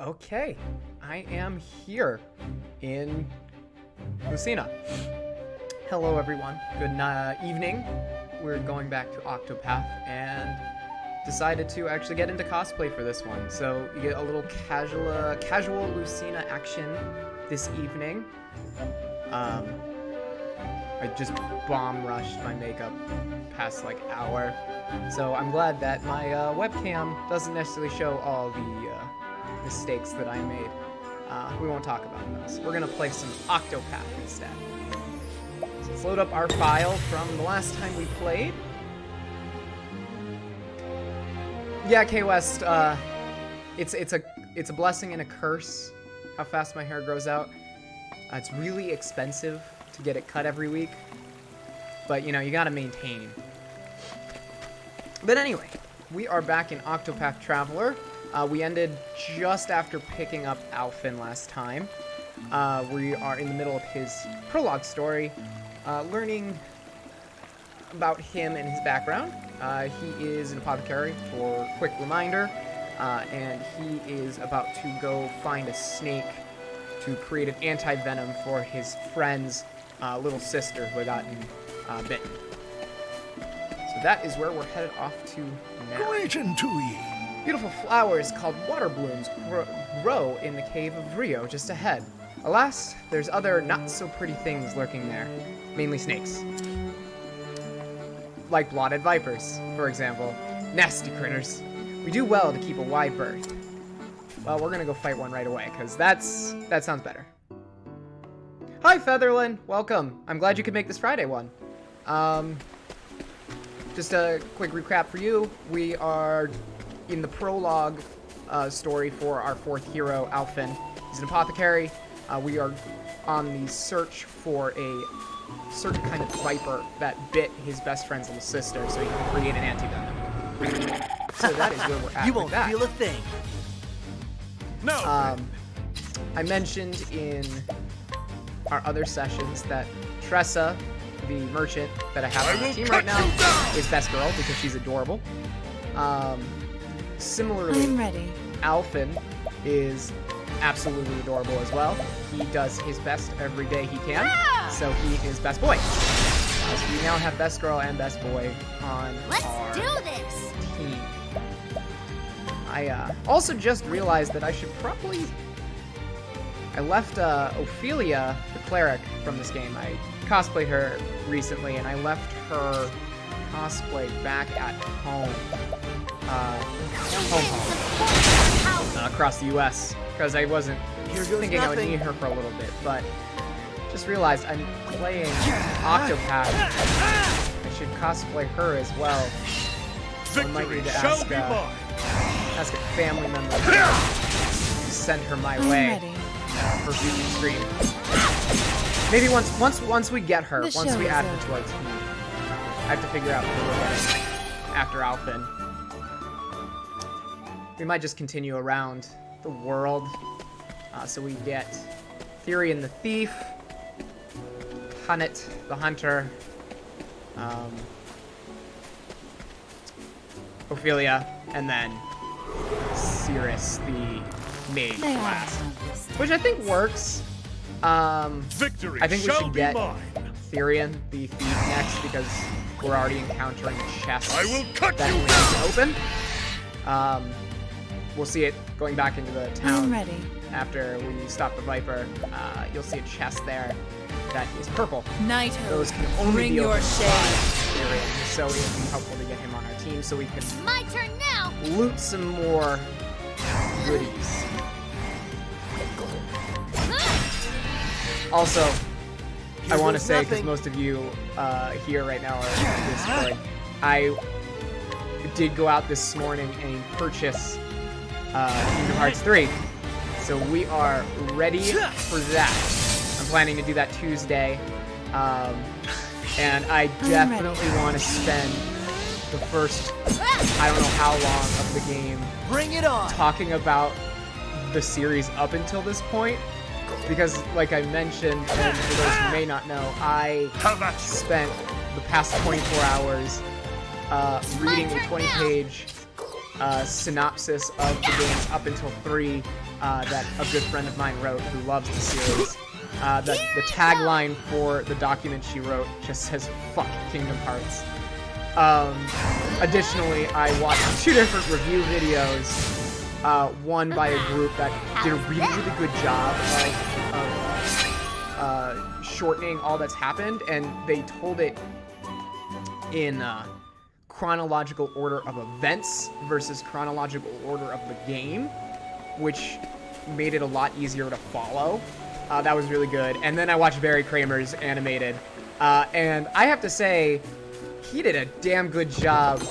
Okay, I am here in Lucina. Hello everyone, good evening. We're going back to Octopath and decided to actually get into cosplay for this one. So you get a little casual Lucina action this evening. I just bomb rushed my makeup past like hour. So I'm glad that my webcam doesn't necessarily show all the mistakes that I made. We won't talk about those. We're gonna play some Octopath instead. So let's load up our file from the last time we played. Yeah, K-West, it's a blessing and a curse how fast my hair grows out. It's really expensive to get it cut every week, but you know, you gotta maintain. But anyway, we are back in Octopath Traveler. We ended just after picking up Alphen last time. We are in the middle of his prologue story, learning about him and his background. He is an apothecary, for quick reminder, and he is about to go find a snake to create an anti-venom for his friend's little sister who had gotten bitten. So that is where we're headed off to now. Greeting to ye. Beautiful flowers called water blooms grow in the cave of Rio just ahead. Alas, there's other not-so-pretty things lurking there, mainly snakes. Like blotted vipers, for example. Nasty critters. We do well to keep a wide berth. Well, we're gonna go fight one right away, because that sounds better. Hi, Featherland! Welcome! I'm glad you could make this Friday one. Just a quick recap for you. We are in the prologue story for our fourth hero, Alphen. He's an apothecary. We are on the search for a certain kind of viper that bit his best friend's little sister, so he can create an anti-venom. So that is where we're at. You won't with that. feel a thing. No. I mentioned in our other sessions that Tressa, the merchant that I have on the team right now, is best girl because she's adorable. Similarly, I'm ready. Alphen is absolutely adorable as well. He does his best every day he can, so he is best boy. So we now have best girl and best boy on our team. I also just realized that I should probably... I left Ophelia, the cleric, from this game. I cosplayed her recently, and I left her cosplay back at home. Across the U.S. because I wasn't thinking I would need her for a little bit, but just realized I'm playing Octopath. I should cosplay her as well. So I might need to ask a family member to send her my way for future stream. Maybe once we get her, once we add her to our team, I have to figure out who we're getting after Alphen. We might just continue around the world. So we get Therian the Thief, Hunnet the Hunter, Ophelia, and then Cirrus the Mage last. Which I think works. Victory I think we should get mine. Therian the Thief next because we're already encountering chests I will cut that you we down. need to open. We'll see it going back into the town. I'm ready. After we stop the Viper, you'll see a chest there that is purple. Knighthood, Those can only bring be your opened shade. by Therian, so it would be helpful to get him on our team so we can My turn now. loot some more goodies. Also, I want to say, because most of you here right now are on Discord, I did go out this morning and purchase Kingdom Hearts 3. So we are ready for that. I'm planning to do that Tuesday. And I definitely want to spend the first, I don't know how long of the game Bring it on. talking about the series up until this point. Because, like I mentioned, and for those who may not know, I spent the past 24 hours reading a 20-page synopsis of the games up until 3 that a good friend of mine wrote who loves the series. The tagline for the document she wrote just says, "Fuck Kingdom Hearts." Additionally, I watched 2 different review videos, one by a group that did a really, really good job of shortening all that's happened, and they told it in chronological order of events versus chronological order of the game, which made it a lot easier to follow. That was really good. And then I watched Barry Kramer's animated, and I have to say, he did a damn good job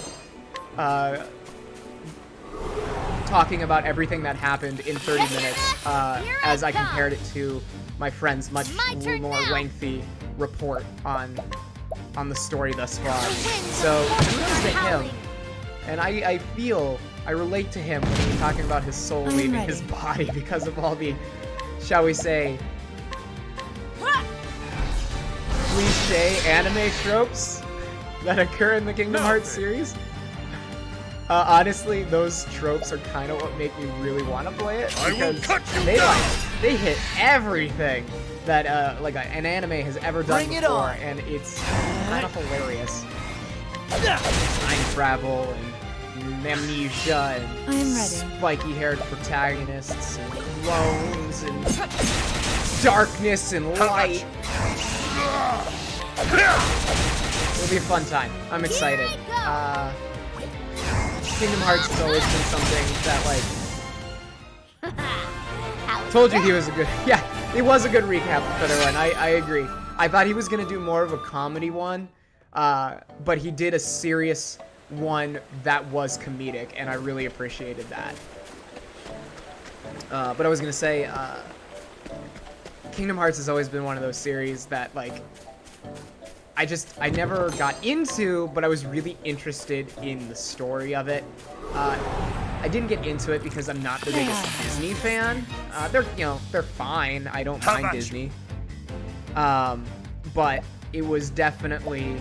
talking about everything that happened in 30 minutes, as I compared it to my friend's much more lengthy report on the story thus far. So kudos to him, and I relate to him when he's talking about his soul leaving his body because of all the, shall we say, cliche anime tropes that occur in the Kingdom Hearts series. Honestly, those tropes are kind of what make me really want to play it, because they hit everything that an anime has ever done before, and it's kind of hilarious. Time travel and amnesia and spiky-haired protagonists and clones and darkness and light. It'll be a fun time. I'm excited. Kingdom Hearts has always been something that, told you he was a good, it was a good recap for the one. I agree. I thought he was going to do more of a comedy one, but he did a serious one that was comedic, and I really appreciated that. But I was going to say, Kingdom Hearts has always been one of those series that, I never got into, but I was really interested in the story of it. I didn't get into it because I'm not the biggest Disney fan. They're fine. I don't mind Disney. But it was definitely,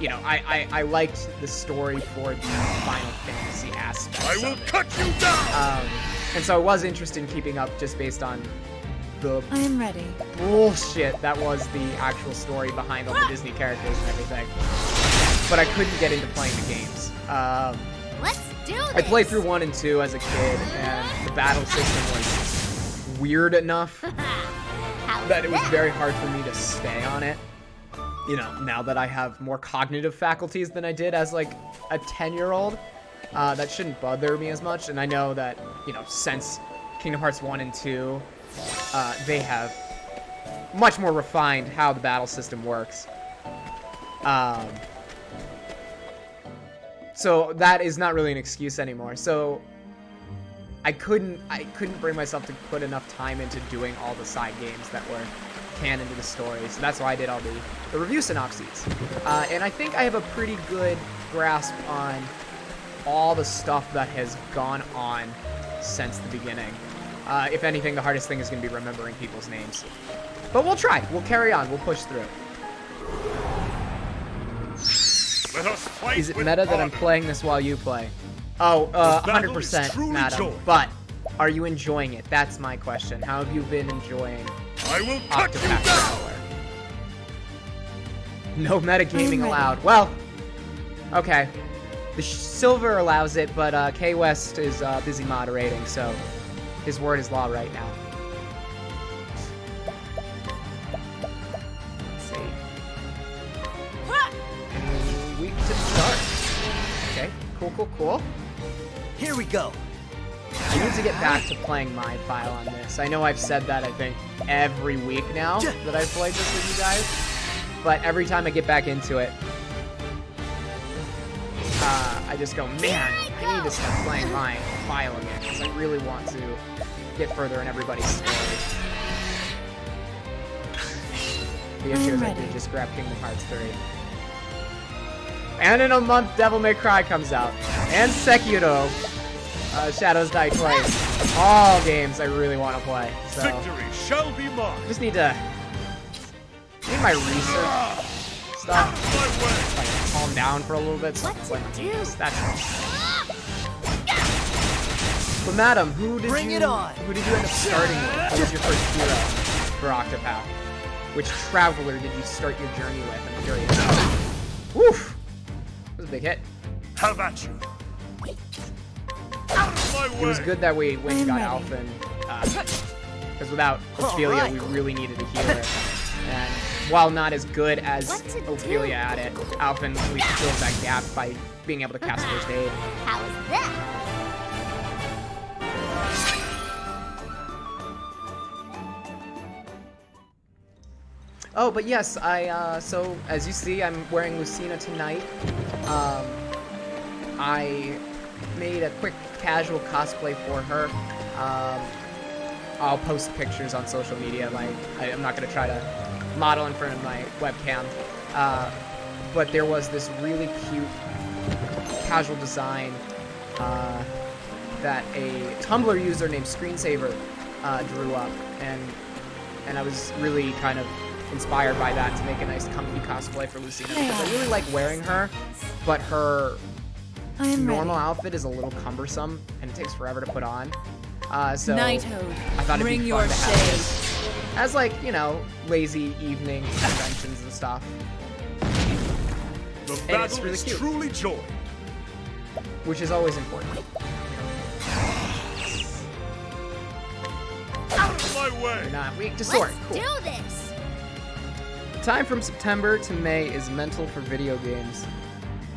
I liked the story for the Final Fantasy aspects I will cut you down! And so I was interested in keeping up just based on the bullshit that was the actual story behind all the Disney characters and everything. But I couldn't get into playing the games. Let's do this. I played through 1 and 2 as a kid, and the battle system was weird enough that it was very hard for me to stay on it. Now that I have more cognitive faculties than I did as a 10-year-old, that shouldn't bother me as much. And I know that, since Kingdom Hearts 1 and 2, they have much more refined how the battle system works. So that is not really an excuse anymore. So I couldn't bring myself to put enough time into doing all the side games that were canon to the story. So that's why I did all the review synopses. And I think I have a pretty good grasp on all the stuff that has gone on since the beginning. If anything, the hardest thing is going to be remembering people's names. But we'll try. We'll carry on. We'll push through. Let us fight. Is it meta that I'm playing this while you play? Oh, 100% madam. But are you enjoying it? That's my question. How have you been enjoying Octopath Traveler? No metagaming allowed. Well, okay. The Silver allows it, but K West is busy moderating, so his word is law right now. Let's see. Week to start. Okay, cool. Here we go. I need to get back to playing my file on this. I know I've said that, I think, every week now that I've played this with you guys. But every time I get back into it, I just go, man, I need to start playing my file again, because I really want to get further in everybody's story. The issue is I did just grab Kingdom Hearts 3. And in a month, Devil May Cry comes out. And Sekiro, Shadows Die Twice. All games I really want to play. So Victory shall be mine. I just need to... my research stuff. Calm down for a little bit. So that's all. But madam, who did Bring you it on. who did you end up starting with? Who was your first hero for Octopath? Which traveler did you start your journey with? I'm curious. Woof! That was a big hit. How about you? Out of my way! It was good that we went and got Alphen, because without Ophelia, right. we really needed a healer. And while not as good as What to Ophelia do? at it, Alphen at least fills that gap by being able to cast first aid. How is that? Oh, but yes, so as you see, I'm wearing Lucina tonight. I made a quick casual cosplay for her. I'll post pictures on social media. Like, I'm not gonna try to model in front of my webcam. But there was this really cute casual design that a Tumblr user named Screensaver drew up, and I was really kind of inspired by that to make a nice comfy cosplay for Lucina, because I really like wearing her, but her normal outfit is a little cumbersome and it takes forever to put on. So Knighthood, I thought it'd bring be your fun to have shade. this as, like, you know, lazy evening conventions and stuff. The And battle it's really is cute. truly joy. Which is always important. Out of my way! You're not weak to sword. Let's Cool. do this. Time from September to May is mental for video games.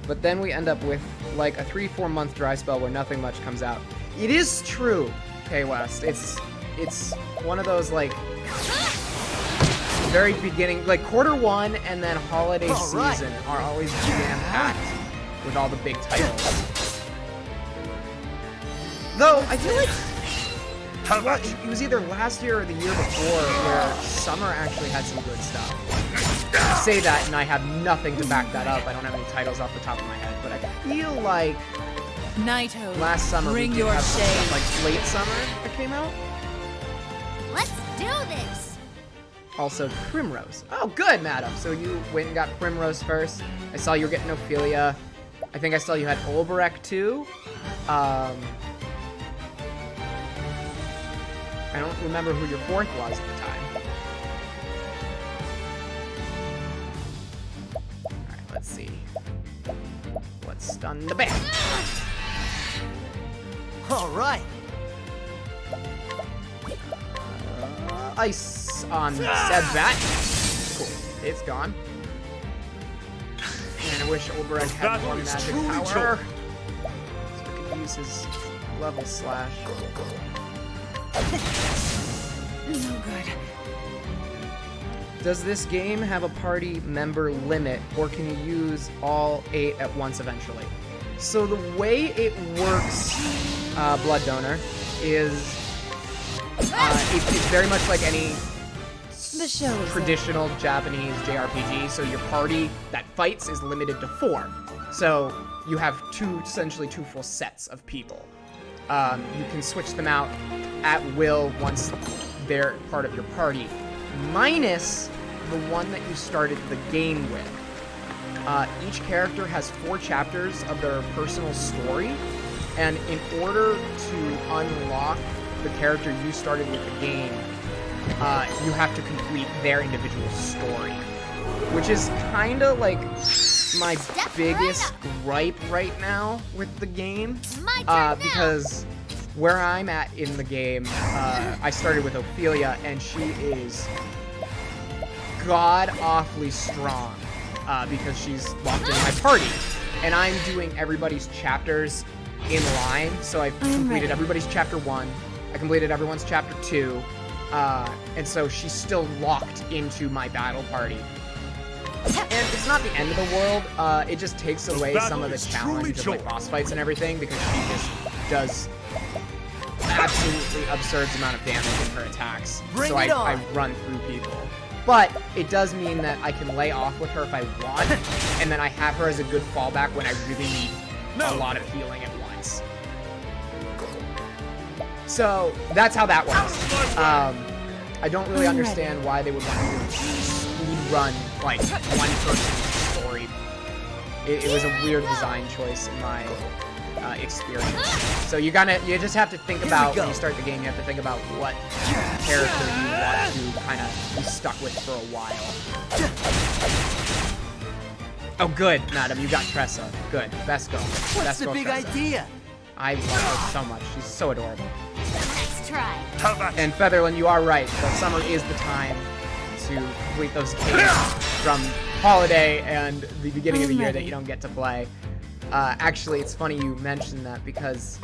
But then we end up with like a 3-4 month dry spell where nothing much comes out. It is true, K West. It's one of those, like, very beginning, like quarter one and then holiday season are always jam-packed with all the big titles. Though I feel like How about you? it was either last year or the year before where summer actually had some good stuff. I say that and I have nothing to back that up. I don't have any titles off the top of my head, but I feel like Knighthood, last summer bring we did your have some shade. stuff, like late summer that came out. Let's do this. Also Primrose. Oh, good, madam. So you went and got Primrose first. I saw you were getting Ophelia. I think I saw you had Olberek too. I don't remember who your fourth was at the time. Alright, let's see. Let's stun the bear. All right. Ice on said bat. Cool. It's gone. And I wish Olberek had battle one is magic truly power. So we could use his level slash. No good. Does this game have a party member limit, or can you use all 8 at once eventually? So the way it works, Blood Donor, is it's very much like any The show is traditional Japanese JRPG. So your party that fights is limited to 4. So you have essentially two full sets of people. You can switch them out at will once they're part of your party, minus the one that you started the game with. Each character has 4 chapters of their personal story, and in order to unlock the character you started with the game, you have to complete their individual story, which is kind of like my biggest gripe right now with the game, My turn now. because where I'm at in the game, I started with Ophelia, and she is god-awfully strong, because she's locked in my party. And I'm doing everybody's chapters in line, so I've completed everybody's chapter 1, I completed everyone's chapter 2, and so she's still locked into my battle party. And it's not the end of the world, it just takes away some of the challenge of, like, boss fights and everything, because she just does absolutely absurd amount of damage in her attacks. So I run through people. But it does mean that I can lay off with her if I want, and then I have her as a good fallback when I really need a lot of healing at once. So that's how that works. I don't really understand why they would want to speed run, like, one person's story. It was a weird design choice in my experience. So you just have to think about when you start the game. You have to think about what character you want to kind of be stuck with for a while. Oh, good, madam, you got Tressa. Good, best girl. What's Best the girl, big Tressa. idea? I love her so much. She's so adorable. Nice try. How about And Featherland, you are right. The summer is the time to complete those games from holiday and the beginning of the year that you don't get to play. Actually, it's funny you mentioned that because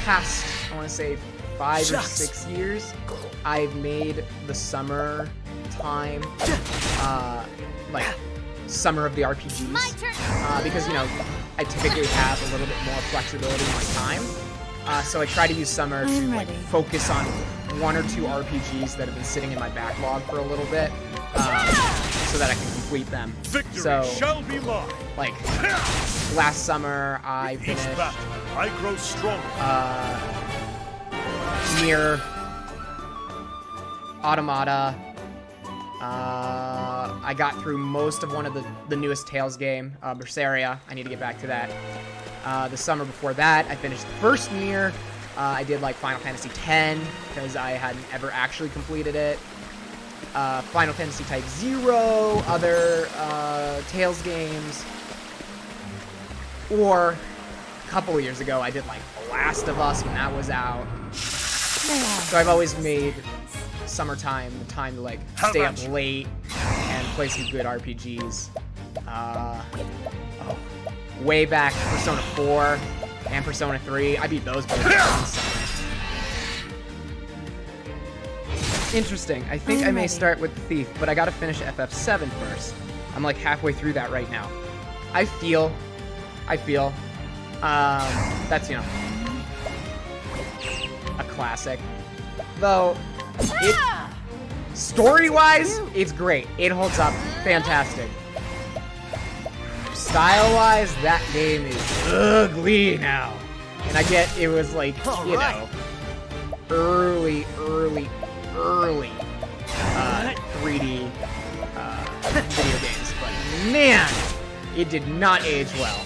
past, I want to say, 5 or 6 years, I've made the summer time, like, summer of the RPGs. My turn. Because, you know, I typically have a little bit more flexibility in my time. So I try to use summer to I'm like ready. focus on 1 or 2 RPGs that have been sitting in my backlog for a little bit, so that I can complete them. victory So, shall be mine. like, last summer I Each finished battle, I grow stronger. Nier Automata. I got through most of one of the newest Tales game, Berseria. I need to get back to that. The summer before that, I finished the first Nier. I did like Final Fantasy X because I hadn't ever actually completed it. Final Fantasy Type 0, other Tales games. Or a couple of years ago, I did like The Last of Us when that was out. So I've always made summertime the time to like stay up late and play some good RPGs. Way back, Persona 4 and Persona 3, I beat those both in the summer. Interesting. I think I may start with the Thief, but I gotta finish FF7 first. I'm like halfway through that right now. I feel, that's, you know, a classic. Though, story-wise, it's great. It holds up fantastic. Style-wise, that game is ugly now. And I get it was like, you know, early 3D video games. But man, it did not age well.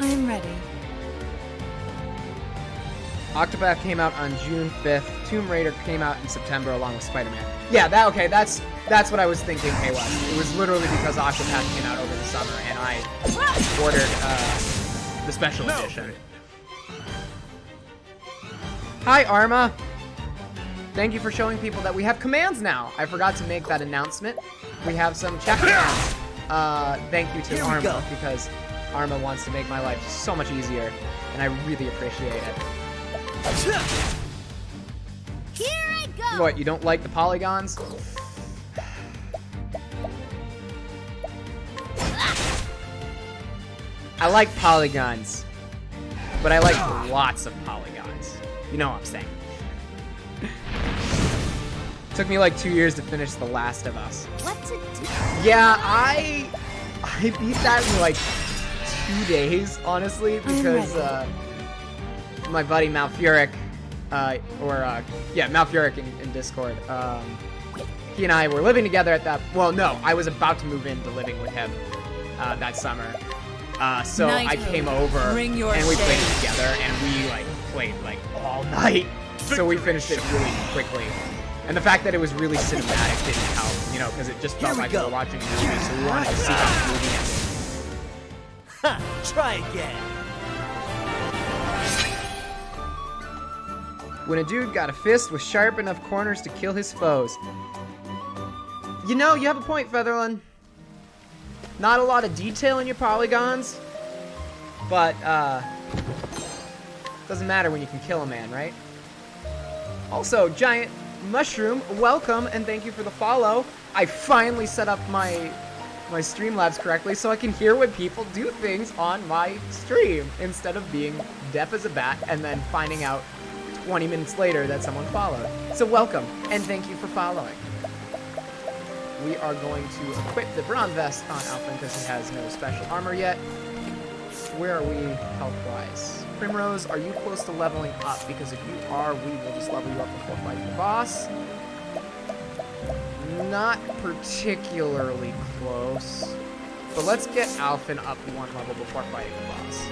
I'm ready. Octopath came out on June 5th. Tomb Raider came out in September along with Spider-Man. Yeah, that's what I was thinking, Hey Wes. It was literally because Octopath came out over the summer and I ordered the special edition. Hi, Arma. Thank you for showing people that we have commands now. I forgot to make that announcement. We have some chat commands. Thank you to Arma because Arma wants to make my life so much easier and I really appreciate it. Here I go. What, you don't like the polygons? I like polygons, but I like lots of polygons. You know what I'm saying. Took me like 2 years to finish The Last of Us. What's it do? Yeah, I beat that in like 2 days, honestly, because my buddy Malfuric, Malfuric in Discord, he and I were living together at that, well, no, I was about to move into living with him that summer. So I came over and we played it together and we like played like all night. So we finished it really quickly. And the fact that it was really cinematic didn't help, you know, because it just felt like we were watching a movie, so we wanted to see how the movie ended. Ha! Try again. When a dude got a fist with sharp enough corners to kill his foes. You know, you have a point, Featherland. Not a lot of detail in your polygons, but doesn't matter when you can kill a man, right? Also, Giant Mushroom, welcome and thank you for the follow. I finally set up my Streamlabs correctly so I can hear when people do things on my stream instead of being deaf as a bat and then finding out 20 minutes later that someone followed. So welcome and thank you for following. We are going to equip the bronze vest on Alpha because he has no special armor yet. Where are we health-wise? Primrose, are you close to leveling up? Because if you are, we will just level you up before fighting the boss. Not particularly close. But let's get Alphen up 1 level before fighting the boss.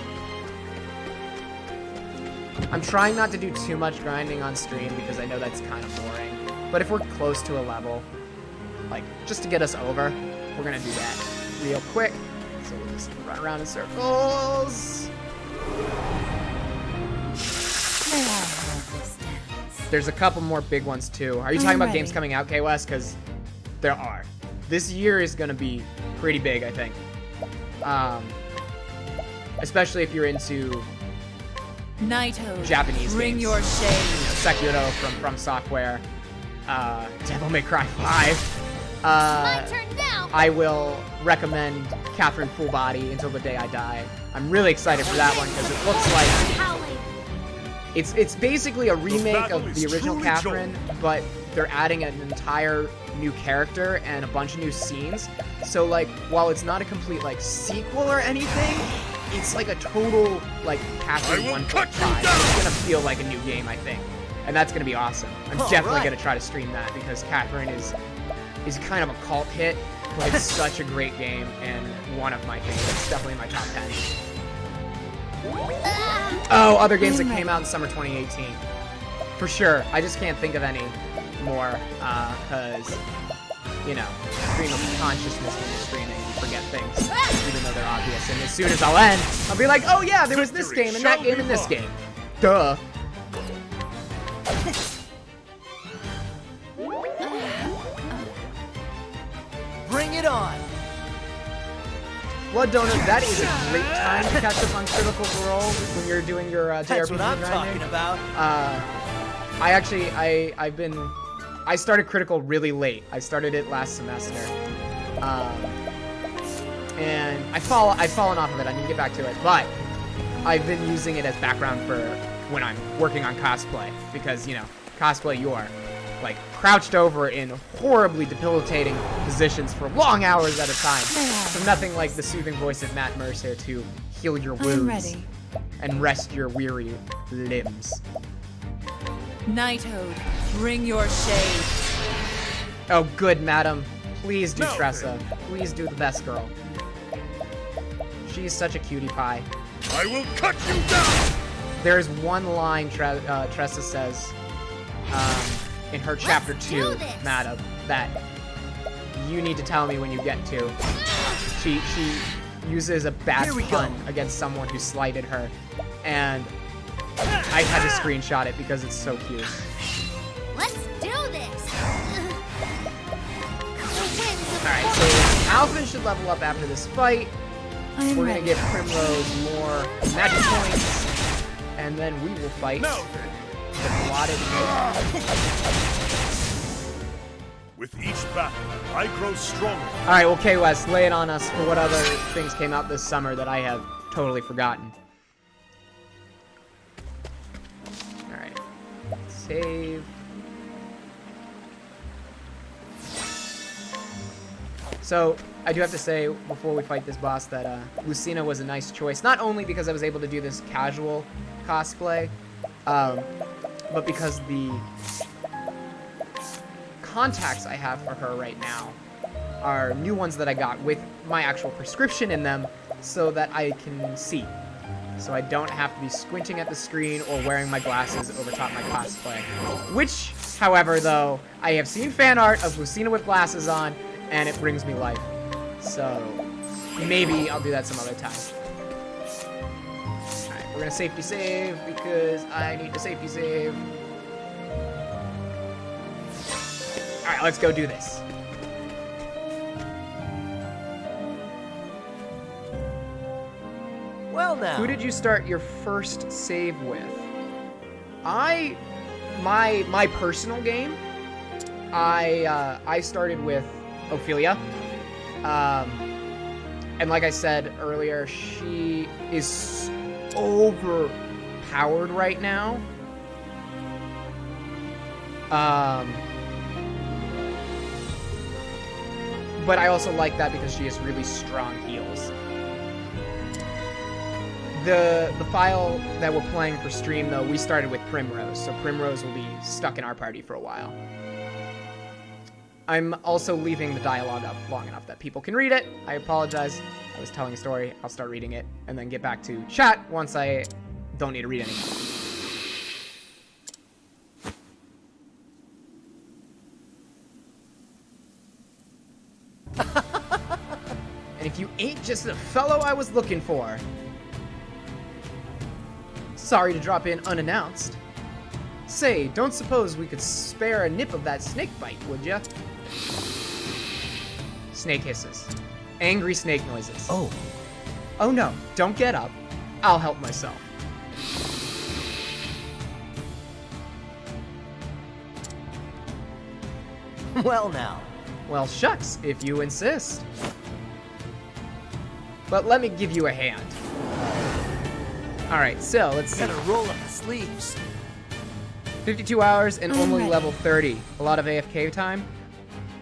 I'm trying not to do too much grinding on stream because I know that's kind of boring. But if we're close to a level, like, just to get us over, we're gonna do that real quick. So we'll just run around in circles. There's a couple more big ones too. Are you talking about games coming out, K-West? Because there are. This year is gonna be pretty big, I think. Especially if you're into Nightos, Japanese bring games. your shade. You know, Sekiro from Software, Devil May Cry 5. My turn now. I will recommend Catherine Full Body Until the Day I Die. I'm really excited for that one because it looks like Howling. it's basically a remake battle of is the original truly Catherine, but they're adding an entire new character and a bunch of new scenes. So like, while it's not a complete like sequel or anything, it's like a total like Catherine 1.5. It's gonna feel like a new game, I think, and that's gonna be awesome. I'm definitely gonna try to stream that because Catherine is kind of a cult hit, but it's such a great game and one of my favorites. Definitely in my top 10. Oh, other games that came out in summer 2018. For sure. I just can't think of any more, because, you know, stream of consciousness when you're streaming, you forget things, even though they're obvious. And as soon as I'll end, I'll be like, oh yeah, there was this game and that game and this game. Duh. Bring it on. Blood Donut, that is a great time to catch up on Critical Role when you're doing your JRPG That's what I'm grinding. talking about. I started Critical really late. I started it last semester. And I've fallen off of it. I need to get back to it. But I've been using it as background for when I'm working on cosplay. Because, you know, cosplay, you are like crouched over in horribly debilitating positions for long hours at a time. So nothing like the soothing voice of Matt Mercer to heal your wounds I'm ready. and rest your weary limbs. Nightos, bring your shade. Oh, good, madam. Please do No. Tressa. Please do the best girl. She's such a cutie pie. I will cut you down. There is one line Tressa says in her chapter 2, do this. madam, that you need to tell me when you get to. She uses a bad Here we pun go. against someone who slighted her, and I had to screenshot it because it's so cute. Let's do this. Alright, so Alphen should level up after this fight. I'm We're ready. gonna give Primrose more magic points, and then we will fight Now the blotted maiden. with each battle, I grow stronger. Alright, well, K-West, lay it on us for what other things came out this summer that I have totally forgotten. Alright. Save. So, I do have to say, before we fight this boss, that Lucina was a nice choice. Not only because I was able to do this casual cosplay, but because the contacts I have for her right now are new ones that I got with my actual prescription in them so that I can see. So I don't have to be squinting at the screen or wearing my glasses over top my cosplay. Which, however, though, I have seen fan art of Lucina with glasses on, and it brings me life. So maybe I'll do that some other time. Alright, we're gonna safety save because I need to safety save. Alright, let's go do this. Well now. Who did you start your first save with? My personal game, I started with Ophelia. And like I said earlier, she is overpowered right now. But I also like that because she has really strong heals. The file that we're playing for stream, though, we started with Primrose, so Primrose will be stuck in our party for a while. I'm also leaving the dialogue up long enough that people can read it. I apologize. I was telling a story. I'll start reading it and then get back to chat once I don't need to read anymore. And if you ain't just the fellow I was looking for. Sorry to drop in unannounced. Say, don't suppose we could spare a nip of that snake bite, would ya? Snake hisses. Angry snake noises. Oh. Oh no, don't get up. I'll help myself. Well now. Well, shucks, if you insist. But let me give you a hand. Alright, so let's see. Gotta roll up the sleeves. 52 hours and only ready. level 30. A lot of AFK time.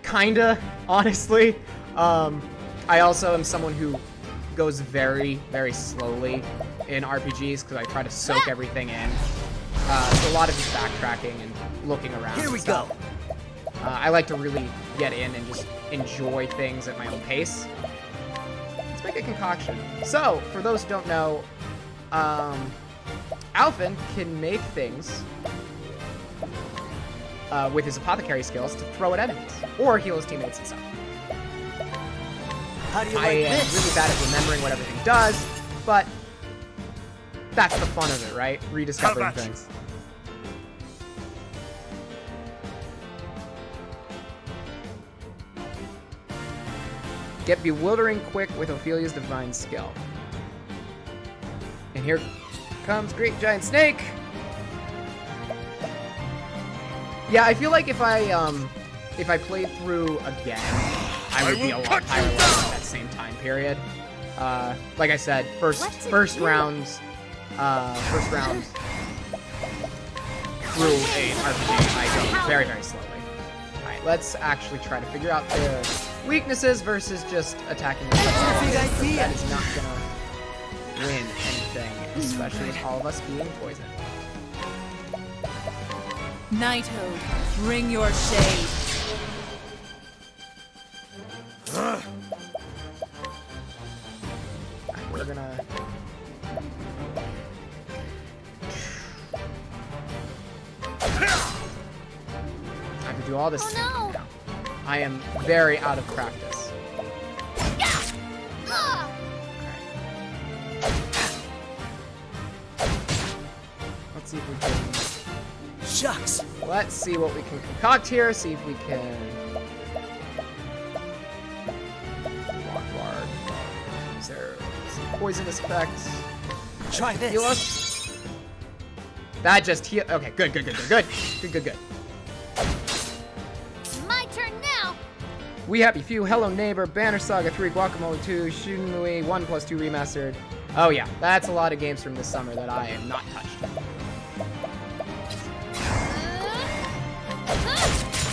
Kinda, honestly. I also am someone who goes very, very slowly in RPGs because I try to soak everything in. So a lot of just backtracking and looking around. Here and we stuff. go. I like to really get in and just enjoy things at my own pace. Let's make a concoction. So, for those who don't know, Alphen can make things with his apothecary skills to throw at enemies or heal his teammates and stuff. How do you I like am this? really bad at remembering what everything does, but that's the fun of it, right? Rediscovering How about you? things. Get bewildering quick with Ophelia's divine skill. And here comes Great Giant Snake! Yeah, I feel like if I played through again, I would be a lot higher level at that same time period. Like I said, first round through an RPG, I go very, very slowly. Alright, let's actually try to figure out the weaknesses versus just attacking the Big idea. That is not gonna win anything, especially with all of us being poisoned. Knighthood, bring your shade. Alright, we're gonna... I have to do all this Oh, thinking no. now. I am very out of practice. Ugh. Let's see if we can... Shucks. Let's see what we can concoct here. See if we can... Block guard. Is there some poisonous effects? Try this. Heal us? That just heal... Okay, good. Good. My turn now. We Happy Few, Hello Neighbor, Banner Saga 3, Guacamole 2, Shenmue 1+2 Remastered. Oh yeah, that's a lot of games from this summer that I have not touched.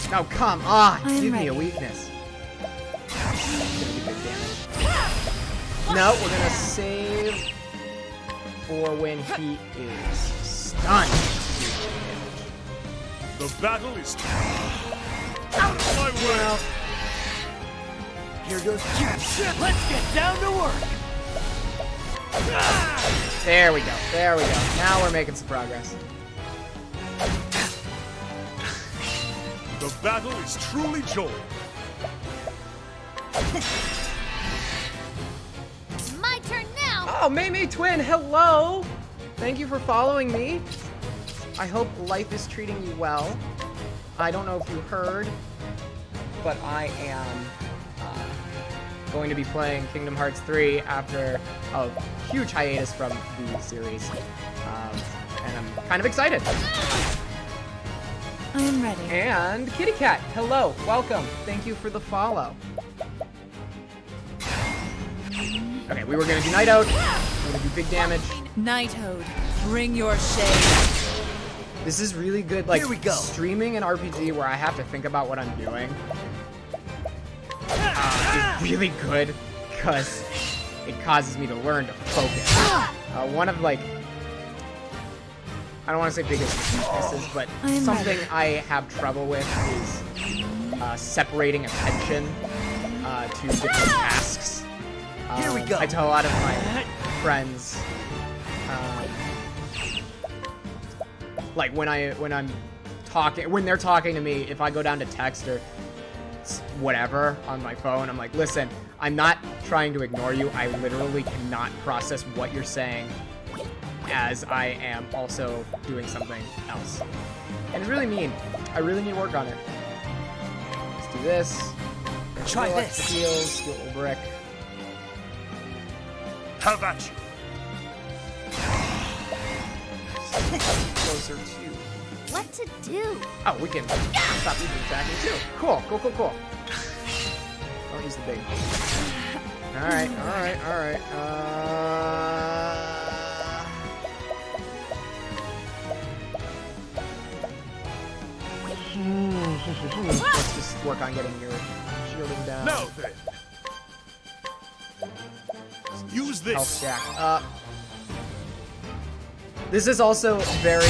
No, come on! I'm Give me a ready. weakness. Gonna do big damage. No, we're gonna save for when he is stunned. The battle is out of my way. Well, Here goes Jim. Let's get down to work. there we go. Now we're making some progress. The battle is truly joy. My turn now. Oh, May Twin, hello! Thank you for following me. I hope life is treating you well. I don't know if you heard, but I am going to be playing Kingdom Hearts 3 after a huge hiatus from the series. And I'm kind of excited. I am ready. And Kitty Cat, hello, welcome. Thank you for the follow. Okay, we were gonna do Night Out. We're gonna do big damage. Knighthood, bring your shade. This is really good, like, Here we go. streaming an RPG where I have to think about what I'm doing. Is really good, because it causes me to learn to focus. One of, like, I don't want to say biggest weaknesses, but I'm something ready. I have trouble with is separating attention to different tasks. Here we go. I tell a lot of my friends, like when they're talking to me, if I go down to text or whatever on my phone. I'm like, listen, I'm not trying to ignore you. I literally cannot process what you're saying as I am also doing something else. And it's really mean. I really need to work on it. Let's do this. Try Heal this. extra heals, heal a brick. How about you? Closer to. What to do? Oh, we can stop even attacking too. Cool, cool, cool, cool. Don't use the big. Alright, alright, alright. Let's just work on getting your shielding down. Now then. Use Health this. jack. This is also very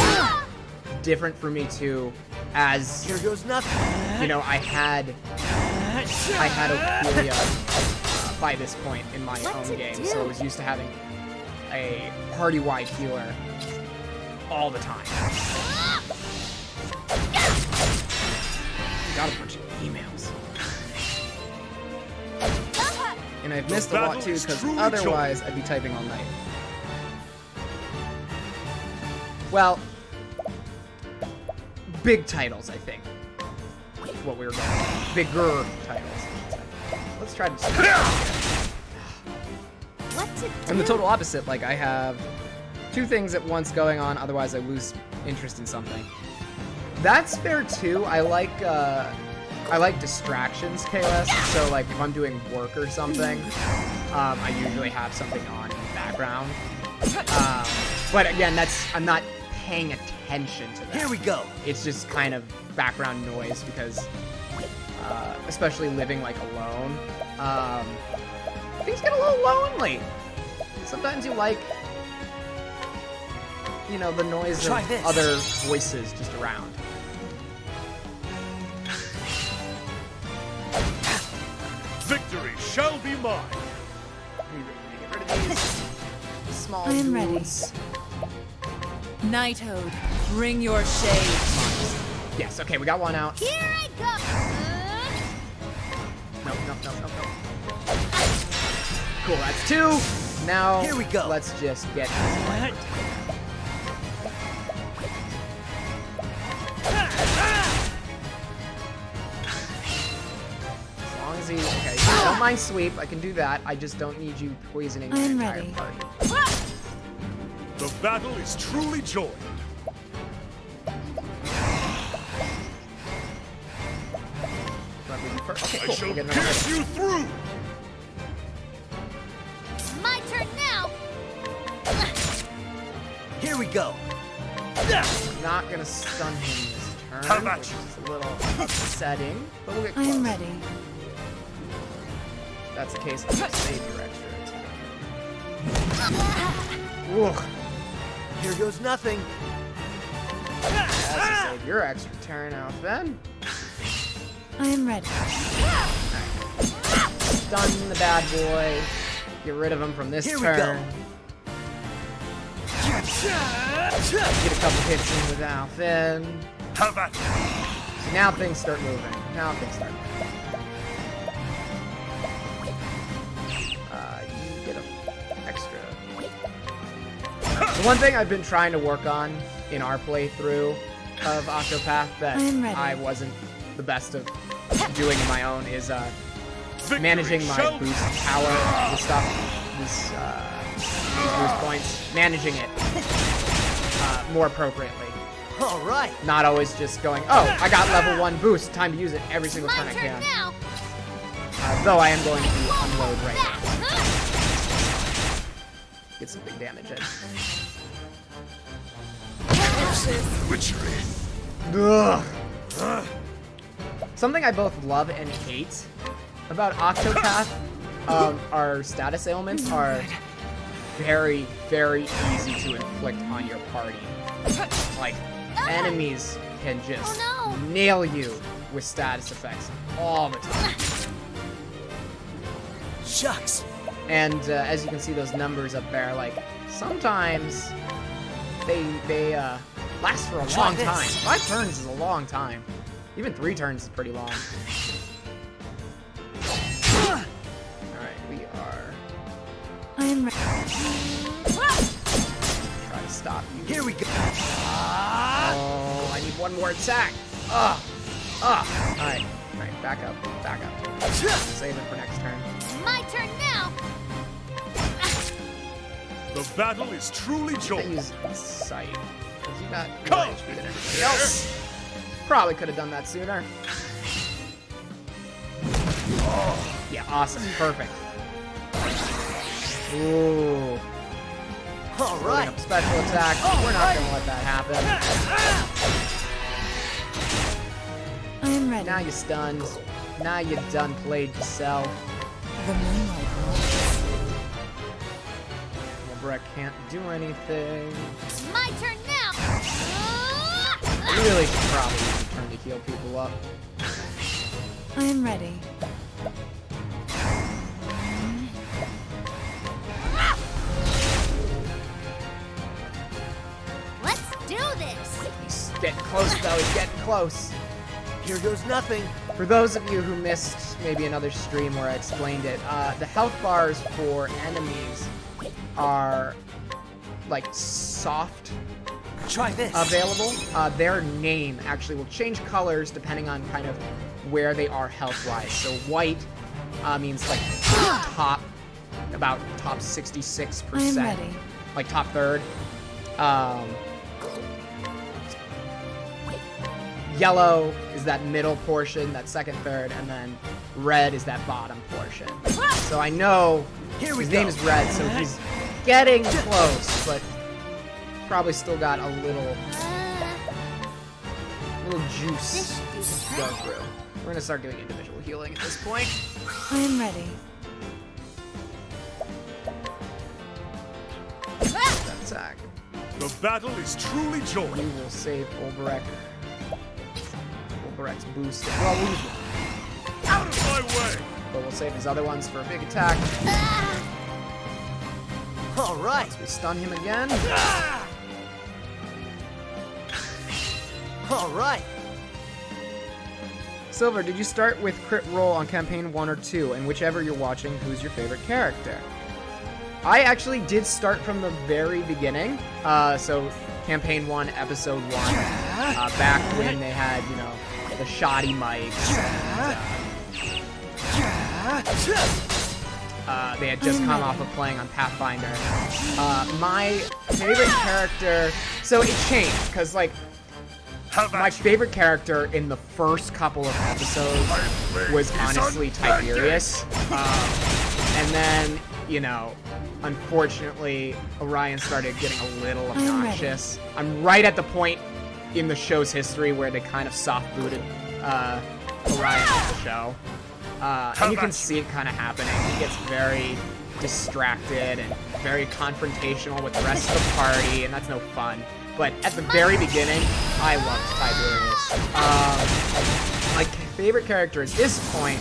different for me too, as Here goes nothing. you know, I had Ophelia by this point in my What own to game, do? so I was used to having a party-wide healer all the time. Got a bunch of emails. And I've missed a lot battle too, is because truly otherwise I'd be typing all night. Well, big titles, I think. Is what we were going for. Bigger titles. Let's try this. What to do? I'm the total opposite. Like, I have two things at once going on, otherwise I lose interest in something. That's fair too. I like distractions, KLS. So like if I'm doing work or something, I usually have something on in the background. But again, I'm not paying attention to that. Here we go. It's just kind of background noise because, especially living like alone, things get a little lonely. Sometimes you like, you know, the noise Try of this. other voices just around. Victory shall be mine. Get rid of these small I am ready. dudes. Knighthood, bring your shade. Yes, okay, we got one out. Here I go. Nope, nope, nope, nope, nope. Cool, that's two. Now, Here we go. let's just get this one. As long as he, okay, don't mind sweep, I can do that. I just don't need you poisoning my I'm entire ready. party. The battle is truly joined. Do I move you first? Okay, I cool. shall We'll get another pierce hit. you through. My turn now. Here we go. Not gonna stun him this turn, How about which you? is a little upsetting, but we'll get close. I'm ready. If that's the case, I'll save your extra attack. Ugh. Here goes nothing. Also save your extra turn out then. I am ready. Stun the bad boy. Get rid of him from this Here we turn. go. Get a couple hits in with Alphin. How about you? So now things start moving. Now things start moving. You get a extra. The one thing I've been trying to work on in our playthrough of Octopath that I'm ready. I wasn't the best of doing in my own is Victory managing my shall boost power, this stuff, these boost points, managing it more appropriately. All right. Not always just going, oh, I got level 1 boost, time to use it every single My turn I turn can. now. Though I am going to unload right That. now. Get some big damage in. Witchery. Ugh. Something I both love and hate about Octopath, our status ailments are very, very easy to inflict on your party. Like, enemies can just Oh, no. nail you with status effects all the time. Shucks. And as you can see those numbers up there, like, sometimes they last for a Try long this. time. 5 turns is a long time. Even 3 turns is pretty long. am ready. Try to stop you. Here we go. Oh, I need one more attack. Ugh. Ugh. Alright. Alright, back up. Back up. Save it for next turn. My turn now. The battle is truly I joined. use sight. Because you got more Come. HP than everybody else. Probably could have done that sooner. Yeah, awesome. Perfect. Ooh. All Building right. up special attack. We're not going to let that happen. I am ready. Now you're stunned. Now you done played yourself. The moonlight glows. Brett can't do anything. My turn now. I really should probably use a turn to heal people up. I am ready. Let's do this. He's getting close, though. He's getting close. Here goes nothing. For those of you who missed maybe another stream where I explained it, the health bars for enemies are like soft Try this. available. Their name actually will change colors depending on kind of where they are health-wise. So white means like top, about top 66%. I am ready. Like top third. Yellow is that middle portion, that second third, and then red is that bottom portion. So I know Here we his go. name is Red, so he's getting close, but probably still got a little juice This should do the to go trick. through. We're gonna start doing individual healing at this point. I am ready. That attack. The battle is truly We joined. will save Ulbrek. Ulbrek's boost. Well, Out of my way! but we'll save his other ones for a big attack. All right. We stun him again. All right. Silver, did you start with crit roll on campaign 1 or 2? And whichever you're watching, who's your favorite character? I actually did start from the very beginning. So campaign 1, episode 1. Back when they had, you know, the shoddy mics. They had just come off of playing on Pathfinder. My favorite character... So it changed, because, like, my favorite character in the first couple of episodes was honestly Tiberius. And then, you know, unfortunately, Orion started getting a little obnoxious. I'm right at the point in the show's history where they kind of soft-booted Orion off the show. And you can see it kind of happening. He gets very distracted and very confrontational with the rest of the party, and that's no fun. But at the very beginning, I loved Tiberius. My favorite character at this point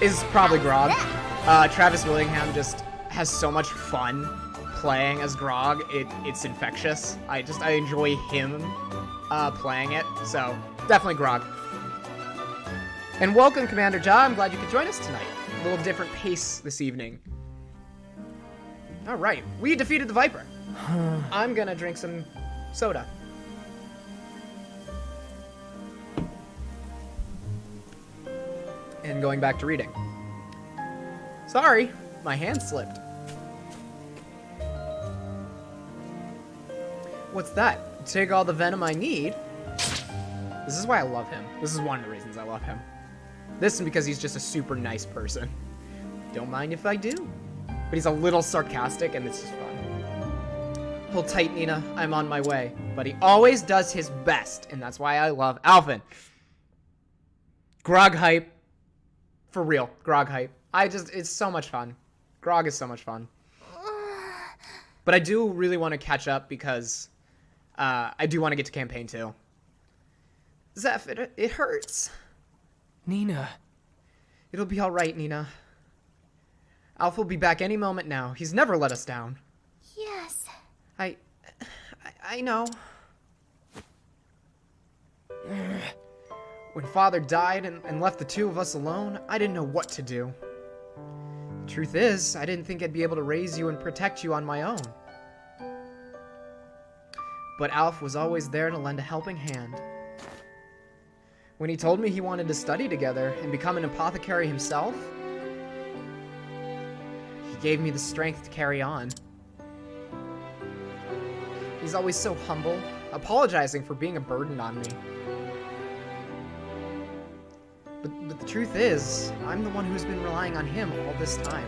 is probably Grog. Travis Willingham just has so much fun playing as Grog. It's infectious. I enjoy him playing it. So definitely Grog. And welcome, Commander Ja. I'm glad you could join us tonight. A little different pace this evening. All right, we defeated the Viper. I'm gonna drink some soda. And going back to reading. Sorry, my hand slipped. What's that? Take all the venom I need? This is why I love him. This is one of the reasons I love him. This and because he's just a super nice person. Don't mind if I do. But he's a little sarcastic and it's just fun. Hold tight, Nina. I'm on my way. But he always does his best, and that's why I love Alvin. Grog hype. For real. Grog hype. It's so much fun. Grog is so much fun. But I do really want to catch up because I do want to get to campaign 2. Zeph, it hurts. Nina. It'll be all right, Nina. Alpha will be back any moment now. He's never let us down. Yes. I know. When Father died and left the two of us alone, I didn't know what to do. Truth is, I didn't think I'd be able to raise you and protect you on my own. But Alf was always there to lend a helping hand. When he told me he wanted to study together and become an apothecary himself, he gave me the strength to carry on. He's always so humble, apologizing for being a burden on me. But the truth is, I'm the one who's been relying on him all this time.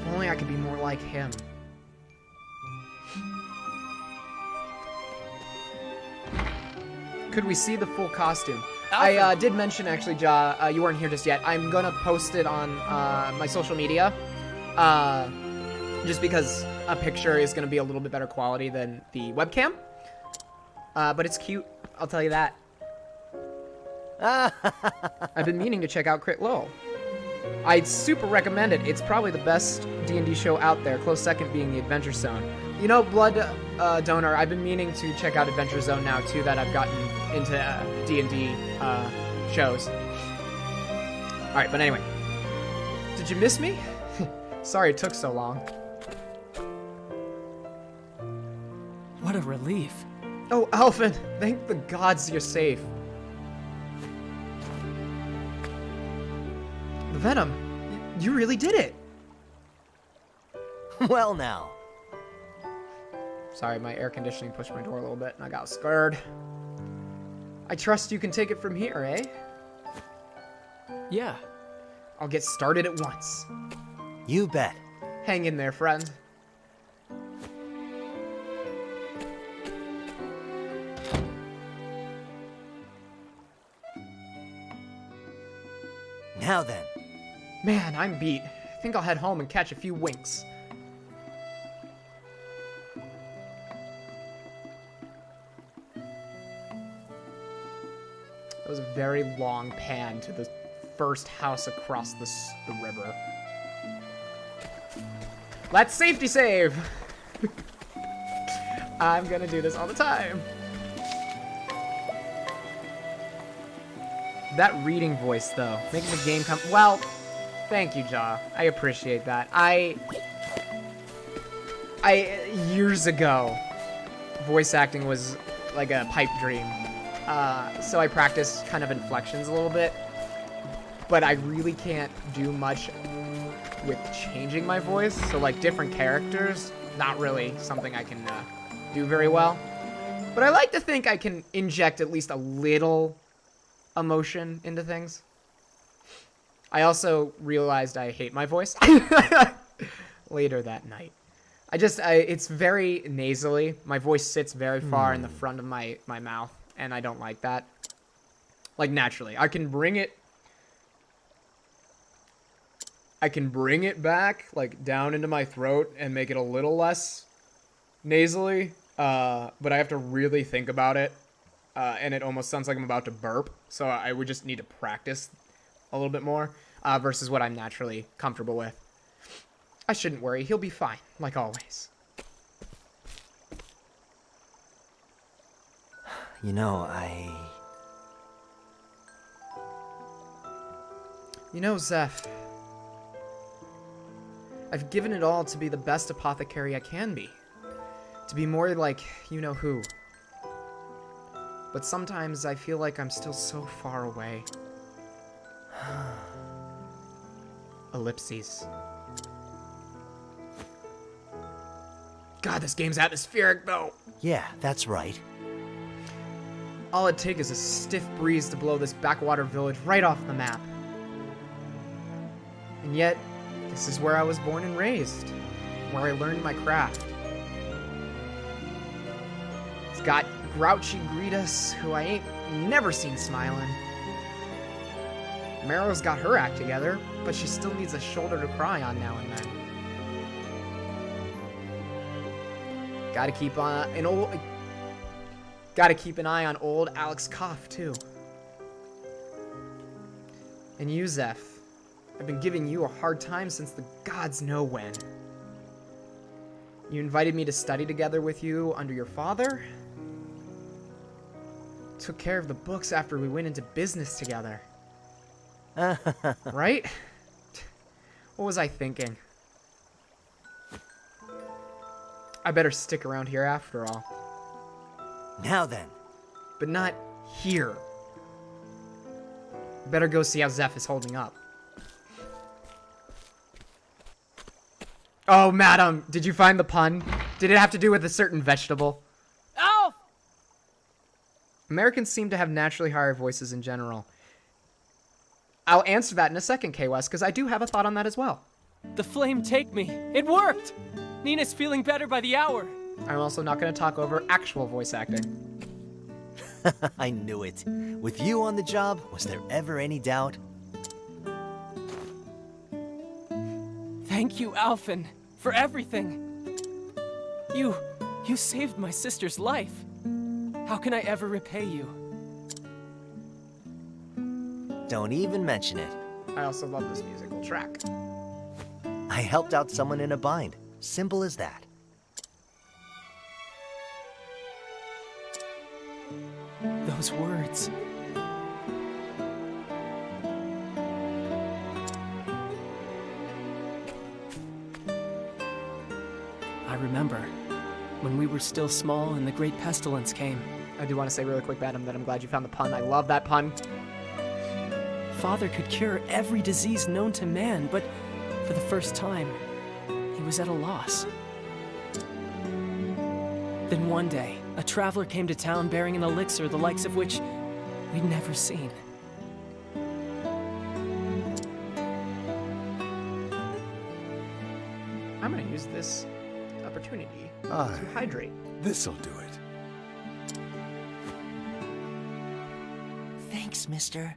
If only I could be more like him. Could we see the full costume? I did mention, actually, Ja, you weren't here just yet. I'm gonna post it on my social media. Just because a picture is gonna be a little bit better quality than the webcam. But it's cute, I'll tell you that. I've been meaning to check out Crit Lowell. I'd super recommend it. It's probably the best D&D show out there, close second being the Adventure Zone. You know, Blood Donor, I've been meaning to check out Adventure Zone now, too, that I've gotten into D&D shows. Alright, but anyway. Did you miss me? Sorry it took so long. What a relief. Oh, Alphen, thank the gods you're safe. The Venom, you really did it. Well now. Sorry, my air conditioning pushed my door a little bit and I got scared. I trust you can take it from here, eh? Yeah. I'll get started at once. You bet. Hang in there, friend. Now then. Man, I'm beat. I think I'll head home and catch a few winks. That was a very long pan to the first house across the river. Let's safety save! I'm gonna do this all the time. That reading voice, though, making the game come... Well, thank you, Ja. I appreciate that. Years ago, voice acting was like a pipe dream. So I practiced kind of inflections a little bit. But I really can't do much with changing my voice. So, like, different characters, not really something I can do very well. But I like to think I can inject at least a little emotion into things. I also realized I hate my voice later that night. It's very nasally. My voice sits very far in the front of my mouth, and I don't like that. Like, naturally. I can bring it back, like, down into my throat and make it a little less nasally, but I have to really think about it. And it almost sounds like I'm about to burp, so I would just need to practice a little bit more, versus what I'm naturally comfortable with. I shouldn't worry, he'll be fine, like always. You know, You know, Zeph, I've given it all to be the best apothecary I can be. To be more like you-know-who. But sometimes I feel like I'm still so far away. Ellipses. God, this game's atmospheric, though. yeah, that's right. All it'd take is a stiff breeze to blow this backwater village right off the map. And yet, this is where I was born and raised. Where I learned my craft. It's got grouchy Greetus, who I ain't never seen smiling. Marrow's got her act together, but she still needs a shoulder to cry on now and then. Gotta keep an eye on old Alex Koff, too. And you, Zeph, I've been giving you a hard time since the gods know when. You invited me to study together with you under your father. Took care of the books after we went into business together. Right? What was I thinking? I better stick around here after all. Now then. But not here. Better go see how Zeph is holding up. Oh, madam, did you find the pun? Did it have to do with a certain vegetable? Alf! Americans seem to have naturally higher voices in general. I'll answer that in a second, K-West, because I do have a thought on that as well. The flame take me. It worked! Nina's feeling better by the hour. I'm also not going to talk over actual voice acting. I knew it. With you on the job, was there ever any doubt? Thank you, Alphen, for everything. You saved my sister's life. How can I ever repay you? Don't even mention it. I also love this musical track. I helped out someone in a bind. Simple as that. Those words. I remember when we were still small and the great pestilence came. I do want to say really quick, madam, that I'm glad you found the pun. I love that pun. Father could cure every disease known to man, but for the first time, he was at a loss. Then one day, a traveler came to town bearing an elixir the likes of which we'd never seen. I'm going to use this opportunity Aye. to hydrate. This'll do it. Thanks, mister.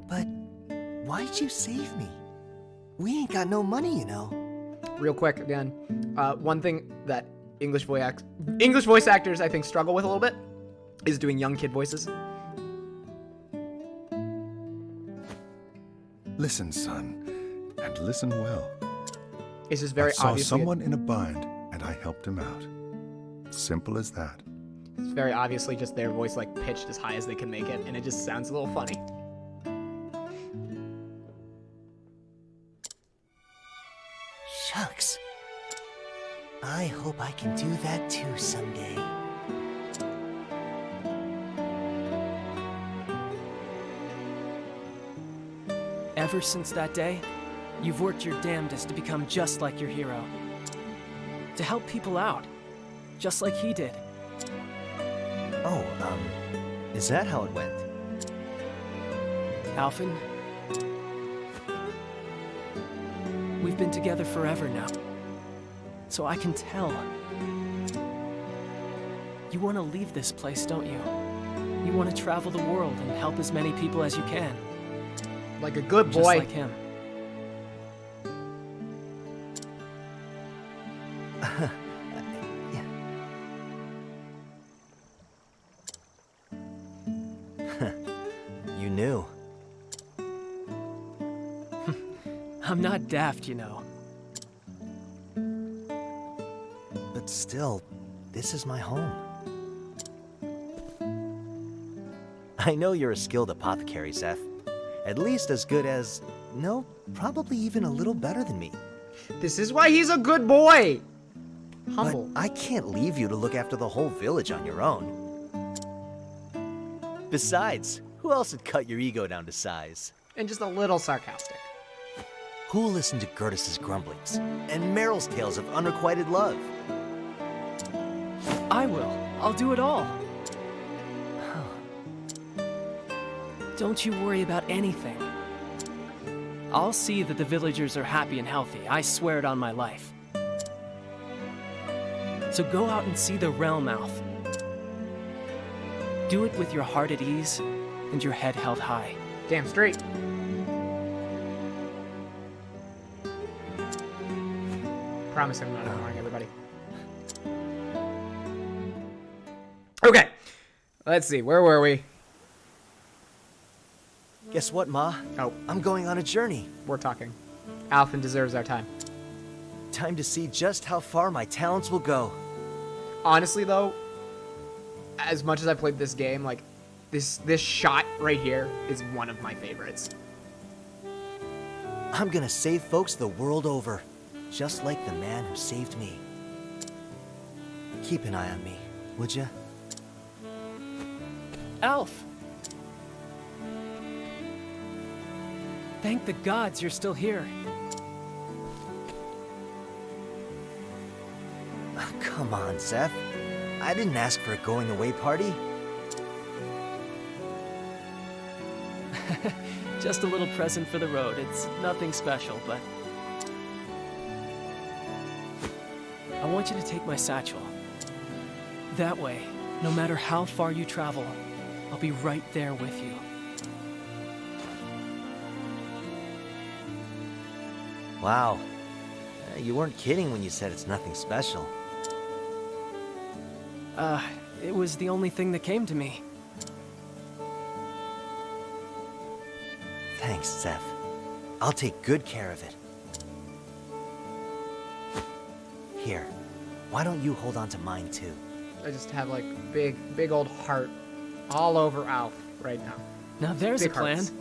But why'd you save me? We ain't got no money, you know. Real quick, again, one thing that English voice actors, I think, struggle with a little bit is doing young kid voices. Listen, son, and listen well. It's just very I saw obviously someone in a bind, and I helped him out. Simple as that. it's very obviously just their voice like pitched as high as they can make it, and it just sounds a little funny. Shucks. I hope I can do that too someday. Ever since that day, you've worked your damnedest to become just like your hero. To help people out, just like he did. Oh, is that how it went? Alphen, we've been together forever now. So I can tell. You want to leave this place, don't you? You want to travel the world and help as many people as you can. Like a good Just boy. like him. You knew. I'm not daft, you know. But still, this is my home. I know you're a skilled apothecary, Zeph. At least as good as... no, probably even a little better than me. This is why he's a good boy. Humble. But I can't leave you to look after the whole village on your own. Besides, who else would cut your ego down to size? And just a little sarcastic. Who'll listen to Gertus's grumblings and Meryl's tales of unrequited love? I will. I'll do it all. Don't you worry about anything. I'll see that the villagers are happy and healthy. I swear it on my life. So go out and see the realm, Alf. Do it with your heart at ease and your head held high. Damn straight. Promise I'm not ignoring everybody. Okay. Let's see. Where were we? Guess what, Ma? Oh, I'm going on a journey. we're talking. Alphen deserves our time. Time to see just how far my talents will go. Honestly, though, as much as I played this game, like, this shot right here is one of my favorites. I'm gonna save folks the world over, just like the man who saved me. Keep an eye on me, would ya? Alf! Thank the gods you're still here. Come on, Zeph. I didn't ask for a going-away party. Just a little present for the road. It's nothing special, but... I want you to take my satchel. That way, no matter how far you travel, I'll be right there with you. Wow. You weren't kidding when you said it's nothing special. It was the only thing that came to me. Thanks, Zeph. I'll take good care of it. Here, why don't you hold on to mine too? I just have like big old heart all over Alf right now. Now there's Big a plan. hearts.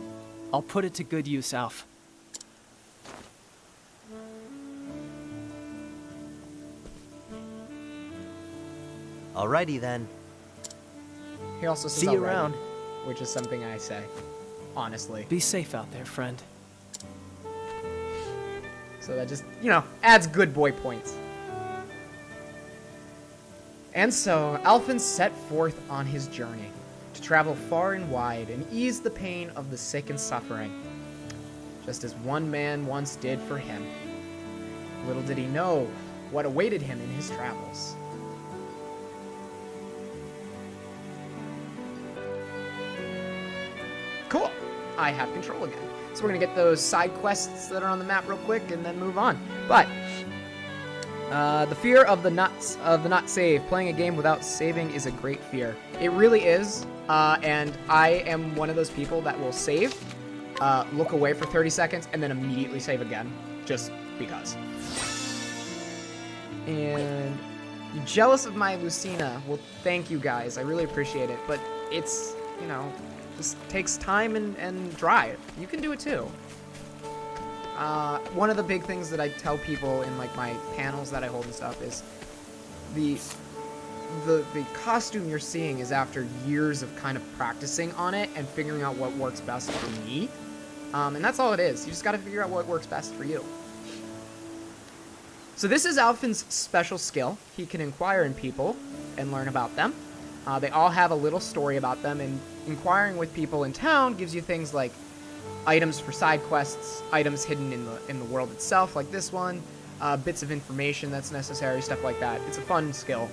I'll put it to good use, Alf. Alrighty then. He also says See you alrighty, around. which is something I say, honestly. Be safe out there, friend. So that just, adds good boy points. And so, Alfin set forth on his journey to travel far and wide and ease the pain of the sick and suffering, just as one man once did for him. Little did he know what awaited him in his travels. Cool. I have control again. So we're going to get those side quests that are on the map real quick and then move on. But the fear of the not save. Playing a game without saving is a great fear. It really is. And I am one of those people that will save, look away for 30 seconds, and then immediately save again, just because. And you're jealous of my Lucina. Well, thank you guys. I really appreciate it. But it's, just takes time and drive. You can do it too. One of the big things that I tell people in like my panels that I hold and stuff is the costume you're seeing is after years of kind of practicing on it and figuring out what works best for me. And that's all it is. You just got to figure out what works best for you. So this is Alfin's special skill. He can inquire in people and learn about them. They all have a little story about them, and inquiring with people in town gives you things like items for side quests, items hidden in the world itself, like this one, bits of information that's necessary, stuff like that. It's a fun skill.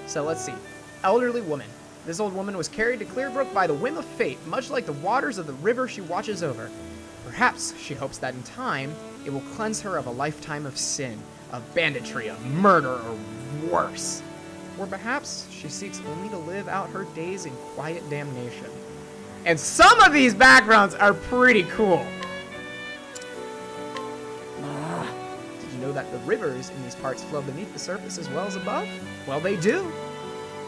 So let's see. Elderly woman. This old woman was carried to Clearbrook by the whim of fate, much like the waters of the river she watches over. Perhaps she hopes that in time, it will cleanse her of a lifetime of sin, of banditry, of murder, or worse. Or perhaps she seeks only to live out her days in quiet damnation. And some of these backgrounds are pretty cool. Did you know that the rivers in these parts flow beneath the surface as well as above? Well, they do.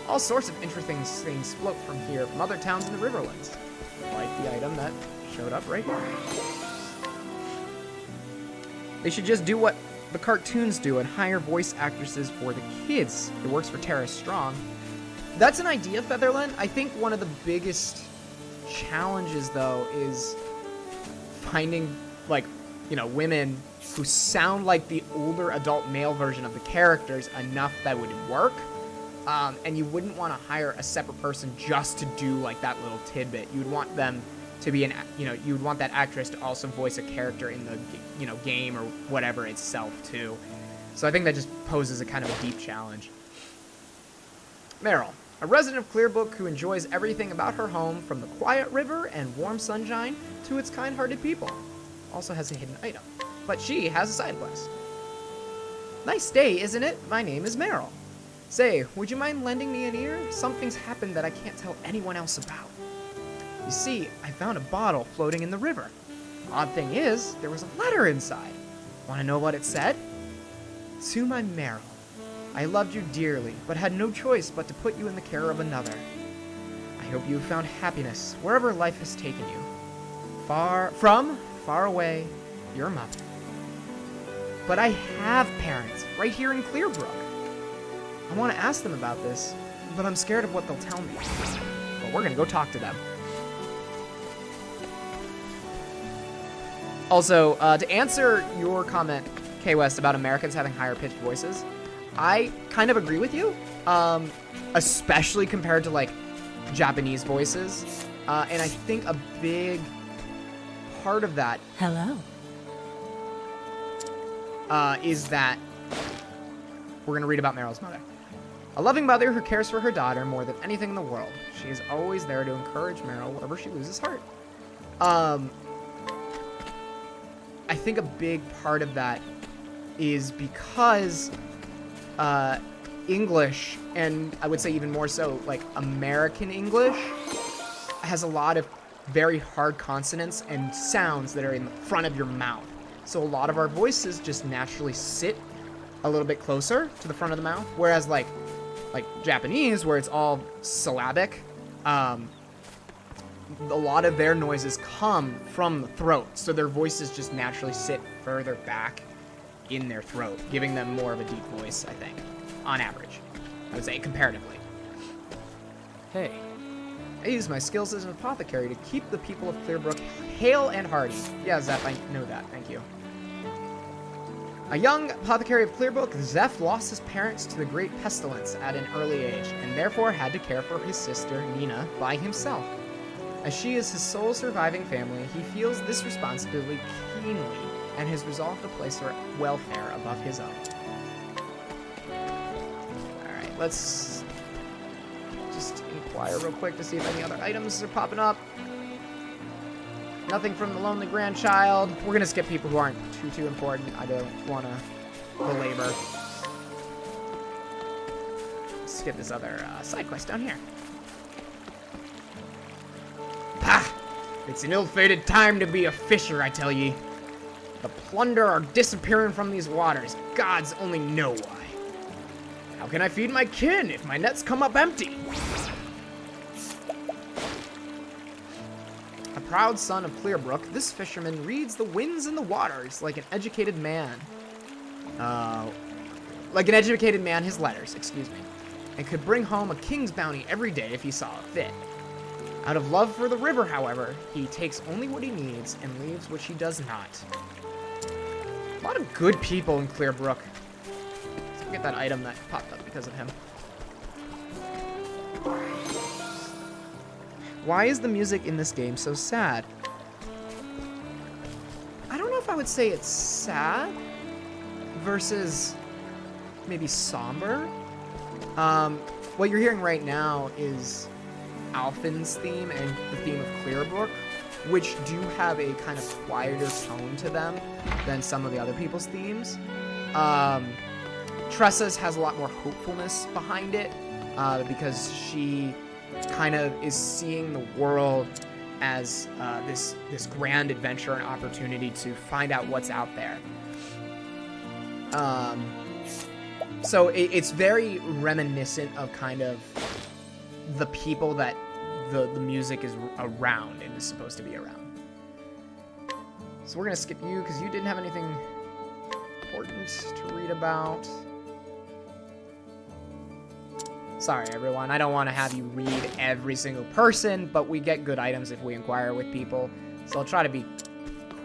All sorts of interesting things float from here, from other towns in the Riverlands. Like the item that showed up right here. They should just do what the cartoons do and hire voice actresses for the kids. It works for Terra Strong. That's an idea, Featherland. I think one of the biggest challenges, though, is finding, women who sound like the older adult male version of the characters enough that would work. And you wouldn't want to hire a separate person just to do, that little tidbit. You would want them to be you would want that actress to also voice a character in the, game or whatever itself, too. So I think that just poses a kind of a deep challenge. Meryl, a resident of Clearbrook who enjoys everything about her home, from the quiet river and warm sunshine to its kind-hearted people. Also has a hidden item, but she has a side quest. Nice day, isn't it? My name is Meryl. Say, would you mind lending me an ear? Something's happened that I can't tell anyone else about. You see, I found a bottle floating in the river. Odd thing is, there was a letter inside. Want to know what it said? To my Meryl. I loved you dearly, but had no choice but to put you in the care of another. I hope you have found happiness wherever life has taken you. Far far away, your mother. But I have parents right here in Clearbrook. I want to ask them about this, but I'm scared of what they'll tell me. But we're gonna go talk to them. Also, to answer your comment, K West, about Americans having higher pitched voices, I kind of agree with you, especially compared to like Japanese voices. And I think a big part of that Hello. is that we're going to read about Meryl's mother. A loving mother who cares for her daughter more than anything in the world. She is always there to encourage Meryl whenever she loses heart. I think a big part of that is because English, and I would say even more so, like American English, has a lot of very hard consonants and sounds that are in the front of your mouth. So a lot of our voices just naturally sit a little bit closer to the front of the mouth, whereas like Japanese, where it's all syllabic, a lot of their noises come from the throat, so their voices just naturally sit further back in their throat, giving them more of a deep voice, I think, on average. I would say comparatively. Hey, I use my skills as an apothecary to keep the people of Clearbrook hale and hearty. Yeah, Zeph, I know that. Thank you. A young apothecary of Clearbrook, Zeph lost his parents to the Great Pestilence at an early age, and therefore had to care for his sister, Nina, by himself. As she is his sole surviving family, he feels this responsibility keenly, and has resolved to place her welfare above his own. Alright, let's just inquire real quick to see if any other items are popping up. Nothing from the lonely grandchild. We're gonna skip people who aren't too important. I don't wanna belabor. Skip this other side quest down here. Pah! It's an ill-fated time to be a fisher, I tell ye. The plunder are disappearing from these waters. Gods only know why. How can I feed my kin if my nets come up empty? A proud son of Clearbrook, this fisherman reads the winds and the waters like an educated man. His letters, excuse me. And could bring home a king's bounty every day if he saw it fit. Out of love for the river, however, he takes only what he needs and leaves what he does not. A lot of good people in Clearbrook. Let's get that item that popped up because of him. Why is the music in this game so sad? I don't know if I would say it's sad versus maybe somber. What you're hearing right now is Alfin's theme and the theme of Clearbrook, which do have a kind of quieter tone to them than some of the other people's themes. Tressa's has a lot more hopefulness behind it, because she kind of is seeing the world as this grand adventure and opportunity to find out what's out there. So it's very reminiscent of kind of the people that the music is around and is supposed to be around. So we're gonna skip you because you didn't have anything important to read about. Sorry, everyone. I don't want to have you read every single person, but we get good items if we inquire with people. So I'll try to be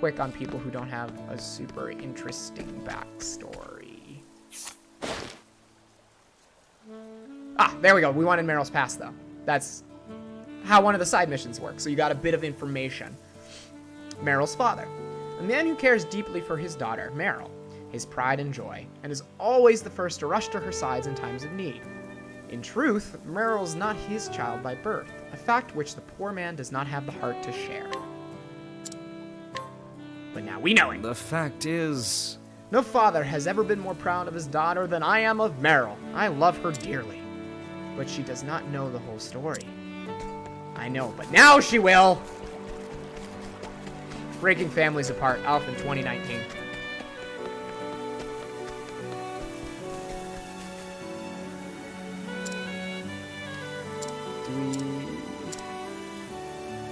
quick on people who don't have a super interesting backstory. Ah, there we go. We wanted Meryl's past, though. That's how one of the side missions works. So you got a bit of information. Meryl's father. A man who cares deeply for his daughter, Meryl, his pride and joy, and is always the first to rush to her sides in times of need. In truth, Meryl's not his child by birth, a fact which the poor man does not have the heart to share. But now we know it. The fact is... No father has ever been more proud of his daughter than I am of Meryl. I love her dearly. But she does not know the whole story. I know, but now she will! Breaking Families Apart, Alpha 2019.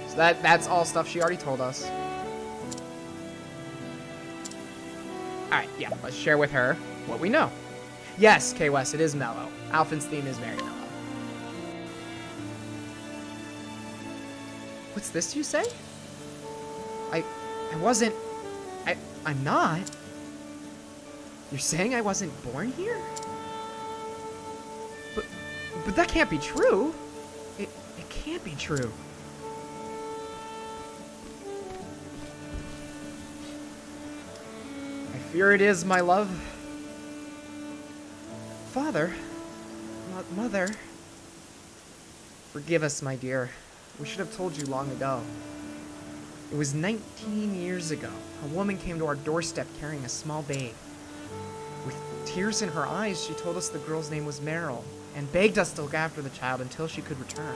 So that's all stuff she already told us. Alright, yeah, let's share with her what we know. Yes, K-West, it is mellow. Alphen's theme is very mellow. What's this you say? I'm not. You're saying I wasn't born here? But that can't be true. It can't be true. I fear it is, my love. Father, mother, forgive us, my dear. We should have told you long ago. It was 19 years ago. A woman came to our doorstep carrying a small babe. With tears in her eyes, she told us the girl's name was Meryl and begged us to look after the child until she could return.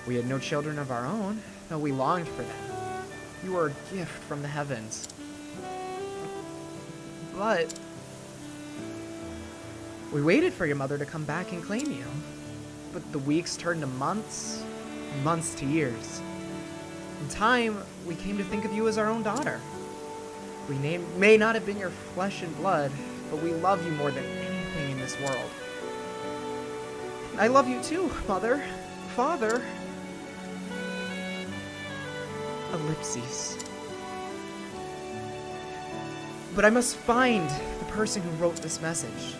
We had no children of our own, though we longed for them. You were a gift from the heavens. But we waited for your mother to come back and claim you. But the weeks turned to months, and months to years. In time, we came to think of you as our own daughter. We may not have been your flesh and blood, but we love you more than anything in this world. I love you too, Mother, Father. Ellipses. But I must find the person who wrote this message.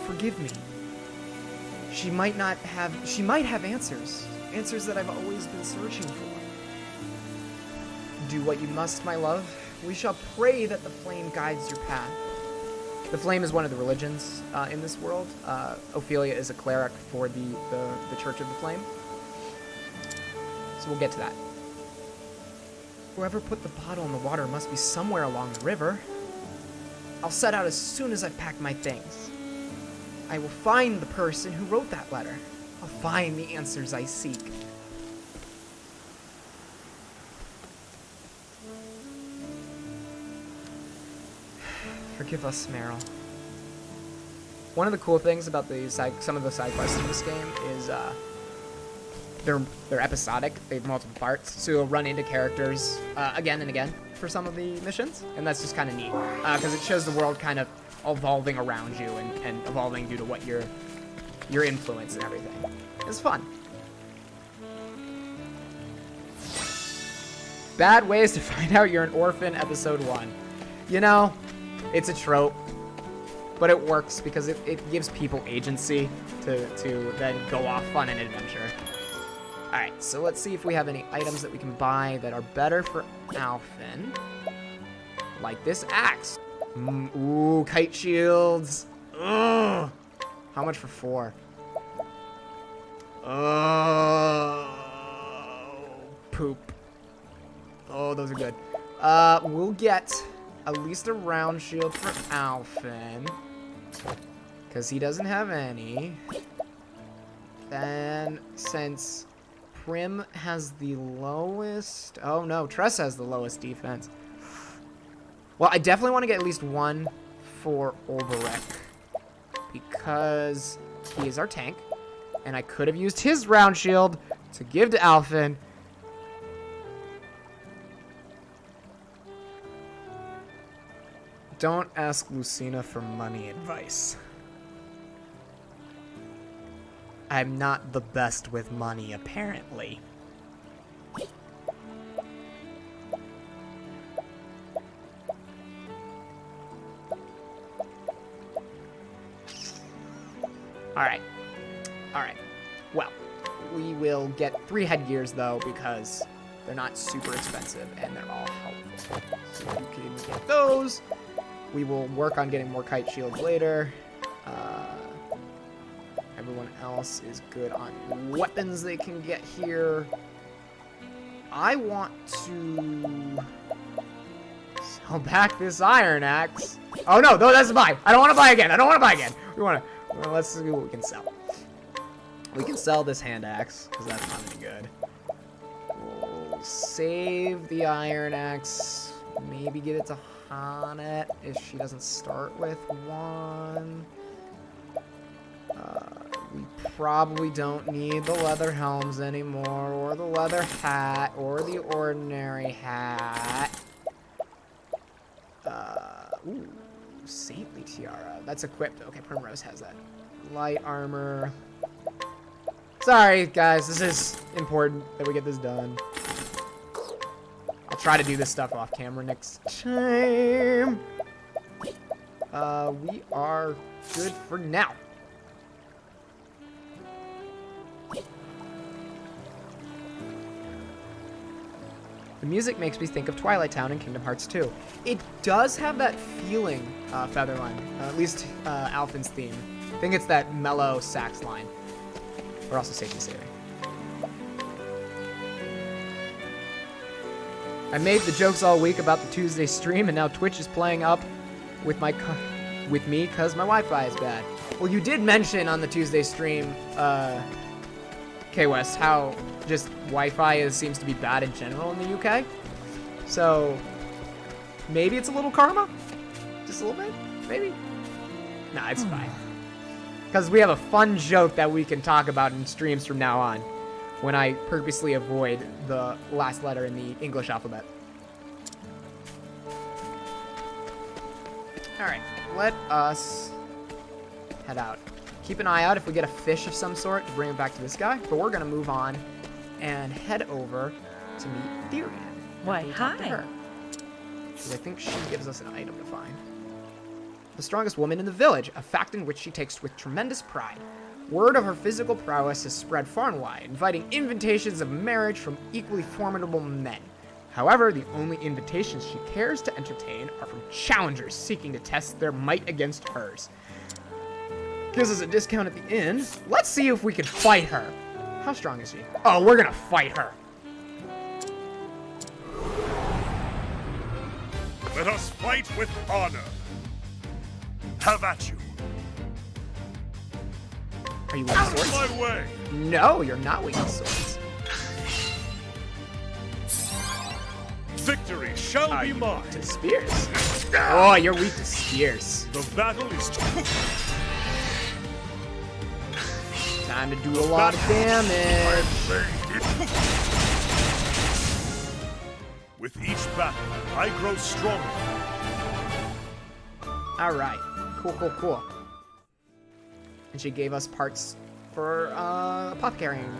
Forgive me. She might have answers. Answers that I've always been searching for. Do what you must, my love. We shall pray that the flame guides your path. The flame is one of the religions in this world. Ophelia is a cleric for the Church of the Flame. So we'll get to that. Whoever put the bottle in the water must be somewhere along the river. I'll set out as soon as I've packed my things. I will find the person who wrote that letter. I'll find the answers I seek. Forgive us, Meryl. One of the cool things about some of the side quests in this game is they're episodic. They have multiple parts, so you'll run into characters again and again for some of the missions, and that's just kind of neat because it shows the world kind of evolving around you and evolving due to what your influence and everything. It's fun. Bad ways to find out you're an orphan, episode 1. You know, it's a trope, but it works because it gives people agency to then go off on an adventure. Alright, so let's see if we have any items that we can buy that are better for Alphen. Like this axe. Ooh, kite shields. Ugh. How much for 4? Oh, poop. Oh, those are good. We'll get at least a round shield for Alphen, because he doesn't have any. Then, since Prim has the lowest... Oh, no, Tress has the lowest defense. Well, I definitely want to get at least one for Olberek, because he is our tank, and I could have used his round shield to give to Alphen. Don't ask Lucina for money advice. I'm not the best with money, apparently. Alright. Alright. Well, we will get 3 headgears, though, because they're not super expensive, and they're all helpful. So you can get those. We will work on getting more kite shields later. Everyone else is good on weapons they can get here. I want to sell back this iron axe. Oh no, that's a buy. I don't want to buy again. I don't want to buy again. Let's see what we can sell. We can sell this hand axe because that's not any good. We'll save the iron axe. Maybe get it to Hanet if she doesn't start with 1. We probably don't need the leather helms anymore, or the leather hat, or the ordinary hat. Ooh, saintly tiara. That's equipped. Okay, Primrose has that. Light armor. Sorry, guys. This is important that we get this done. I'll try to do this stuff off camera next time. We are good for now. The music makes me think of Twilight Town and Kingdom Hearts 2. It does have that feeling, Featherline. At least Alphen's theme. I think it's that mellow sax line. We're also safety saving. I made the jokes all week about the Tuesday stream, and now Twitch is playing up with me because my Wi-Fi is bad. Well, you did mention on the Tuesday stream, K-West, how just Wi-Fi seems to be bad in general in the UK. So maybe it's a little karma? Just a little bit? Maybe? Nah, it's fine. Because we have a fun joke that we can talk about in streams from now on when I purposely avoid the last letter in the English alphabet. Alright, let us head out. Keep an eye out if we get a fish of some sort to bring it back to this guy, but we're going to move on and head over to meet Therian. Why, Talk to hi. her. 'Cause I think she gives us an item to find. The strongest woman in the village, a fact in which she takes with tremendous pride. Word of her physical prowess has spread far and wide, inviting invitations of marriage from equally formidable men. However, the only invitations she cares to entertain are from challengers seeking to test their might against hers. Gives us a discount at the end. Let's see if we can fight her. How strong is she? Oh, we're gonna fight her. Let us fight with honor. Have at you. Are you weak Out of swords? my way. No, you're not weak swords. Victory shall Are be you mine. weak to spears? Oh, you're weak to spears. The battle is Time to do a lot of damage. With each battle, I grow stronger. All right, cool. And she gave us parts for apothecarying.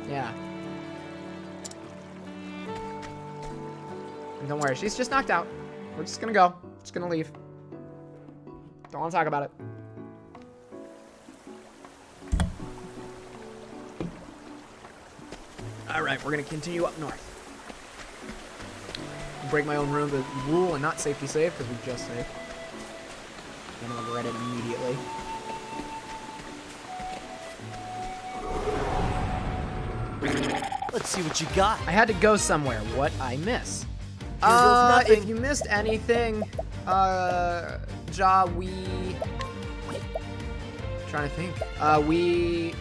Yeah. And don't worry, she's just knocked out. We're just gonna go. Just gonna leave. Don't want to talk about it. All right, we're gonna continue up north. Break my own rule and not safety save because we just saved. And I'll regret it immediately. Let's see what you got. I had to go somewhere. What I miss? nothing. If you missed anything, trying to think. We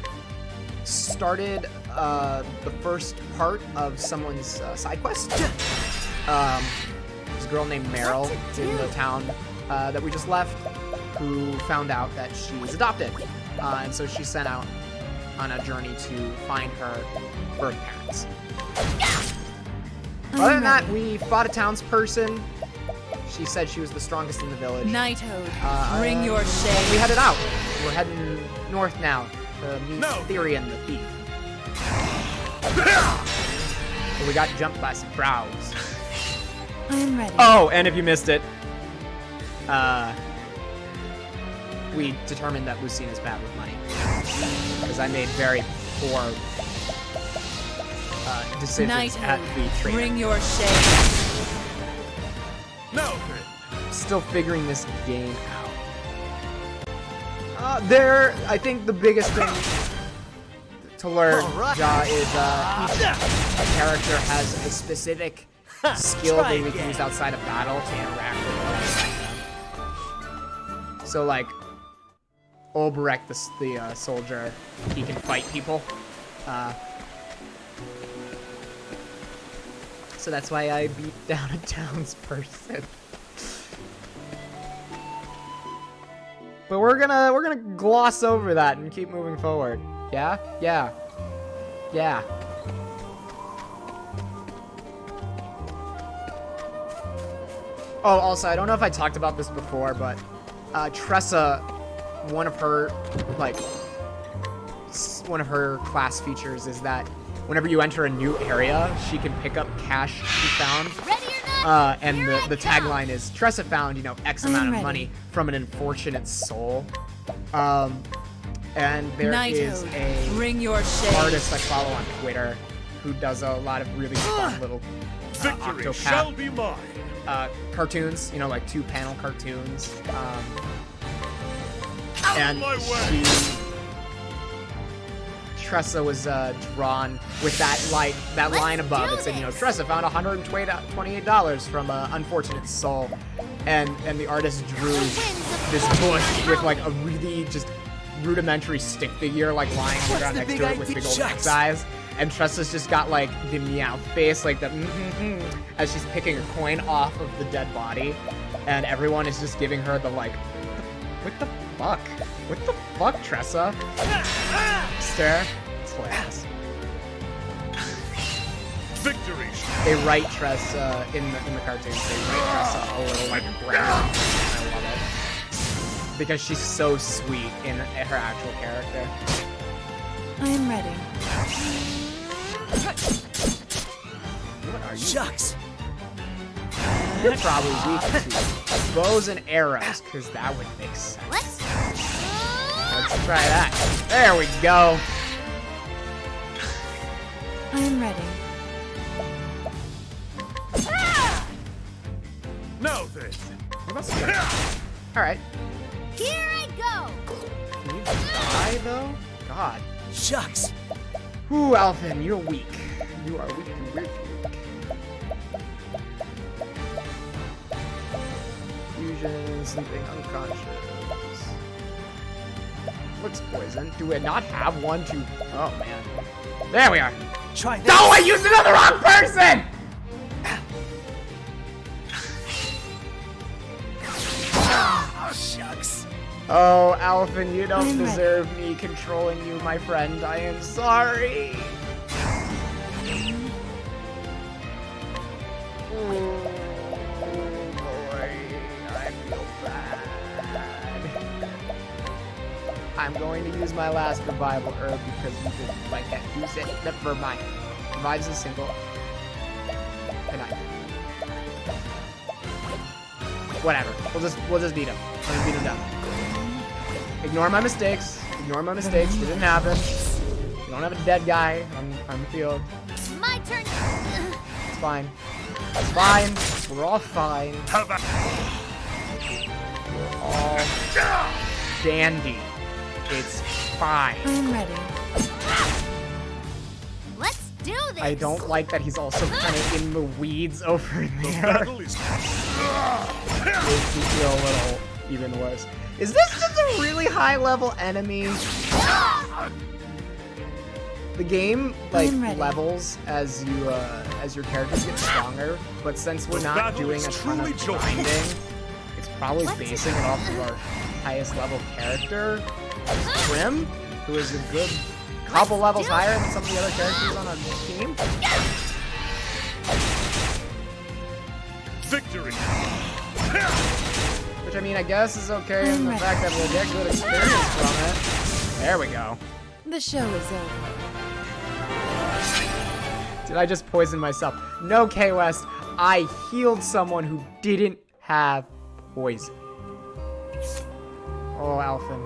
started the first part of someone's side quest. There's a girl named Meryl in the town that we just left who found out that she's adopted. And so she's sent out on a journey to find her birth parents. Other than that, we fought a townsperson. She said she was the strongest in the village. Nighthode, bring your We shade. headed out. We're heading north now to meet Therian the thief. But we got jumped by some crows. I am ready. Oh, and if you missed it, we determined that Lucina's bad with money. Because I made very poor decisions at the Nighthode, trader. bring your shade. Now then. Still figuring this game out. I think the biggest thing to learn, Alright. Ja, is each character has a specific skill Try that we can again. use outside of battle to interact with them. So, like, Olberek, the soldier, he can fight people. So that's why I beat down a townsperson. But we're gonna gloss over that and keep moving forward. Yeah? Yeah. Oh, also, I don't know if I talked about this before, but Tressa, one of her class features is that whenever you enter a new area, she can pick up cash she found. Ready or not? And Here I the come. tagline is Tressa found, X amount of money from an unfortunate soul. And there is Knighthood, a bring your shade. artist I follow on Twitter who does a lot of really fun little Victory shall Octopath be mine. cartoons, like 2-panel cartoons. Out And of my way. Tressa was drawn with that line above. It said, this. Tressa found $128 from an unfortunate soul, and the artist drew this bush with like a really just rudimentary stick figure like lying on the ground next to it with big old X eyes. And Tressa's just got like the meow face, like the as she's picking a coin off of the dead body, and everyone is just giving her the like, what the fuck? What the fuck, Tressa? Stare. It's hilarious. Victory. They write Tressa in the cartoons. They write Tressa a little like brown. I love it because she's so sweet in her actual character. I am ready. What are you? Shucks. You're probably weak to bows and arrows, because that would make sense. Let's Let's try that. There we go. I am ready. Now then. All right. Here I go. Can you die though? God. Shucks. Ooh, Alvin, you're weak. You are weak. You're weak. Fusion, sleeping, unconscious. Looks poison. Do we not have one to? Oh man. There we are. Try this. No, I used another wrong person. Oh, shucks. Oh, Alvin, you don't I'm ready. deserve me controlling you, my friend. I am sorry. Oh, boy, I feel bad. I'm going to use my last revival herb because you could, like, use it. Never mind. Revives a single. Good night. Whatever. We'll just beat him. We'll just beat him down. Ignore my mistakes. Ignore my mistakes. They didn't happen. We don't have a dead guy on the field. My turn. It's fine. It's fine. We're all fine. Have at. We're all dandy. It's fine. I am ready. Let's do this. I don't like that he's also kind of in the weeds over there. Battle is. Makes me feel a little even worse. Is this just a really high level enemy? The game like I'm ready. levels as your characters get stronger, but since we're The not battle doing is a ton of truly grinding, joyous. it's probably basing it off of our highest level character, Grim, who is a good couple levels higher than some of the other characters on our team. Victory. Which I mean, I guess is okay in the I'm fact that we'll get good experience from it. There we go. The show is over. Did I just poison myself? No, K-West. I healed someone who didn't have poison. Oh, Alphen.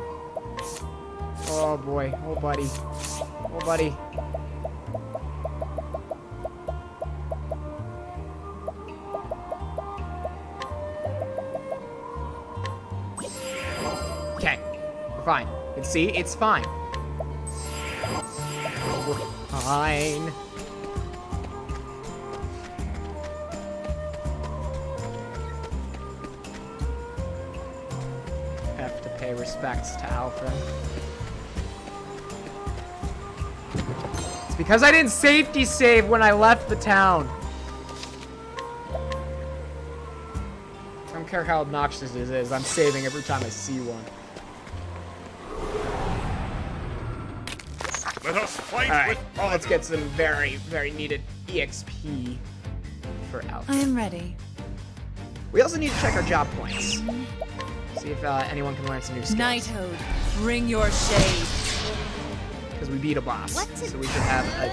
Oh, boy. Oh, buddy. Oh, buddy. Okay. We're fine. And see? It's fine. We're fine. Have to pay respects to Alpha. It's because I didn't safety save when I left the town. I don't care how obnoxious it is, I'm saving every time I see one. Let us fight Alright, with honor. let's get some very, very needed EXP for Alpha. I am ready. We also need to check our job points. See if anyone can learn some new skills. Knighthood, bring your shade. Because we beat a boss, What to- so we should have a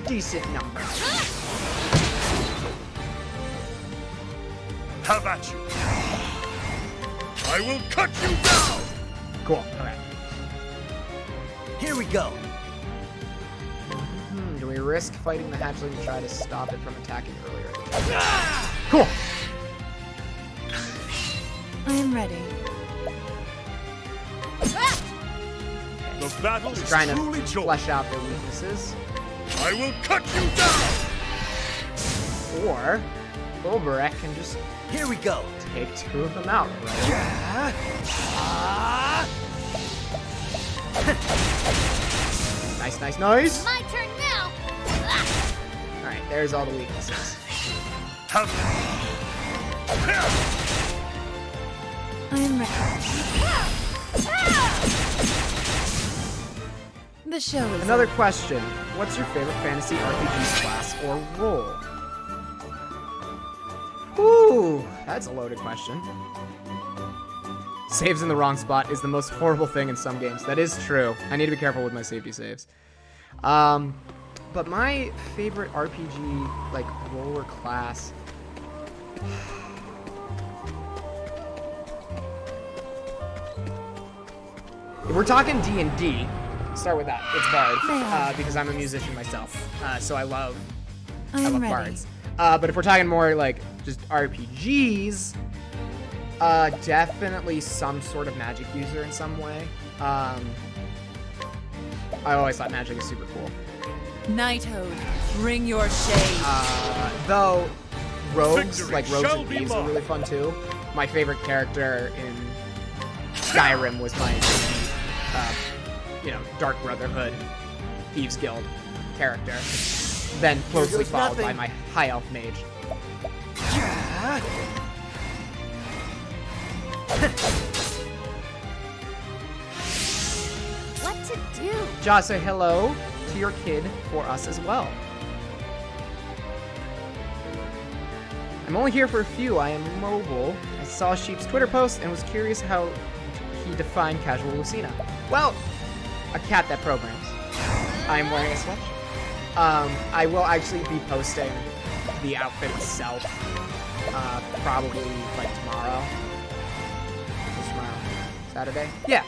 decent number. Have at you. I will cut you down. Cool. Okay. Here we go. Do we risk fighting the hatchling and try to stop it from attacking earlier? Cool. I am ready. The battle is Trying truly to joined. flesh out their weaknesses. I will cut you down. Or Ulberek can just Here we go. take two of them out, right? Nice, nice, nice. My turn now. Alright, there's all the weaknesses. Have I am ready. The show is Another over. question. What's your favorite fantasy RPG class or role? Ooh, that's a loaded question. Saves in the wrong spot is the most horrible thing in some games. That is true. I need to be careful with my safety saves. But my favorite RPG, like, role or class... If we're talking D&D, start with that. It's Bard, because I'm a musician myself. So I love I am ready. bards. But if we're talking more like just RPGs, definitely some sort of magic user in some way. I always thought magic is super cool. Knighthood, bring your shade. Though rogues, Victory like rogues shall and be thieves, are mine. really fun too. My favorite character in Skyrim was my, Dark Brotherhood, Thieves Guild character. Then closely goes followed by nothing. my High Elf Mage. What to do? Josh, say hello to your kid for us as well. I'm only here for a few. I am mobile. I saw Sheep's Twitter post and was curious how he defined casual Lucina. Well, a cat that programs. I'm wearing a sweatshirt. I will actually be posting the outfit itself, probably like tomorrow. What's tomorrow? Saturday? Yeah,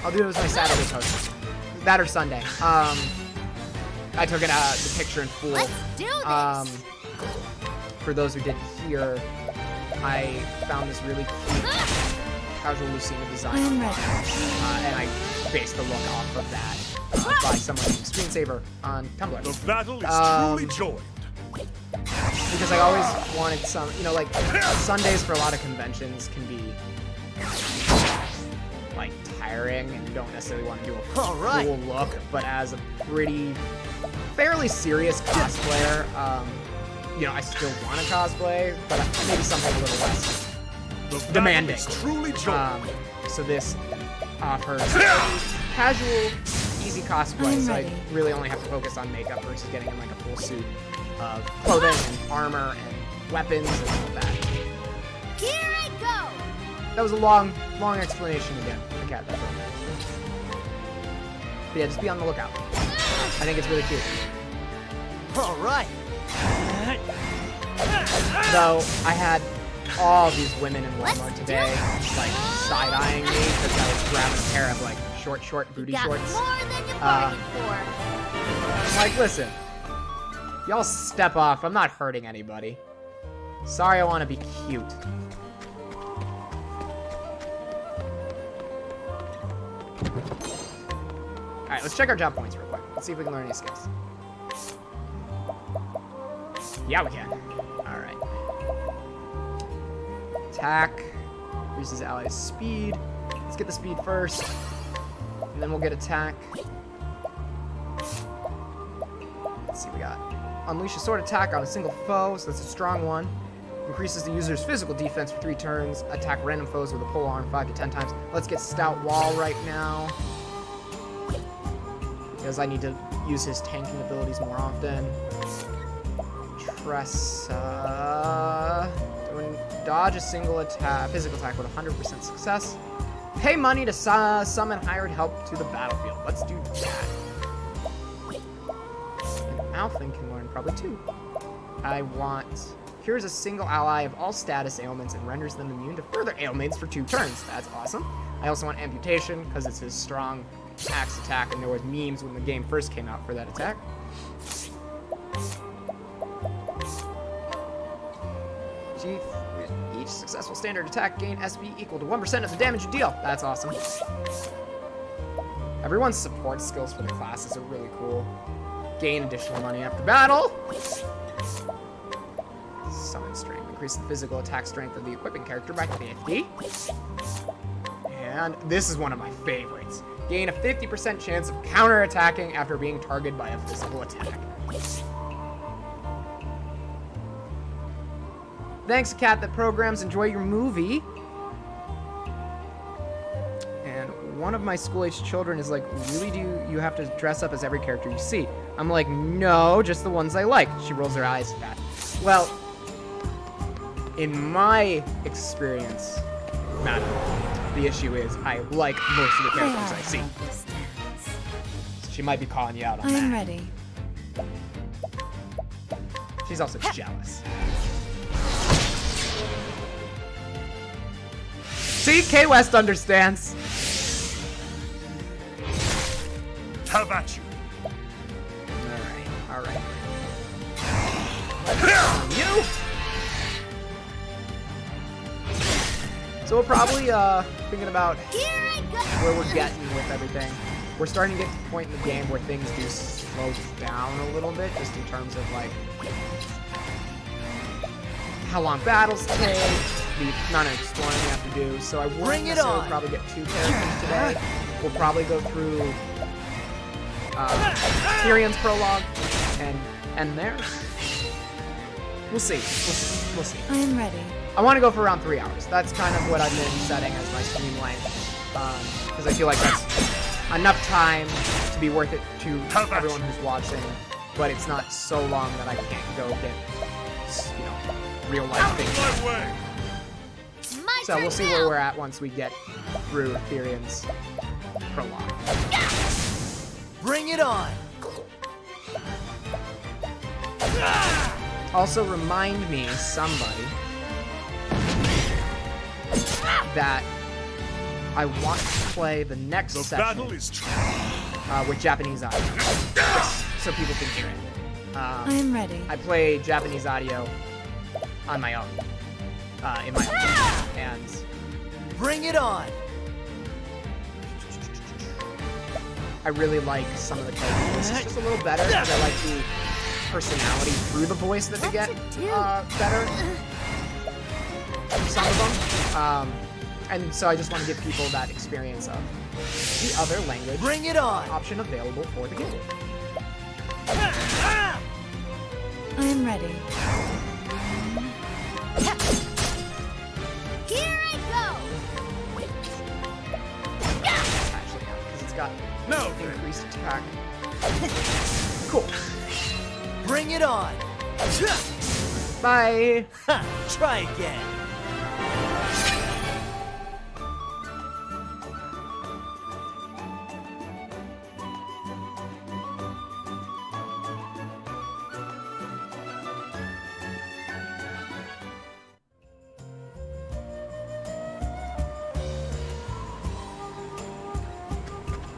I'll do it as my Saturday post. That or Sunday. I took the picture in full. Let's do this. For those who didn't hear, I found this really cute casual Lucina design I am online, ready. and I based the look off of that by someone named Screensaver on Tumblr. the battle is truly joined. Because I always wanted some, like Sundays for a lot of conventions can be like tiring, and you don't necessarily want to do a All right. cool look. But as a fairly serious cosplayer, I still want to cosplay, but maybe something a little less The battle demanding. is truly joined. So this offers casual, easy cosplay, I'm so I ready. really only have to focus on makeup versus getting in like a full suit of clothing and armor and weapons and all that. Here I go. That was a long explanation again. The cat that broke. But yeah, just be on the lookout. I think it's really cute. All right. Though I had all these women in Walmart today, like side-eyeing me because I was grabbing a pair of like short booty Got shorts. more than you bargained for. I'm like, listen, y'all step off. I'm not hurting anybody. Sorry, I want to be cute. All right, let's check our job points real quick. Let's see if we can learn any skills. Yeah, we can. All right. Attack. Increases allies' speed. Let's get the speed first. And then we'll get attack. Let's see what we got. Unleash a sword attack on a single foe, so that's a strong one. Increases the user's physical defense for 3 turns. Attack random foes with a pole arm 5 to 10 times. Let's get Stout Wall right now, because I need to use his tanking abilities more often. Tressa. Dodge a single attack, physical attack with 100% success. Pay money to summon hired help to the battlefield. Let's do that. And Alfin can learn probably too. I want... Cures a single ally of all status ailments and renders them immune to further ailments for 2 turns. That's awesome. I also want amputation because it's his strong axe attack, and there was memes when the game first came out for that attack. Each successful standard attack gain SB equal to 1% of the damage you deal. That's awesome. Everyone's support skills for the classes are really cool. Gain additional money after battle. Summon strength. Increase the physical attack strength of the equipping character by 50. And this is one of my favorites. Gain a 50% chance of counter-attacking after being targeted by a physical attack. Thanks, Cat That Programs. Enjoy your movie. And one of my school-age children is like, really, do you have to dress up as every character you see? I'm like, no, just the ones I like. She rolls her eyes at that. Well, in my experience, Madam, the issue is I like most of the characters I see. So she might be calling you out on I am that. ready. She's also jealous. See, K West understands. Have at you. All right. You. So we're probably thinking about where we're getting with everything. We're starting to get to the point in the game where things do slow down a little bit, just in terms of like how long battles take, the amount of exploring you have to do. So I won't necessarily probably get 2 characters today. We'll probably go through Tyrion's prologue and end there. We'll see. We'll see. I am ready. I want to go for around 3 hours. That's kind of what I've been setting as my stream length, because I feel like that's enough time to be worth it to everyone who's watching, but it's not so long that I can't go get, real life things. My way. So we'll see where we're at once we get through Tyrion's prologue. Bring it on! Also, remind me, somebody, that I want to play the next The session battle is true. with Japanese audio, so people can hear it. I am ready. I play Japanese audio on my own, in my own, and Bring it on! I really like some of the character voices just a little better because I like the personality through the voice that they get better. Some of them. And so I just want to give people that experience of the other language Bring it on! option available for the game. I am ready. Here I go! Actually, yeah, because it's got No, increased attack. Cool. Bring it on! Bye. Ha! Try again!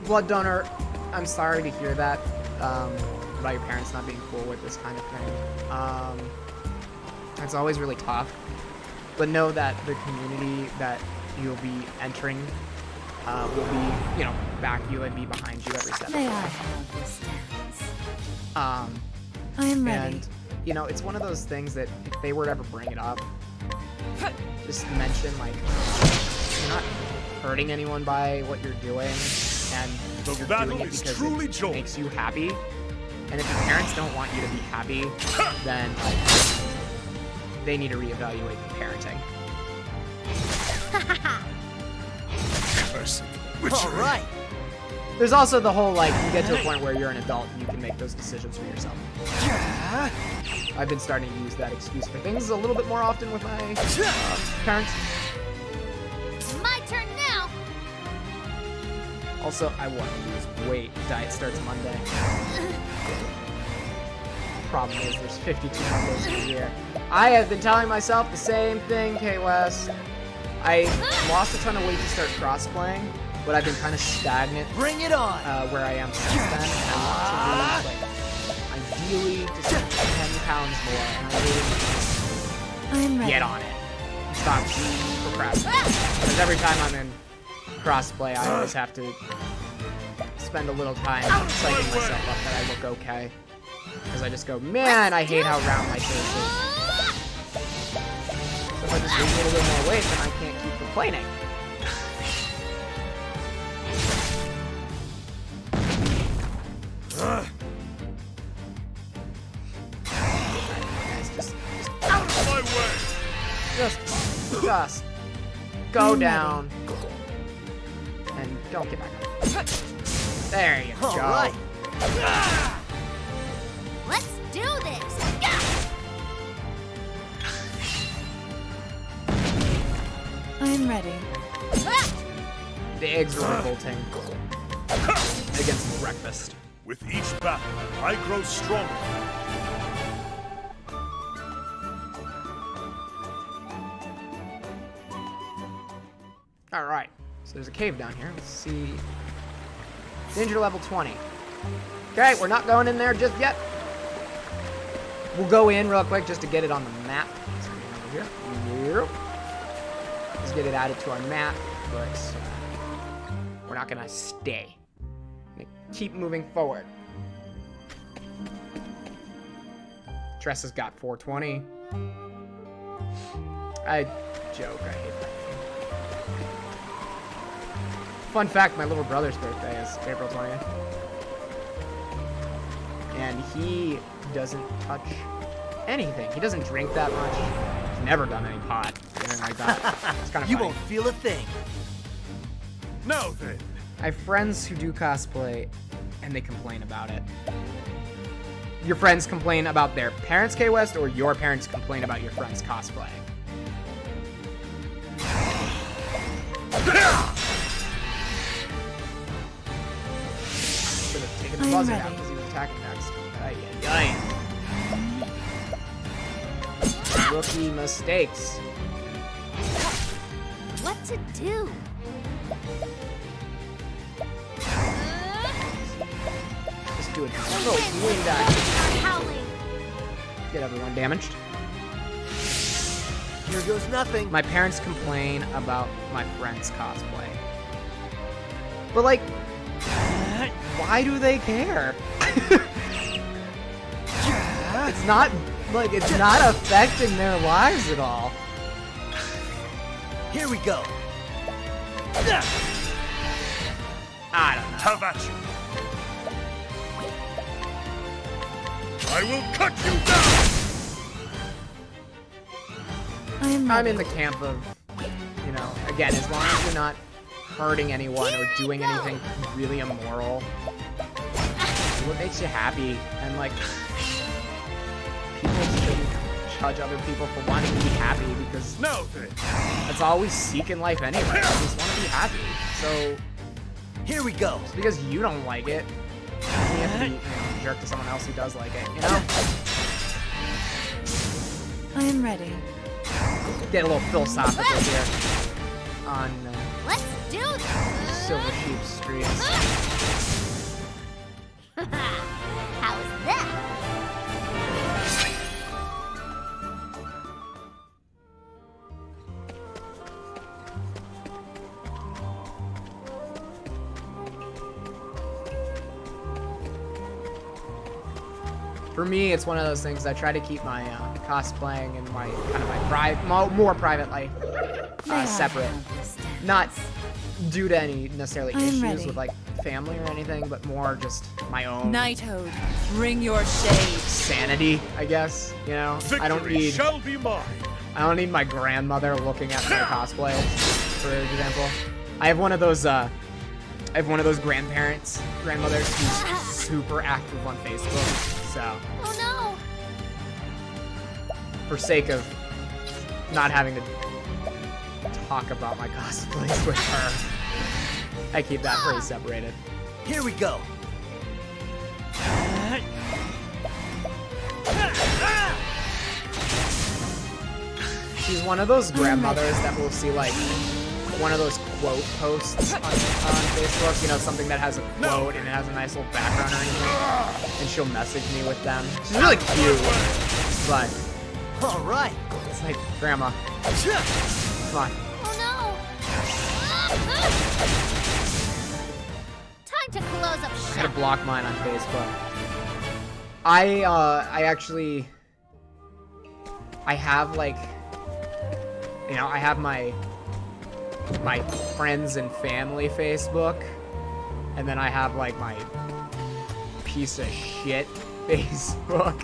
Blood donor, I'm sorry to hear that about your parents not being cool with this kind of thing. It's always really tough, but know that the community that you'll be entering will be, back you and be behind you every step. May I have this dance? I am ready. And it's one of those things that if they were to ever bring it up, just mention like you're not hurting anyone by what you're doing. And The you're battle doing it is because truly it joy. makes you happy. And if your parents don't want you to be happy, then they need to reevaluate parenting. Mercy. All right! There's also the whole, like, you get to a point where you're an adult and you can make those decisions for yourself. I've been starting to use that excuse for things a little bit more often with my parents. My turn now. Also, I want to lose weight. Diet starts Monday. Problem is, there's 52 Mondays in a year. I have been telling myself the same thing, K-West. I lost a ton of weight to start cross-playing, but I've been kind of stagnant. Bring it on! Where I am since then, and I want to lose, like, ideally, just 10 pounds more, and I really I'm ready. get on it. And stop procrastinating. Because every time I'm in crossplay, I always have to spend a little time psyching myself up that I look okay. Because I just go, man, I hate how round my face is. So if I just lose a little bit more weight, then I can't keep complaining. Out of my way! Just go down. And don't get back up. There you go. All right. Let's do this. Yeah. I'm ready. The eggs are revolting against breakfast. With each battle, I grow stronger. All right, so there's a cave down here. Let's see. Danger level 20. Okay, we're not going in there just yet. We'll go in real quick just to get it on the map. Let's get it over here. Yep. Let's get it added to our map, but we're not gonna stay. We're gonna keep moving forward. Tressa's got 420. I joke, I hate that. Fun fact, my little brother's birthday is April 20th. And he doesn't touch anything. He doesn't drink that much. He's never done any pot, anything like that. It's kind of You funny. won't feel a thing. Now then, I have friends who do cosplay, and they complain about it. Your friends complain about their parents' K-West, or your parents complain about your friends' cosplay? Should have taken the I'm buzzer ready. out because he was attacking next. Ay, ay, ay. Rookie mistakes. What to do? Just do it. The Oh, wind wind is dash. howling. Get everyone damaged. Here goes nothing. My parents complain about my friends' cosplay. But like, why do they care? It's not like it's not affecting their lives at all. Here we go. I don't know. have at you. I will cut you down! I'm in the camp of, you know, again, as long as you're not hurting anyone or doing anything really immoral, do what makes you happy. And like, people shouldn't judge other people for wanting to be happy because Now then, that's all we seek in life anyway. We just want to be happy. So Here we go. just because you don't like it, you have to be, you know, a jerk to someone else who does like it, you know? I am ready. Get a little philosophical here on Let's do this. Silver Sheep streets. How's that? For me, it's one of those things. I try to keep my cosplaying and my kind of my more private life separate. Not due to any necessarily I'm issues ready. with like family or anything, but more just my own Knighthood, bring your shade. sanity, I guess. You know, victory I don't need shall be mine. my grandmother looking at my cosplay, for example. I have one of those I have one of those grandmothers who's super active on Facebook. So, Oh for sake of not having to talk about my cosplays with her, I keep that pretty separated. Here we go. She's one of those grandmothers that will see like one of those quote posts on Facebook, you know, something that has a quote and it has a nice little background or anything, and she'll message me with them. She's really cute, but All right. it's like, Grandma, come on. no! Oh no! Time to close up I gotta shop. block mine on Facebook. I actually, I have like, you know, I have my friends and family Facebook, and then I have like my piece of shit Facebook,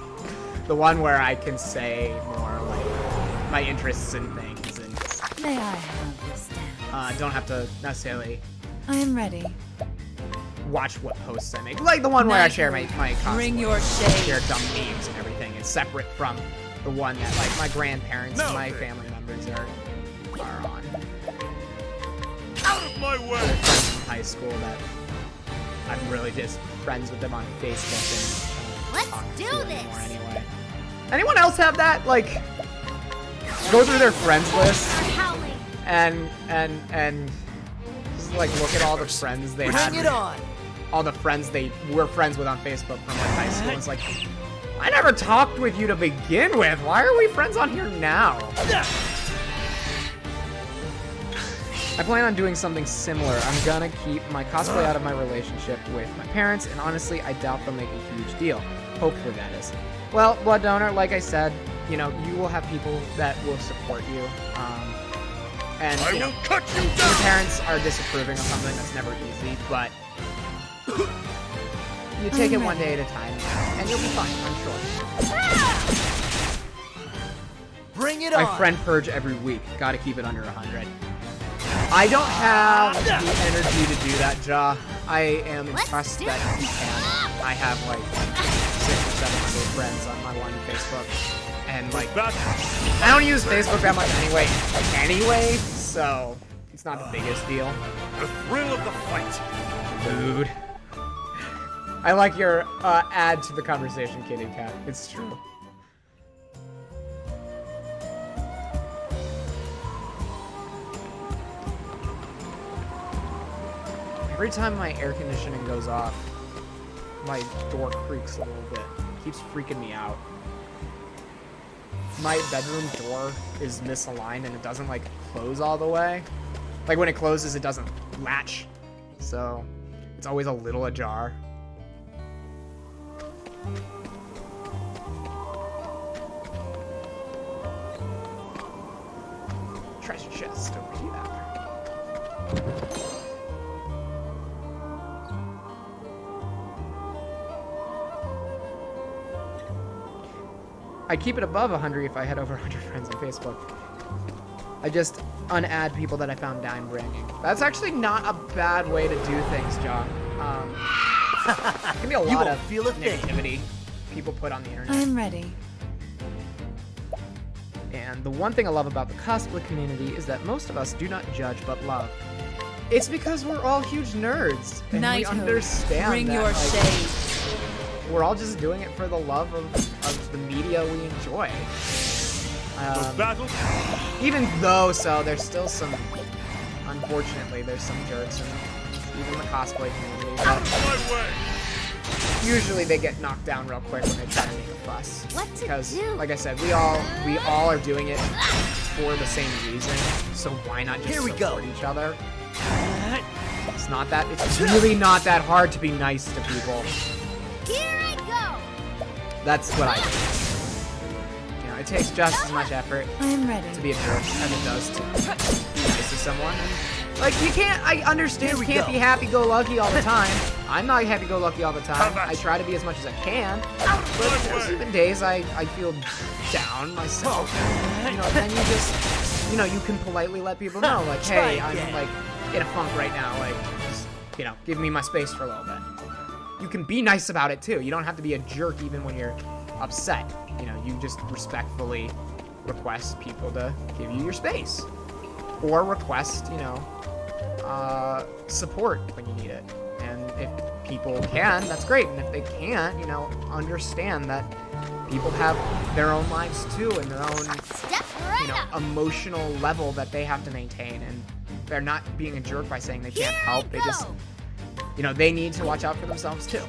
the one where I can say more like my interests and things, and May I have this dance? don't have to necessarily I am ready. watch what posts I make. Like the one where I share my cosplay. Bring your share shade. dumb memes and everything. It's separate from the one that like my grandparents and my family members are on. Out of my They're way! friends from high school that I'm really just friends with them on Facebook and Let's talk do to this. anymore anyway. Anyone else have that? Like, go through their friends list Start howling. and just like look at all the friends they had. Bring it on. All the friends they were friends with on Facebook from like high school. It's like, I never talked with you to begin with. Why are we friends on here now? I plan on doing something similar. I'm gonna keep my cosplay out of my relationship with my parents, and honestly, I doubt they'll make a huge deal. Hopefully that is. Well, Blood Donor, like I said, you know, you will have people that will support you. And, I you know, will cut you your down! parents are disapproving of something that's never easy, but you take it one day at a time, and you'll be fine, I'm sure. Bring it on. My friend purge every week. Gotta keep it under 100. I don't have the energy to do that, Ja. I am impressed do that it. you can. I have like 600 or 700 friends on my one Facebook, and like That I don't use Facebook that much anyway, so it's not the biggest deal. the thrill of the fight. Dude. I like your add to the conversation, Kitty Cat. It's true. Every time my air conditioning goes off, my door creaks a little bit. It keeps freaking me out. My bedroom door is misaligned and it doesn't like close all the way. Like when it closes, it doesn't latch. So it's always a little ajar. Treasure chest over here. I keep it above 100 if I had over 100 friends on Facebook. I just unadd people that I found dime bringing. That's actually not a bad way to do things, John. It can be a lot won't of feel a thing. negativity people put on the internet. I am ready. And the one thing I love about the cosplay community is that most of us do not judge but love. It's because we're all huge nerds, and we Knighthood. understand Bring that, your like, shade. we're all just doing it for the love of the media we enjoy. The battle. Even though, there's still some, unfortunately, there's some jerks in even the cosplay community. Out But of my way! usually they get knocked down real quick when they try to make a fuss. What to Because, do? like I said, we all are doing it for the same reason. So why not just Here we support go. each other? It's really not that hard to be nice to people. Here I go. That's what I do. You know, it takes just as much effort I am ready. to be a jerk as it does to be nice to someone. And, like, you can't, I understand you can't be happy-go-lucky all the time. I'm not happy-go-lucky all the time. I try to be as much as I can. But there's even days I feel down myself. You know, then you just, you know, you can politely let people know, like, Try hey, I'm, again. like, in a funk right now. Like, just you know, give me my space for a little bit. You can be nice about it too. You don't have to be a jerk even when you're upset. You know, you just respectfully request people to give you your space. Or request, you know, support when you need it. And if people can, that's great. And if they can't, you know, understand that people have their own lives too and their own, Step right you know, up. emotional level that they have to maintain. And they're not being a jerk by saying they can't Here help. I They just, go. you know, they need to watch out for themselves too.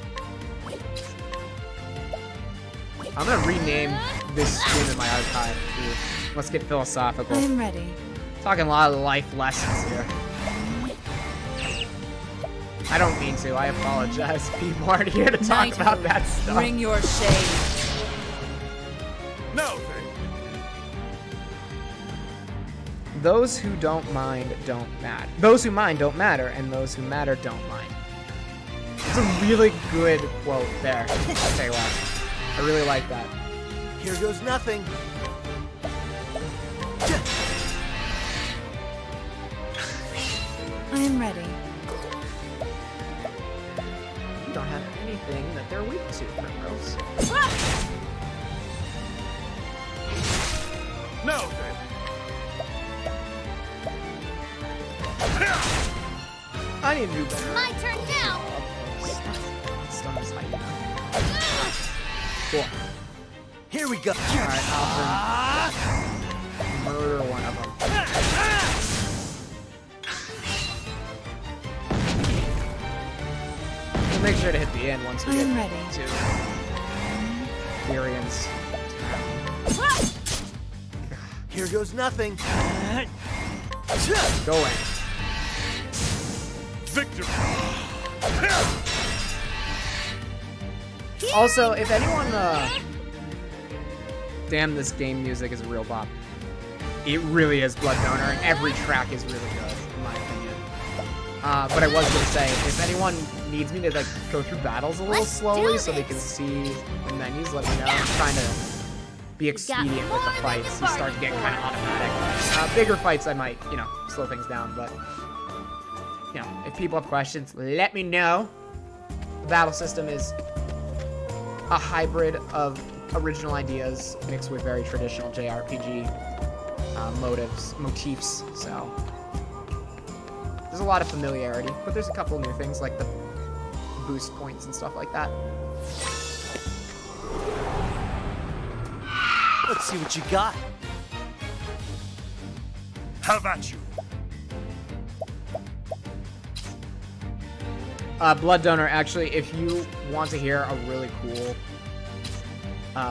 I'm gonna rename this stream in my archive too. Let's get philosophical. I am ready. Talking a lot of life lessons here. I don't mean to. I apologize. People aren't here to talk about that stuff. Bring your shade. Now then, Those who don't mind don't matter. Those who mind don't matter, and those who matter don't mind. It's a really good quote there. I'll tell you what. I really like that. Here goes nothing. I am ready. You don't have anything that they're weak to, Primrose. now then. I need to do better. My turn now. Stun this hyena. Cool. Here we go. Alright, Alfred. Murder one of them. We'll make sure to hit the end once we I get am ready. to Lyrian's. Here goes nothing. Go in. Victory. Also, if anyone, damn, this game music is a real bop. It really is Blood Donor, and every track is really good, in my opinion. But I was gonna say, if anyone needs me to like go through battles a little Let's slowly do so they this. can see the menus, let me know. I'm trying to be expedient with more the than fights you and start bargained getting for. kind of automatic. Bigger fights, I might, you know, slow things down, but you know, if people have questions, let me know. The battle system is a hybrid of original ideas mixed with very traditional JRPG motifs, so there's a lot of familiarity, but there's a couple new things like the boost points and stuff like that. Let's see what you got. Have at you. Blood Donor, actually, if you want to hear a really cool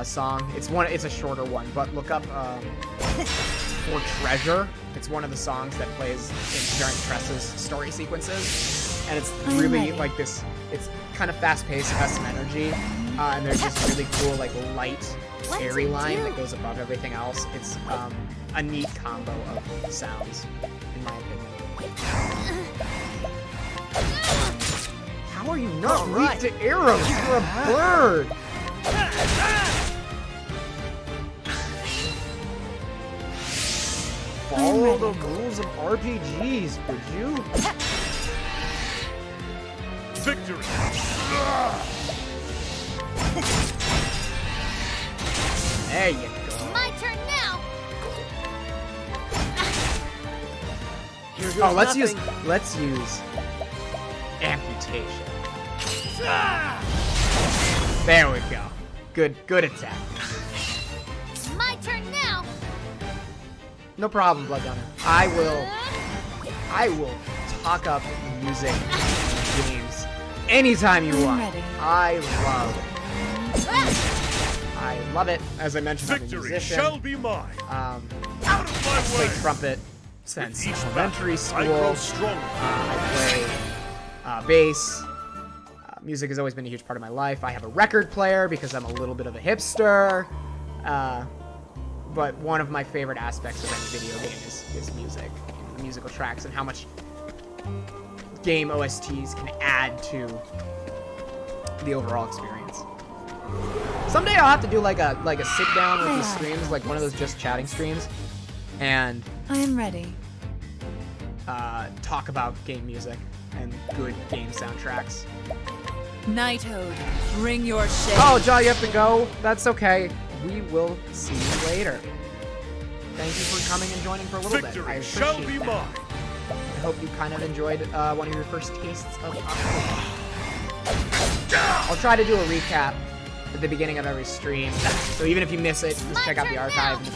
song, it's a shorter one, but look up For Treasure. It's one of the songs that plays during Tress's story sequences, and it's I'm really ready. like this. It's kind of fast-paced, has some energy, and there's this really cool like light, What's airy it line do? that goes above everything else. It's a neat combo of sounds, in my opinion. How are you not All weak right. to arrows? You're a bird. Follow the rules of RPGs, would you? Victory. There you go. My turn now. Here goes Oh, let's nothing. use amputation. There we go. Good attack. My turn now. No problem, Blood Gunner. I will talk up music games anytime you I'm want. ready. I love it. As I mentioned, I'm a Victory musician. shall be mine. Out Out of my play way. trumpet since Each elementary battle, I school. grow stronger. I play bass. Music has always been a huge part of my life. I have a record player because I'm a little bit of a hipster. But one of my favorite aspects of any video game is music, the musical tracks, and how much game OSTs can add to the overall experience. Someday I'll have to do like a sit down with the streams, like one of those just chatting streams, and I am ready. talk about game music. and good game soundtracks. Knighthood, bring your shade. Oh, John, you have to go. That's okay. We will see you later. Thank you for coming and joining for a little bit. I Victory shall appreciate be that. mine. I hope you kind of enjoyed one of your first tastes of Octopath. I'll try to do a recap at the beginning of every stream. So even if you miss it, just check out the archive in the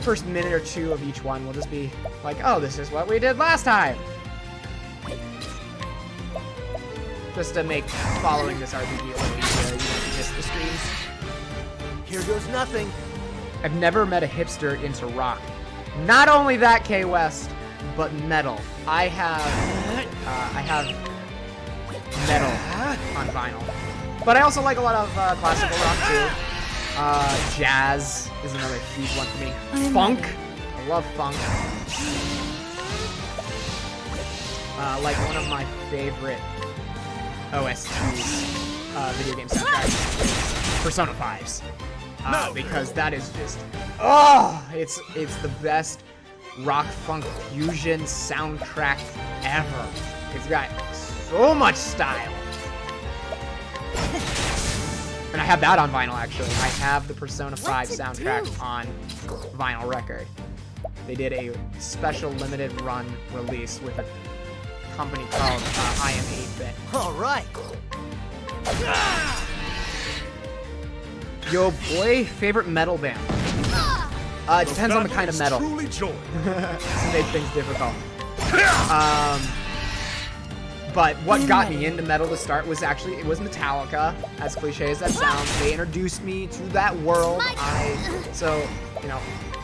first minute or two of each one. We'll just be like, oh, this is what we did last time. Just to make following this RPG a little easier, even if you miss the streams. Here goes nothing. I've never met a hipster into rock. Not only that, K West, but metal. I have metal on vinyl. But I also like a lot of classical rock too. Jazz is another huge one for me. Funk. I love funk. Like one of my favorite OSTs, video game soundtracks, Persona 5's. Because that is just, it's the best rock funk fusion soundtrack ever. It's got so much style. And I have that on vinyl, actually. I have the Persona 5 soundtrack on vinyl record. They did a special limited run release with a company called I Am 8-Bit. All right. Yo, boy, favorite metal band? It depends on the kind of metal. Truly joy. To make things difficult. But what got me into metal to start was actually, it was Metallica. As cliche as that sounds, they introduced me to that world. So, you know,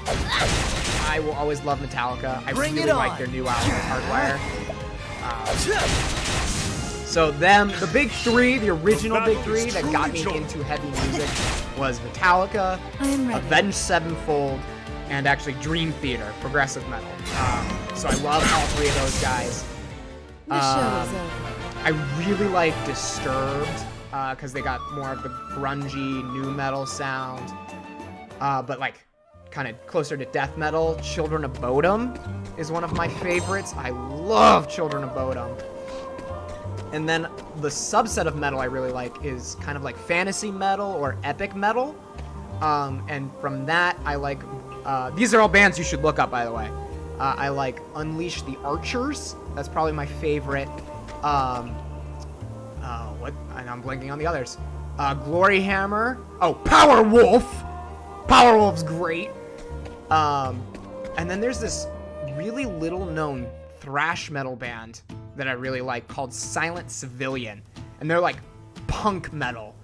I will always love Metallica. I really like their new album, Hardwire. So them, the big three, the original big three that got me into heavy music was Metallica, Avenged Sevenfold, and actually Dream Theater, progressive metal. So I love all three of those guys. I really like Disturbed, because they got more of the grungy new metal sound, but like kind of closer to death metal. Children of Bodom is one of my favorites. I love Children of Bodom. And then the subset of metal I really like is kind of like fantasy metal or epic metal. And from that, I like, these are all bands you should look up, by the way. I like Unleash the Archers. That's probably my favorite. What? And I'm blanking on the others. Glory Hammer. Oh, Power Wolf. Power Wolf's great. And then there's this really little known thrash metal band that I really like called Silent Civilian. And they're like punk metal.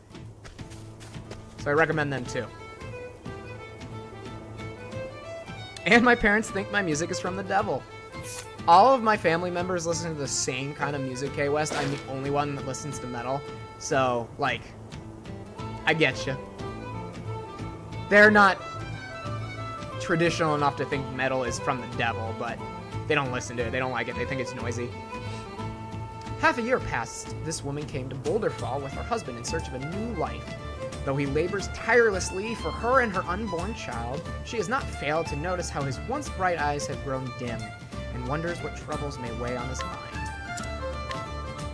So I recommend them too. And my parents think my music is from the devil. All of my family members listen to the same kind of music, K West. I'm the only one that listens to metal. So, like, I get you. They're not traditional enough to think metal is from the devil, but they don't listen to it. They don't like it. They think it's noisy. Half a year passed. This woman came to Boulder Fall with her husband in search of a new life. Though he labors tirelessly for her and her unborn child, she has not failed to notice how his once bright eyes have grown dim, and wonders what troubles may weigh on his mind.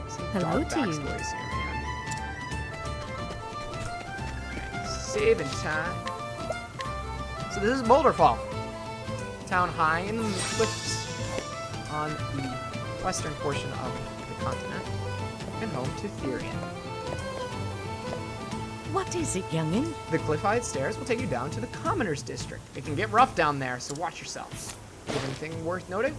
Some Hello dark to you. backstories here, man. Right, saving time. So this is Boulder Fall. Town high in the cliffs on the western portion of the continent, and home to Therian. What is it, youngin? The cliff-eyed stairs will take you down to the Commoners District. It can get rough down there, so watch yourself. Anything worth noting?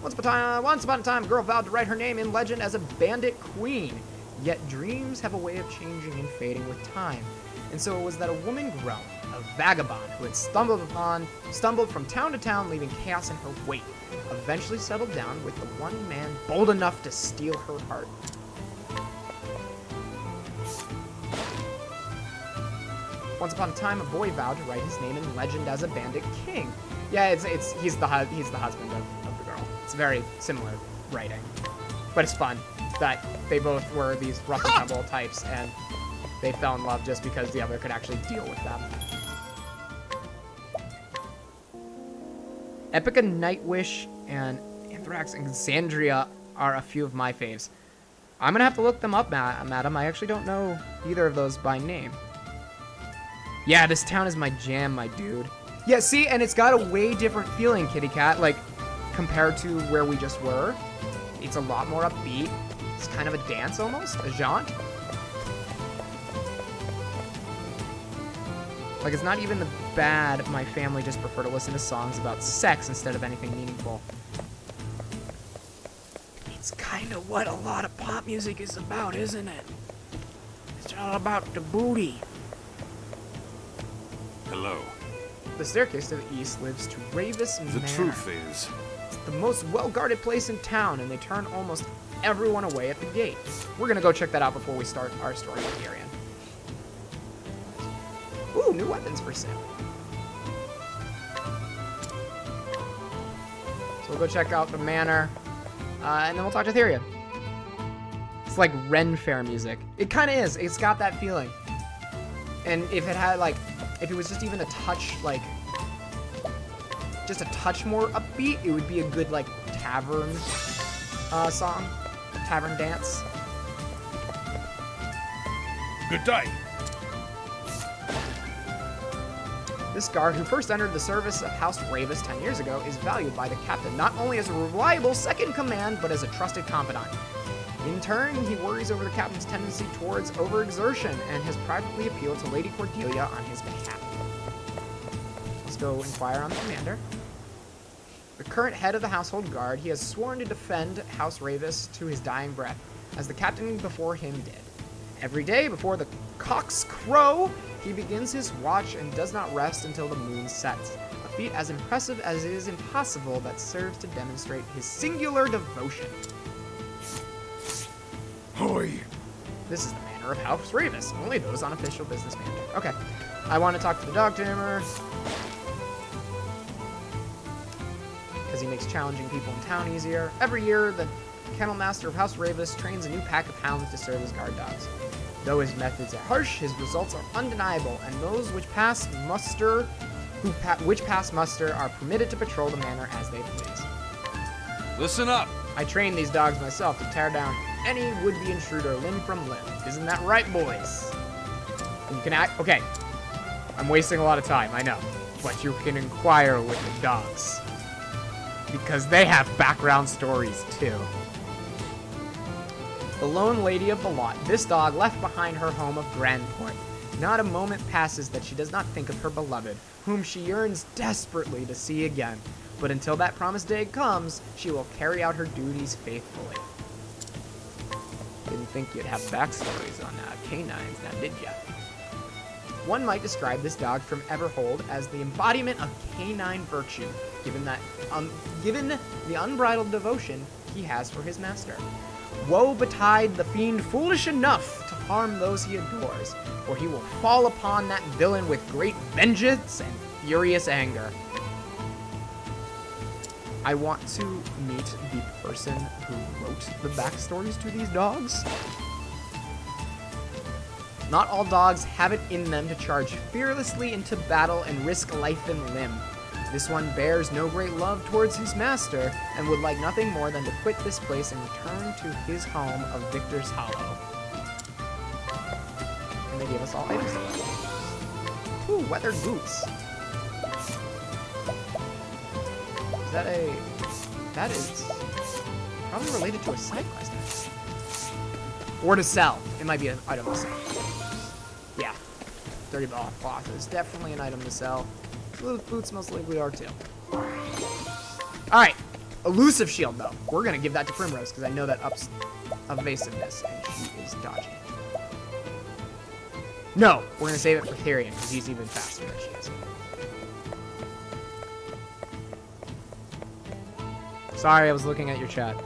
Once upon a time, a girl vowed to write her name in legend as a bandit queen. Yet dreams have a way of changing and fading with time. And so it was that a woman grown, a vagabond who had stumbled from town to town, leaving chaos in her wake, eventually settled down with the one man bold enough to steal her heart. Once upon a time, a boy vowed to write his name in legend as a bandit king. Yeah, he's the husband of the girl. It's very similar writing, but it's fun that they both were these rough and tumble types, and they fell in love just because the other could actually deal with them. Epica Nightwish and Anthrax and Xandria are a few of my faves. I'm gonna have to look them up, madam. I actually don't know either of those by name. Yeah, this town is my jam, my dude. Yeah, see, and it's got a way different feeling, Kitty Cat, like, compared to where we just were. It's a lot more upbeat. It's kind of a dance almost, a jaunt. Like, it's not even the bad my family just prefer to listen to songs about sex instead of anything meaningful. It's kind of what a lot of pop music is about, isn't it? It's all about the booty. Hello. The staircase to the east lives to Ravis The Manor. truth is, It's the most well-guarded place in town, and they turn almost everyone away at the gate. We're gonna go check that out before we start our story with Tyrion. Ooh, new weapons for sale. So we'll go check out the manor, and then we'll talk to Tyrion. It's like Ren Fair music. It kind of is. It's got that feeling. And if it had, like, if it was just even a touch, like, just a touch more upbeat, it would be a good, like, tavern song. Tavern dance. good day. This guard, who first entered the service of House Ravis 10 years ago, is valued by the captain not only as a reliable second-in-command, but as a trusted confidant. In turn, he worries over the captain's tendency towards overexertion and has privately appealed to Lady Cordelia on his behalf. Let's go inquire on the commander. The current head of the household guard, he has sworn to defend House Ravis to his dying breath, as the captain before him did. Every day before the cocks crow, he begins his watch and does not rest until the moon sets, a feat as impressive as it is impossible that serves to demonstrate his singular devotion. Hoy. This is the manor of House Ravis, only those on official business manager. Okay, I want to talk to the dog tamer, because he makes challenging people in town easier. Every year, the kennel master of House Ravis trains a new pack of hounds to serve as guard dogs. Though his methods are harsh, his results are undeniable, and those which pass muster, are permitted to patrol the manor as they please. Listen up. I train these dogs myself to tear down any would-be intruder limb from limb. Isn't that right, boys? You can act. Okay, I'm wasting a lot of time, I know, but you can inquire with the dogs because they have background stories too. The lone lady of the lot, this dog left behind her home of Grandport. Not a moment passes that she does not think of her beloved, whom she yearns desperately to see again. But until that promised day comes, she will carry out her duties faithfully. Didn't think you'd have backstories on canines, now did ya? One might describe this dog from Everhold as the embodiment of canine virtue, given the unbridled devotion he has for his master. Woe betide the fiend foolish enough to harm those he adores, for he will fall upon that villain with great vengeance and furious anger. I want to meet the person who wrote the backstories to these dogs. Not all dogs have it in them to charge fearlessly into battle and risk life and limb. This one bears no great love towards his master, and would like nothing more than to quit this place and return to his home of Victor's Hollow. And they gave us all items. Ooh, weathered boots. Is that a... That is probably related to a side quest. Or to sell. It might be an item to sell. Yeah. Dirty ball cloth is definitely an item to sell. Boots most likely are too. Alright. Elusive shield, though. We're going to give that to Primrose, because I know that ups evasiveness, and she is dodgy. No! We're going to save it for Tyrion, because he's even faster than she is. Sorry, I was looking at your chat.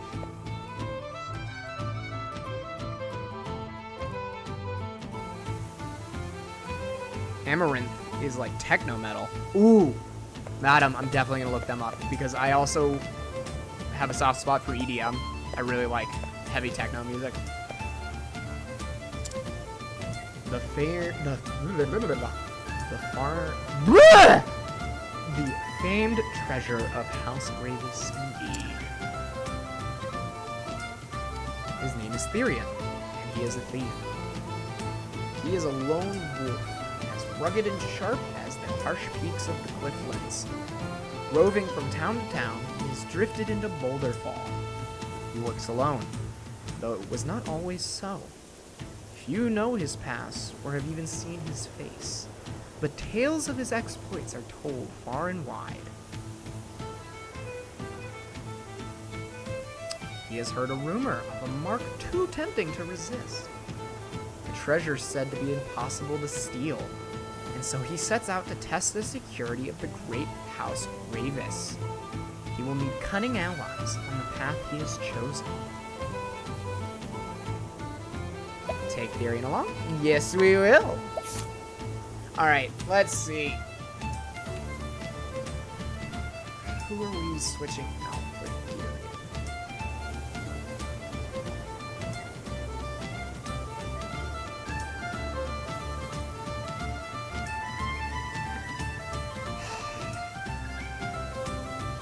Amaranth is like techno metal. Ooh, madam, I'm definitely gonna look them up because I also have a soft spot for EDM. I really like heavy techno music. The famed treasure of House Ravis, indeed. His name is Therion, and he is a thief. He is a lone wolf, as rugged and sharp as the harsh peaks of the clifflands. Roving from town to town, he has drifted into Boulder Fall. He works alone, though it was not always so. Few know his past or have even seen his face, but tales of his exploits are told far and wide. He has heard a rumor of a mark too tempting to resist, a treasure said to be impossible to steal, and so he sets out to test the security of the great House Ravis. He will need cunning allies on the path he has chosen. Take Therion along? Yes, we will. Alright, let's see. Who are we switching out for Therion?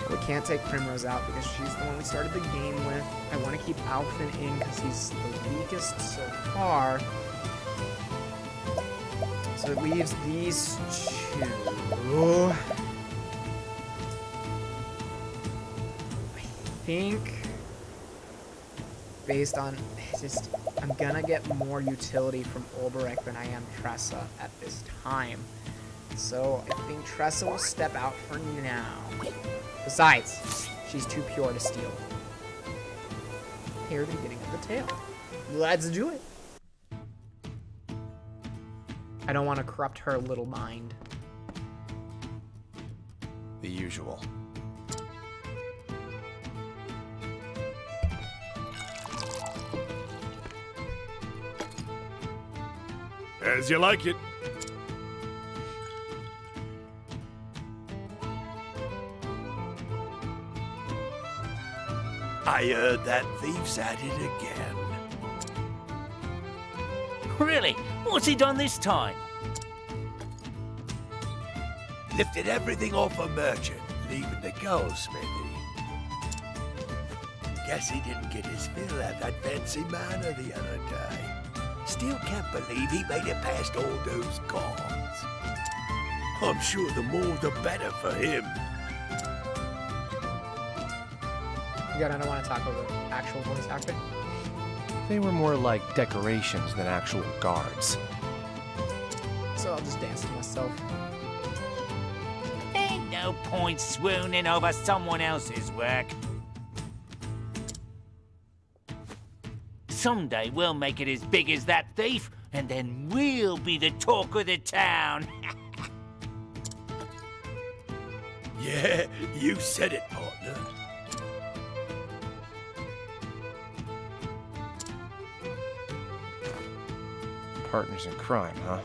We can't take Primrose out because she's the one we started the game with. I want to keep Alphen in because he's the weakest so far. So it leaves these two. I think, based on just, I'm gonna get more utility from Ulberich than I am Tressa at this time. So I think Tressa will step out for now. Besides, she's too pure to steal. Hair the beginning of the tail. Let's do it. I don't want to corrupt her little mind. The usual. As you like it. I heard that thief's at it again. Really? What's he done this time? Lifted everything off a merchant, leaving the goldsmithy. Guess he didn't get his fill at that fancy manor the other day. Still can't believe he made it past all those guards. I'm sure the more the better for him. Again, I don't want to talk over actual voice acting. They were more like decorations than actual guards. So I'll just dance to myself. Ain't no point swooning over someone else's work. Someday we'll make it as big as that thief, and then we'll be the talk of the town. Yeah, you said it, partner. Partners in crime, huh?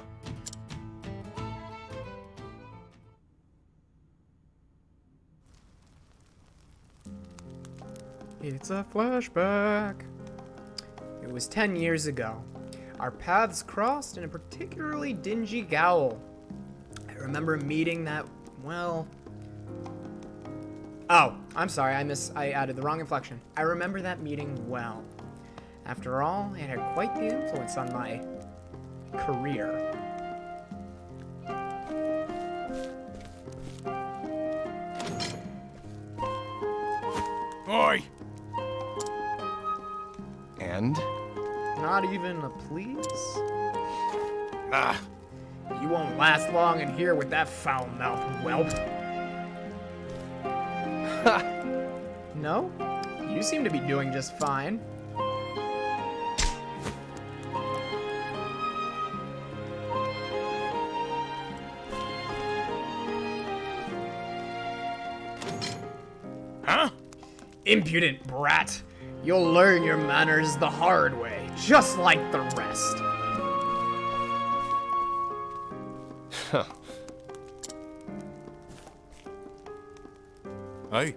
It's a flashback. It was 10 years ago. Our paths crossed in a particularly dingy gaol. I remember a meeting that, well... Oh, I'm sorry, I added the wrong inflection. I remember that meeting well. After all, it had quite the influence on my career. Oi! And? Not even a please? Nah. You won't last long in here with that foul-mouthed whelp. No? You seem to be doing just fine. Huh? Impudent brat! You'll learn your manners the hard way, just like the rest. Huh. Hey?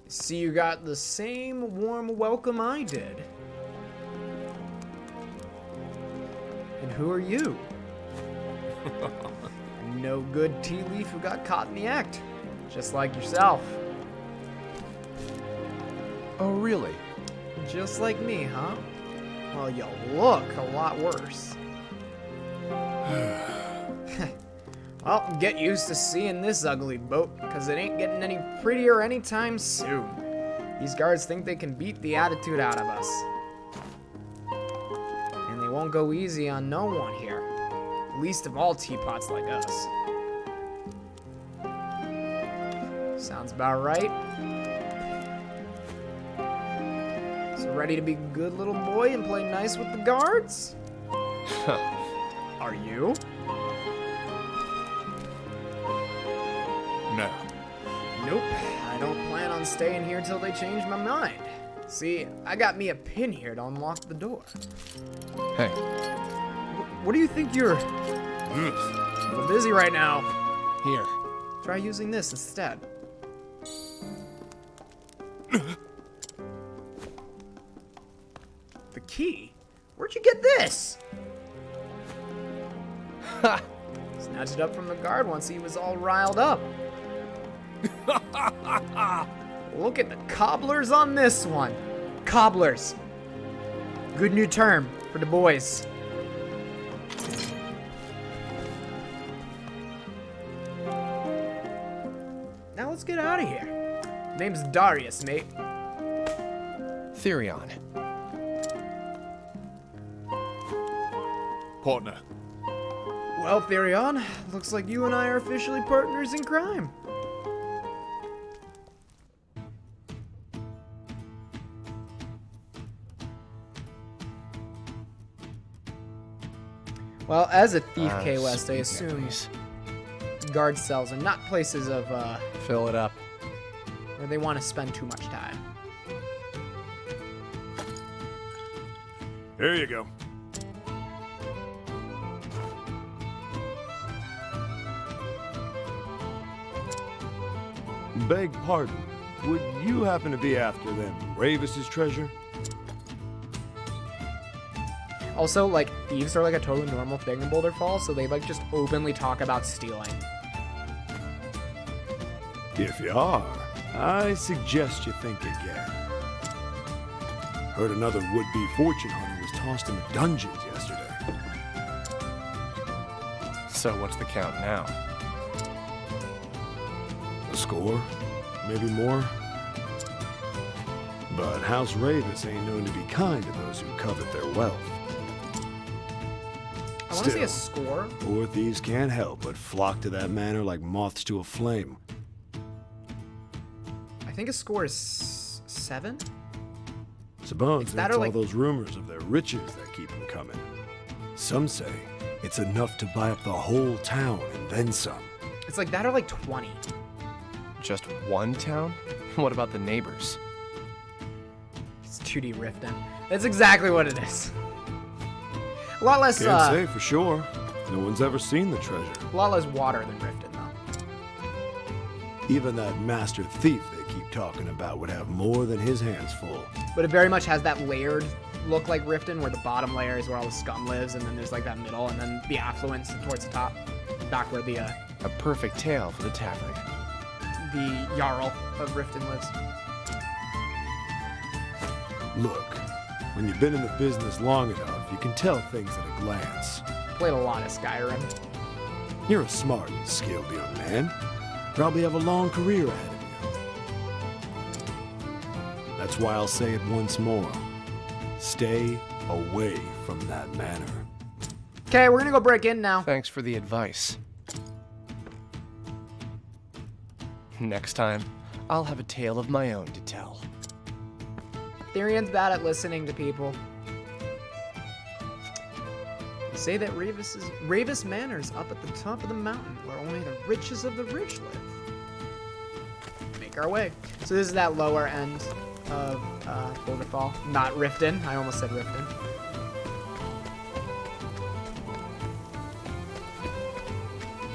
See, you got the same warm welcome I did. And who are you? No good tea leaf who got caught in the act, just like yourself. Oh, really? Just like me, huh? Well, you look a lot worse. Well, get used to seeing this ugly boat, because it ain't getting any prettier anytime soon. These guards think they can beat the attitude out of us. And they won't go easy on no one here. Least of all teapots like us. Sounds about right. So ready to be a good little boy and play nice with the guards? Are you? No. Nope, I don't plan on staying here till they change my mind. See, I got me a pin here to unlock the door. Hey. What do you think you're... a little busy right now. Here. Try using this instead. The key? Where'd you get this? Ha! Snatched it up from the guard once he was all riled up. Look at the cobblers on this one. Cobblers. Good new term for the boys. Now let's get out of here. Name's Darius, mate. Therion. Partner. Well, Therion, looks like you and I are officially partners in crime. Well, as a thief, K. West, I assume guard cells are not places of, Fill it up. where they want to spend too much time. Here you go. Beg pardon. Would you happen to be after them Ravis's treasure? Also, like, thieves are like a totally normal thing in Boulder Falls, so they like just openly talk about stealing. If you are, I suggest you think again. Heard another would-be fortune hunter was tossed in the dungeons yesterday. So what's the count now? A score? Maybe more? But House Ravis ain't known to be kind to those who covet their wealth. I want to see a score. Poor thieves can't help but flock to that manor like moths to a flame. I think a score is 7. Suppose It's that that's or, all like- those rumors of their riches that keep them coming. Some say it's enough to buy up the whole town and then some. It's like that or like 20. Just one town? What about the neighbors? It's 2D Riften. That's exactly what it is. A lot less, Can't say for sure. No one's ever seen the treasure. a lot less water than Riften, though. Even that master thief they keep talking about would have more than his hands full. But it very much has that layered look like Riften, where the bottom layer is where all the scum lives, and then there's like that middle, and then the affluence towards the top, back where the A perfect tale for the tavern. Jarl of Riften lives. Look, when you've been in the business long enough, you can tell things at a glance. Played a lot of Skyrim. You're a smart and skilled young man. Probably have a long career ahead of you. That's why I'll say it once more. Stay away from that manor. Okay, we're gonna go break in now. Thanks for the advice. Next time, I'll have a tale of my own to tell. Therion's bad at listening to people. They say that Ravis Manor's up at the top of the mountain, where only the richest of the rich live. Make our way. So this is that lower end of Boulderfall. Not Riften. I almost said Riften.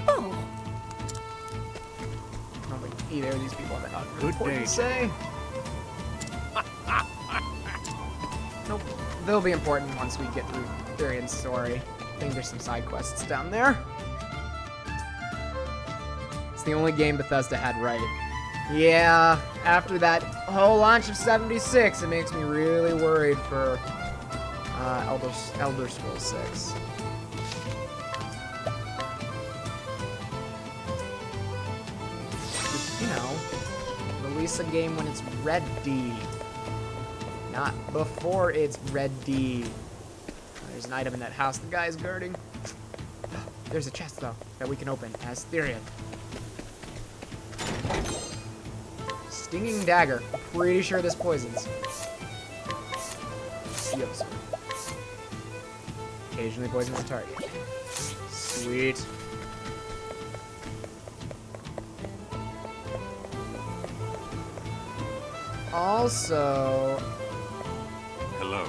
Oh, I don't think either of these people have that Good important day. to say. Nope. They'll be important once we get through Therion's story. I think there's some side quests down there. It's the only game Bethesda had right. Yeah, after that whole launch of 76, it makes me really worried for Elder Scrolls 6. Just, you know, release a game when it's ready. Not before it's ready. There's an item in that house the guy's guarding. There's a chest, though, that we can open as Therian. Stinging dagger. Pretty sure this poisons. Yes. Occasionally poisons the target. Sweet. Also, Hello.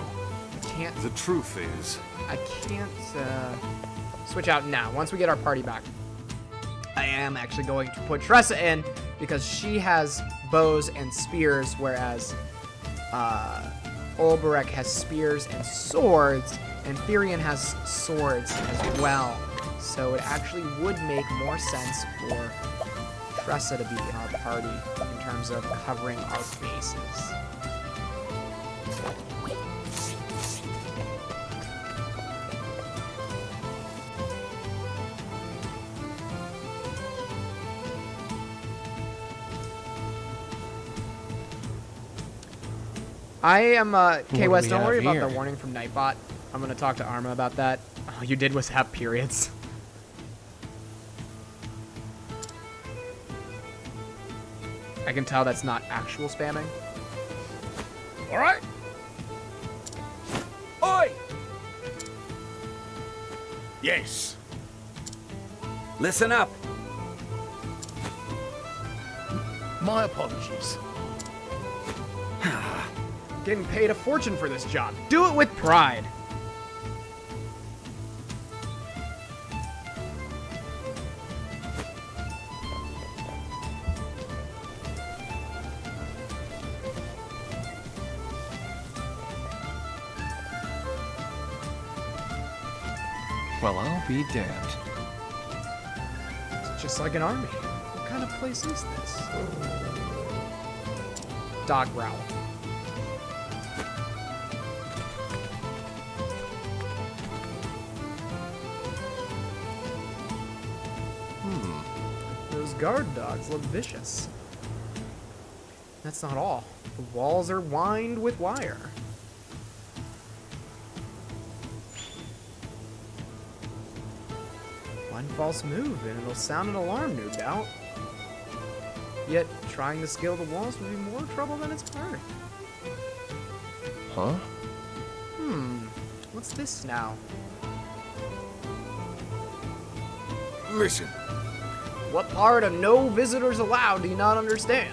can't. The truth is, I can't switch out now. Once we get our party back, I am actually going to put Tressa in because she has bows and spears, whereas Olberek has spears and swords, and Therian has swords as well. So it actually would make more sense for Tressa to be in our party in terms of covering our bases. I am, K-West, don't worry about the warning from Nightbot. I'm gonna talk to Arma about that. All you did was have periods. I can tell that's not actual spamming. all right? Oi! Yes. Listen up. My apologies. Getting paid a fortune for this job. Do it with pride. Well, I'll be damned. It's just like an army. What kind of place is this? Dog growl. Those guard dogs look vicious. That's not all. The walls are lined with wire. One false move and it'll sound an alarm, no doubt. Yet, trying to scale the walls would be more trouble than it's worth. Huh? What's this now? Listen. What part of no visitors allowed do you not understand?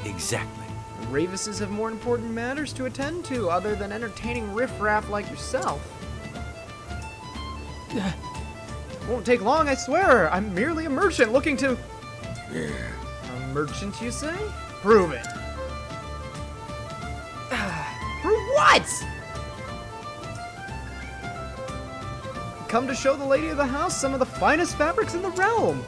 Exactly. The Ravises have more important matters to attend to other than entertaining riffraff like yourself. Won't take long, I swear. I'm merely a merchant looking to... A merchant, you say? Prove it. Prove what? Come to show the lady of the house some of the finest fabrics in the realm.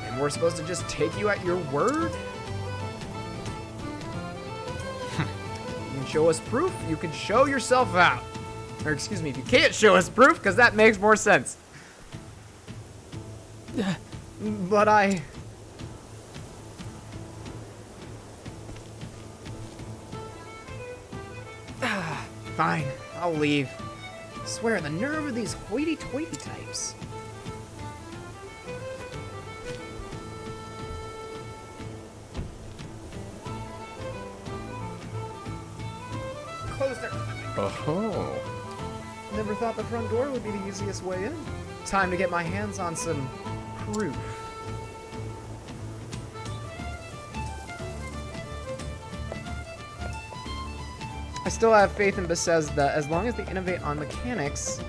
And we're supposed to just take you at your word? You can show us proof, you can show yourself out. Or excuse me, if you can't show us proof, because that makes more sense. But I... Fine, I'll leave. I swear, the nerve of these hoity-toity types. Close their... Oh. Never thought the front door would be the easiest way in. Time to get my hands on some proof. I still have faith in Bethesda as long as they innovate on mechanics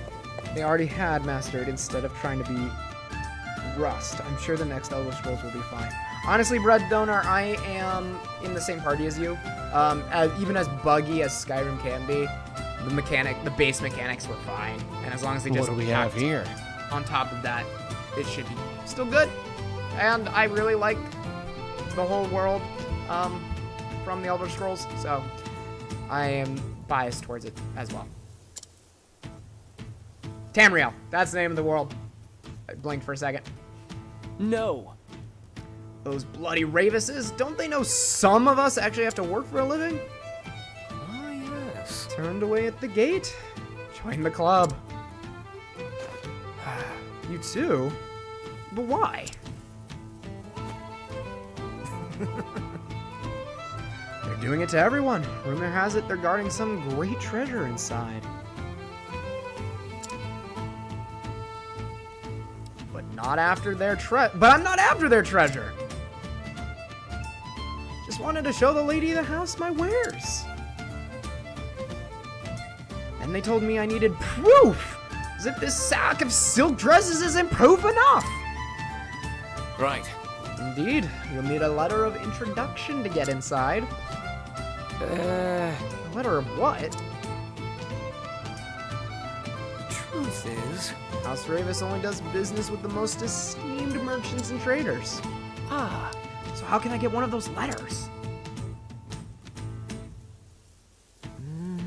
they already had mastered instead of trying to be Rust. I'm sure the next Elder Scrolls will be fine. Honestly, Bread Donor, I am in the same party as you. Even as buggy as Skyrim can be, the base mechanics were fine. And as long as they just What do we have here? on top of that, it should be still good. And I really like the whole world from the Elder Scrolls, so I am biased towards it as well. Tamriel, that's the name of the world. I blinked for a second. No. Those bloody Ravises, don't they know some of us actually have to work for a living? Ah, yes. Turned away at the gate. Join the club. You too? But why? They're doing it to everyone. Rumor has it they're guarding some great treasure inside. But not after their But I'm not after their treasure. Just wanted to show the lady of the house my wares. And they told me I needed proof. As if this sack of silk dresses isn't proof enough. Right. Indeed, you'll need a letter of introduction to get inside. A letter of what? Truth is... House Ravis only does business with the most esteemed merchants and traders. Ah. So how can I get one of those letters?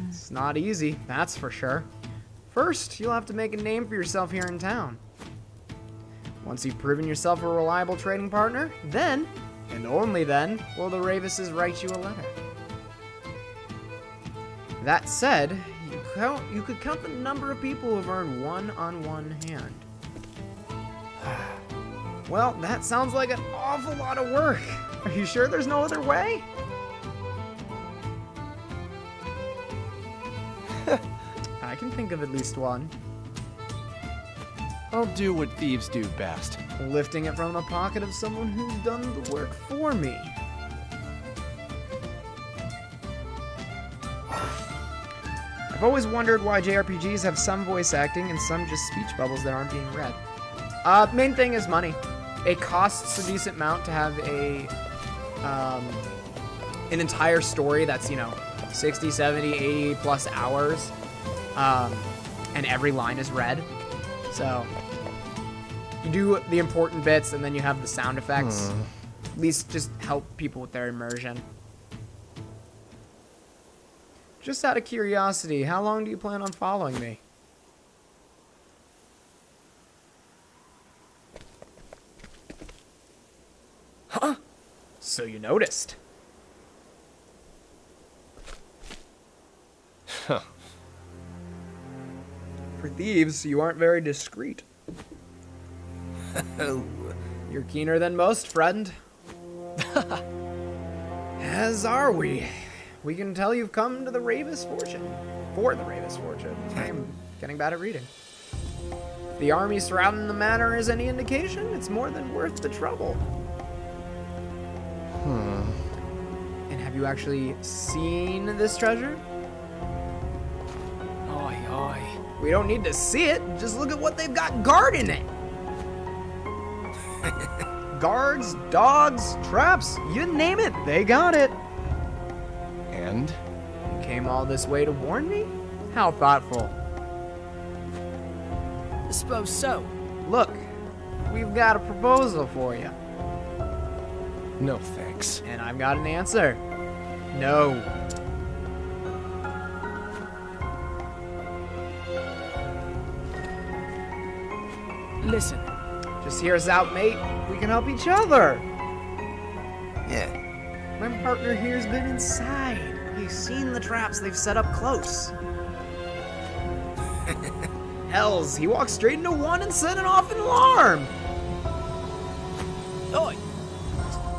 It's not easy, that's for sure. First, you'll have to make a name for yourself here in town. Once you've proven yourself a reliable trading partner, then, and only then, will the Ravises write you a letter. That said, you could count the number of people who have earned one on one hand. Well, that sounds like an awful lot of work. Are you sure there's no other way? I can think of at least one. I'll do what thieves do best. Lifting it from the pocket of someone who's done the work for me. I've always wondered why JRPGs have some voice acting and some just speech bubbles that aren't being read. Main thing is money. It costs a decent amount to have an entire story that's, 60, 70, 80 plus hours. And every line is read. So you do the important bits and then you have the sound effects. At least just help people with their immersion. Just out of curiosity, how long do you plan on following me? Huh? So you noticed. Huh. For thieves, you aren't very discreet. You're keener than most, friend. As are we. We can tell you've come to the Ravis Fortune. For the Ravis Fortune. I'm getting bad at reading. If the army surrounding the manor is any indication, it's more than worth the trouble. And have you actually seen this treasure? Oi, oi. We don't need to see it. Just look at what they've got guarding it. Guards, dogs, traps, you name it, they got it. And? You came all this way to warn me? How thoughtful. I suppose so. Look, we've got a proposal for you. No thanks. And I've got an answer. No. Listen. Just hear us out, mate. We can help each other. Yeah. My partner here's been inside. He's seen the traps they've set up close. Hells, he walked straight into one and set it off an alarm. Oi!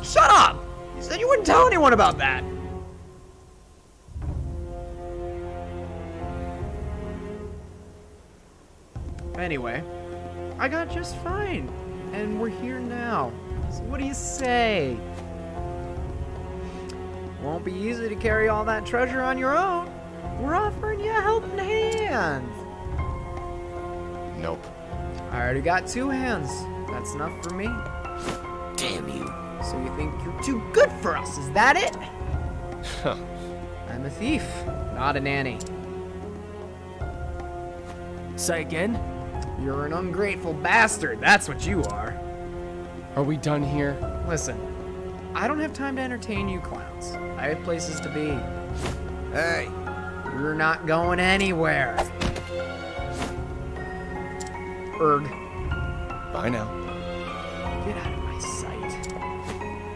Shut up! You said you wouldn't tell anyone about that. Anyway, I got just fine, and we're here now. So what do you say? Won't be easy to carry all that treasure on your own. We're offering you a helping hand. Nope. I already got 2 hands. That's enough for me. Damn you. So you think you're too good for us, is that it? Huh. I'm a thief, not a nanny. Say again? You're an ungrateful bastard, that's what you are. Are we done here? Listen, I don't have time to entertain you clowns. I have places to be. Hey, We're not going anywhere. Erg. Bye now. Get out of my sight.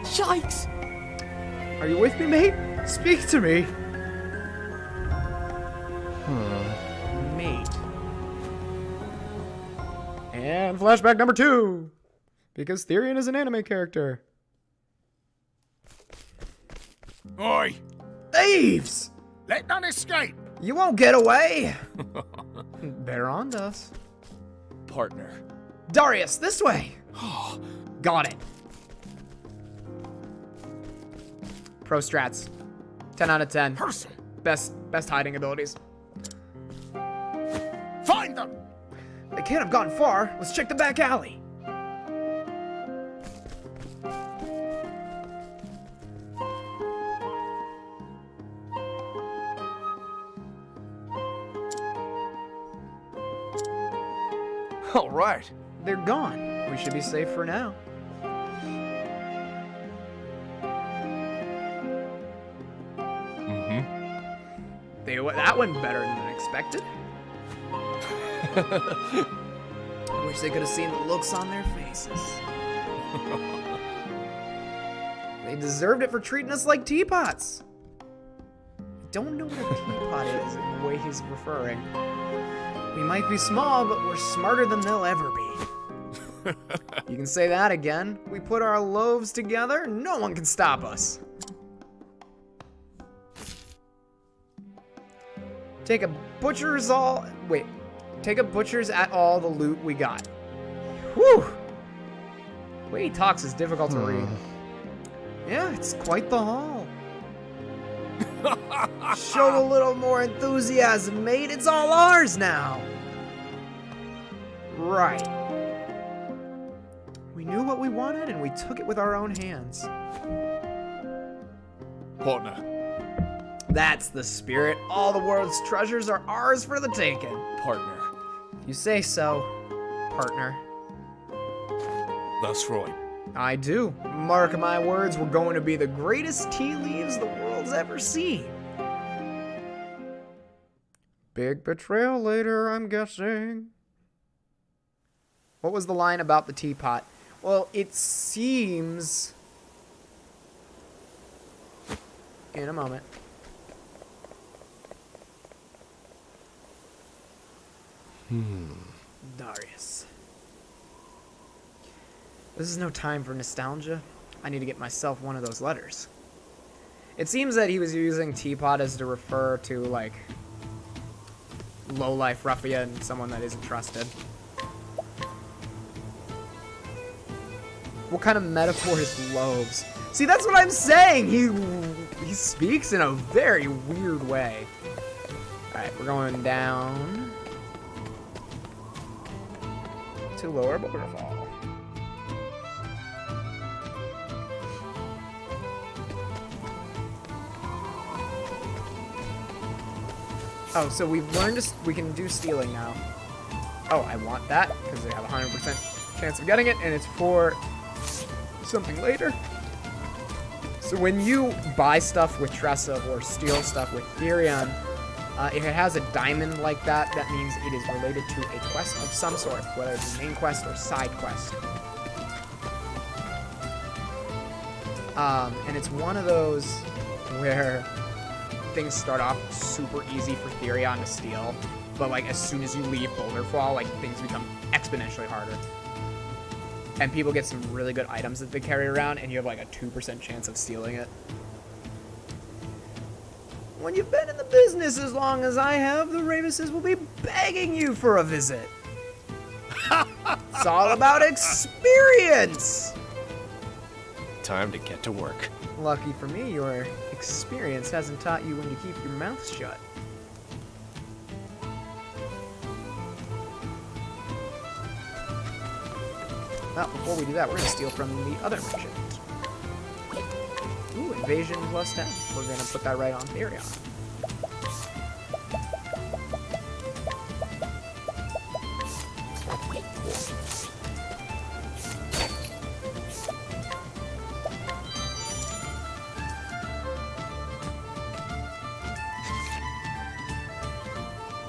Yikes! Are you with me, mate? Speak to me. Mate. And flashback number 2. Because Therion is an anime character. Oi! Thieves! Let none escape! You won't get away! Better on us. Partner. Darius, this way! Got it. Pro strats. 10 out of 10. Person! Best hiding abilities. Find them! They can't have gotten far. Let's check the back alley. All right. They're gone. We should be safe for now. That went better than expected. I wish they could have seen the looks on their faces. They deserved it for treating us like teapots. I don't know what a teapot is in the way he's referring. We might be small, but we're smarter than they'll ever be. You can say that again. We put our loaves together, no one can stop us. Take a butcher's at all the loot we got. Whew! The way he talks is difficult to read. Yeah, it's quite the haul. Show a little more enthusiasm, mate. It's all ours now. Right. We knew what we wanted and we took it with our own hands. Partner. That's the spirit. All the world's treasures are ours for the taking. Partner. If you say so, partner. That's right. I do. Mark my words, we're going to be the greatest tea leaves the world's ever seen. Big betrayal later, I'm guessing. What was the line about the teapot? Well, it seems... In a moment. Darius. This is no time for nostalgia. I need to get myself one of those letters. It seems that he was using teapot as to refer to, like, low-life ruffian, someone that isn't trusted. What kind of metaphor is loaves? See, that's what I'm saying! He speaks in a very weird way. Alright, we're going down to Lower Boulderfall. Oh, so we've learned we can do stealing now. Oh, I want that, because they have a 100% chance of getting it, and it's for something later. So when you buy stuff with Tressa or steal stuff with Therion, if it has a diamond like that, that means it is related to a quest of some sort, whether it's a main quest or side quest. And it's one of those where things start off super easy for Therion to steal, but like as soon as you leave Boulderfall, like things become exponentially harder. And people get some really good items that they carry around, and you have like a 2% chance of stealing it. When you've been in the business as long as I have, the Ravises will be begging you for a visit. It's all about experience! Time to get to work. Lucky for me, your experience hasn't taught you when to keep your mouth shut. Well, before we do that, we're going to steal from the other merchant. Ooh, invasion plus 10. We're going to put that right on Therion.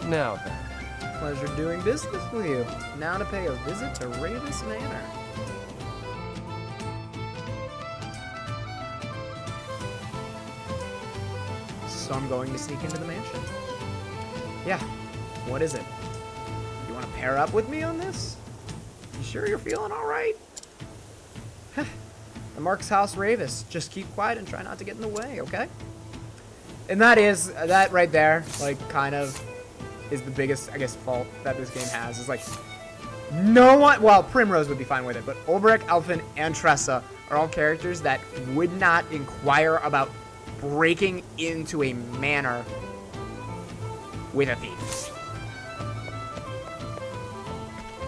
Now then. Pleasure doing business with you. Now to pay a visit to Ravis Manor. So I'm going to sneak into the mansion. Yeah, what is it? You want to pair up with me on this? You sure you're feeling all right? The Mark's house, Ravis. Just keep quiet and try not to get in the way, okay? And that right there, like, kind of is the biggest, I guess, fault that this game has. Is like, no one, well, Primrose would be fine with it, but Ulbrich, Alphen, and Tressa are all characters that would not inquire about breaking into a manor with a thief.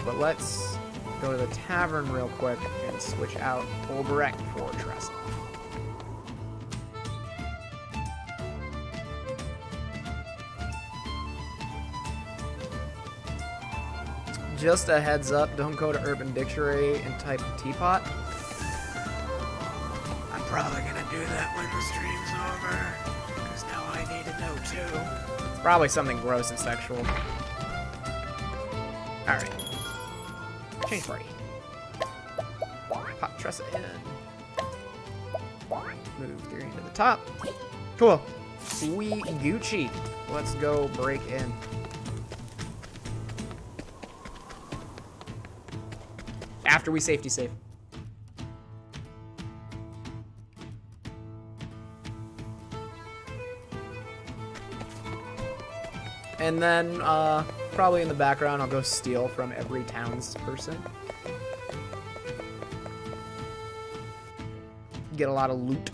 But let's go to the tavern real quick and switch out Ulbrich for Tressa. Just a heads up, don't go to Urban Dictionary and type teapot. I'm probably gonna do that when the stream's over, because now I need to know too. It's probably something gross and sexual. Alright. Change party. Pop Tressa in. Move Theory into the top. Cool. Sweet Gucci. Let's go break in. After we safety save. And then, probably in the background, I'll go steal from every townsperson. Get a lot of loot.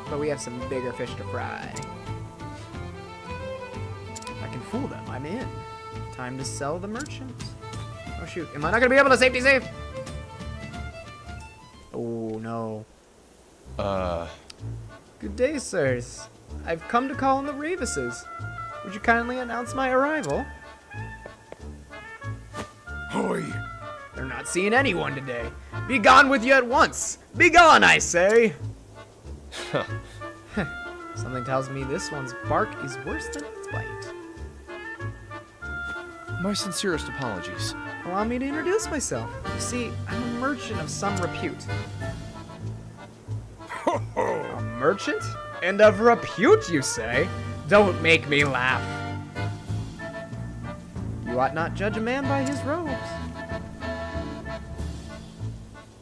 But we have some bigger fish to fry. I can fool them. I'm in. Time to sell the merchants. Oh shoot. Am I not gonna be able to safety save? Oh no. Good day, sirs. I've come to call on the Ravises. Would you kindly announce my arrival? Hoi! They're not seeing anyone today. Be gone with you at once. Be gone, I say. Something tells me this one's bark is worse than its bite. My sincerest apologies. Allow me to introduce myself. You see, I'm a merchant of some repute. A merchant? And of repute, you say? Don't make me laugh. You ought not judge a man by his robes.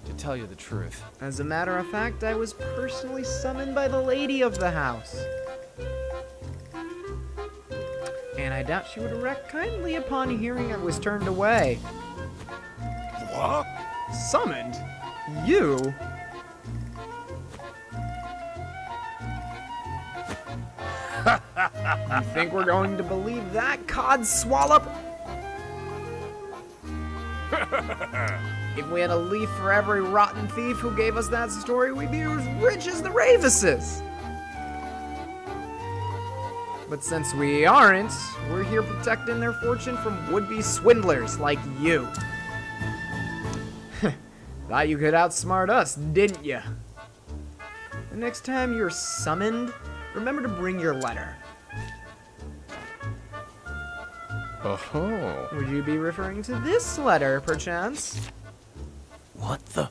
To tell you the truth. As a matter of fact, I was personally summoned by the lady of the house. And I doubt she would erect kindly upon hearing I was turned away. What? Summoned? You? You think we're going to believe that, cod swallop? If we had a leaf for every rotten thief who gave us that story, we'd be as rich as the Ravises. But since we aren't, we're here protecting their fortune from would-be swindlers like you. Thought you could outsmart us, didn't you? The next time you're summoned, remember to bring your letter. Oh. Would you be referring to this letter, perchance? What the?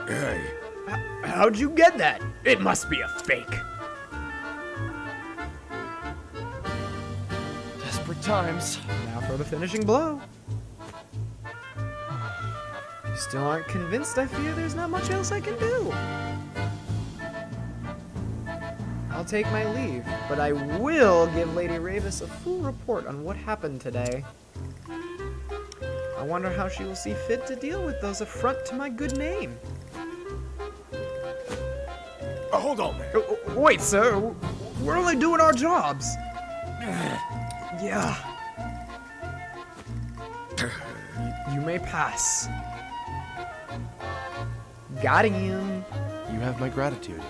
Hey. How'd you get that? It must be a fake. Desperate times. Now for the finishing blow. You still aren't convinced, I fear there's not much else I can do. I'll take my leave, but I will give Lady Ravis a full report on what happened today. I wonder how she will see fit to deal with those affront to my good name. Hold on there. Wait, sir. We're only doing our jobs. Yeah. You may pass. Got him. You have my gratitude.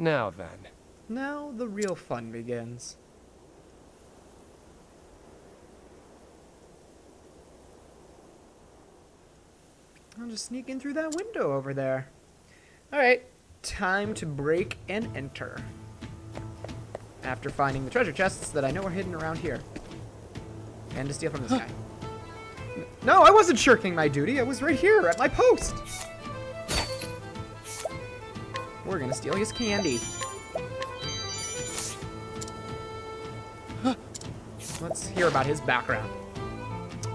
Now then. Now the real fun begins. I'll just sneak in through that window over there. Alright, time to break and enter. After finding the treasure chests that I know are hidden around here. And to steal from this guy. No, I wasn't shirking my duty. I was right here at my post. We're gonna steal his candy. Let's hear about his background.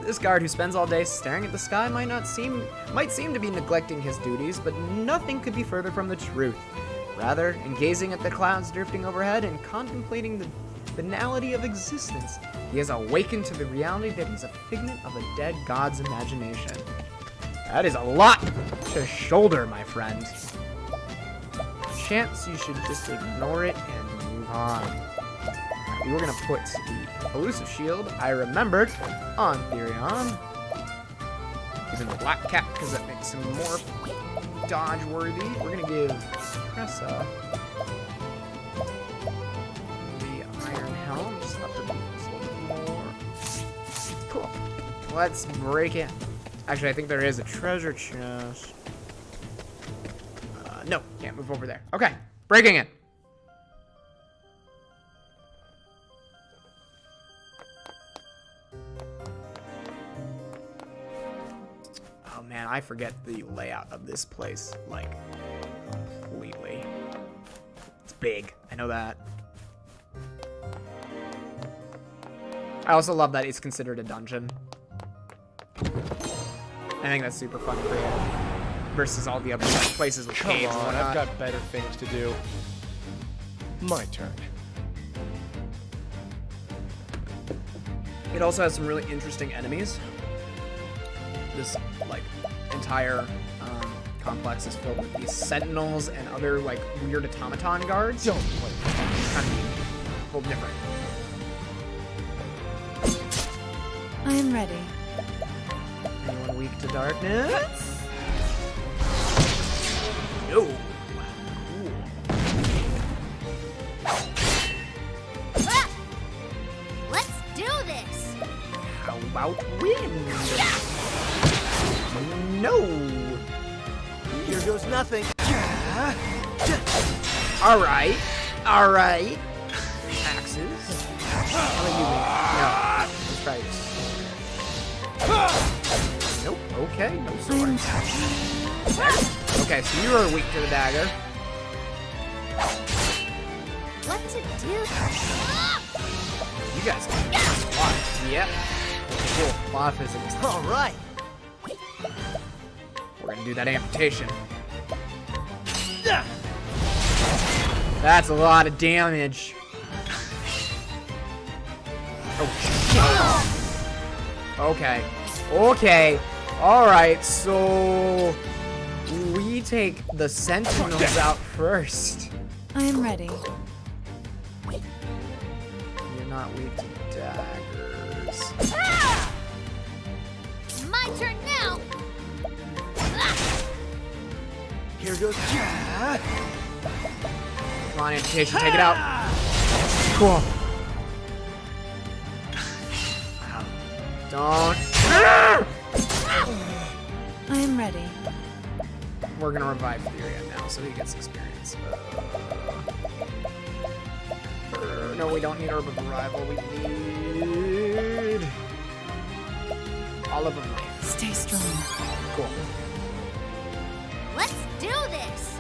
This guard who spends all day staring at the sky might seem to be neglecting his duties, but nothing could be further from the truth. Rather, in gazing at the clouds drifting overhead and contemplating the banality of existence, he has awakened to the reality that he's a figment of a dead god's imagination. That is a lot to shoulder, my friend. Chance you should just ignore it and move on. We were gonna put the elusive shield I remembered on Therion. Even the black cap, because that makes him more dodge worthy. We're gonna give Tressa the iron helm, just up the defense a little bit more. Cool. Let's break in. Actually, I think there is a treasure chest. No, can't move over there. Okay, breaking in. Oh man, I forget the layout of this place, like, completely. It's big, I know that. I also love that it's considered a dungeon. I think that's super fun and creative. Versus all the other places with Come caves and on, whatnot. I've got better things to do. My turn. It also has some really interesting enemies. This, like, entire complex is filled with these sentinels and other, like, weird automaton guards. Don't play. Kind of neat. A little different. I am ready. Anyone weak to darkness? No. Cool. Let's do this. How about wind? No. Here goes nothing. All right. All right. Axes. How about you? No. Let's try this. Nope. Okay. No swords. Okay, so you are weak to the dagger. What's it do? You guys can spot. Yep. Cool. Plot physics. All right. We're gonna do that amputation. That's a lot of damage. Oh. Okay. Okay. All right. So we take the sentinels out first. I am ready. You're not weak to daggers. Ah! My turn now. Here goes. Come on, amputation, take it out. Cool. Don't. I am ready. We're gonna revive Therion now, so he gets experience. No, we don't need Herb of Revival. We need Olive of Life. Stay strong. Cool. Let's do this.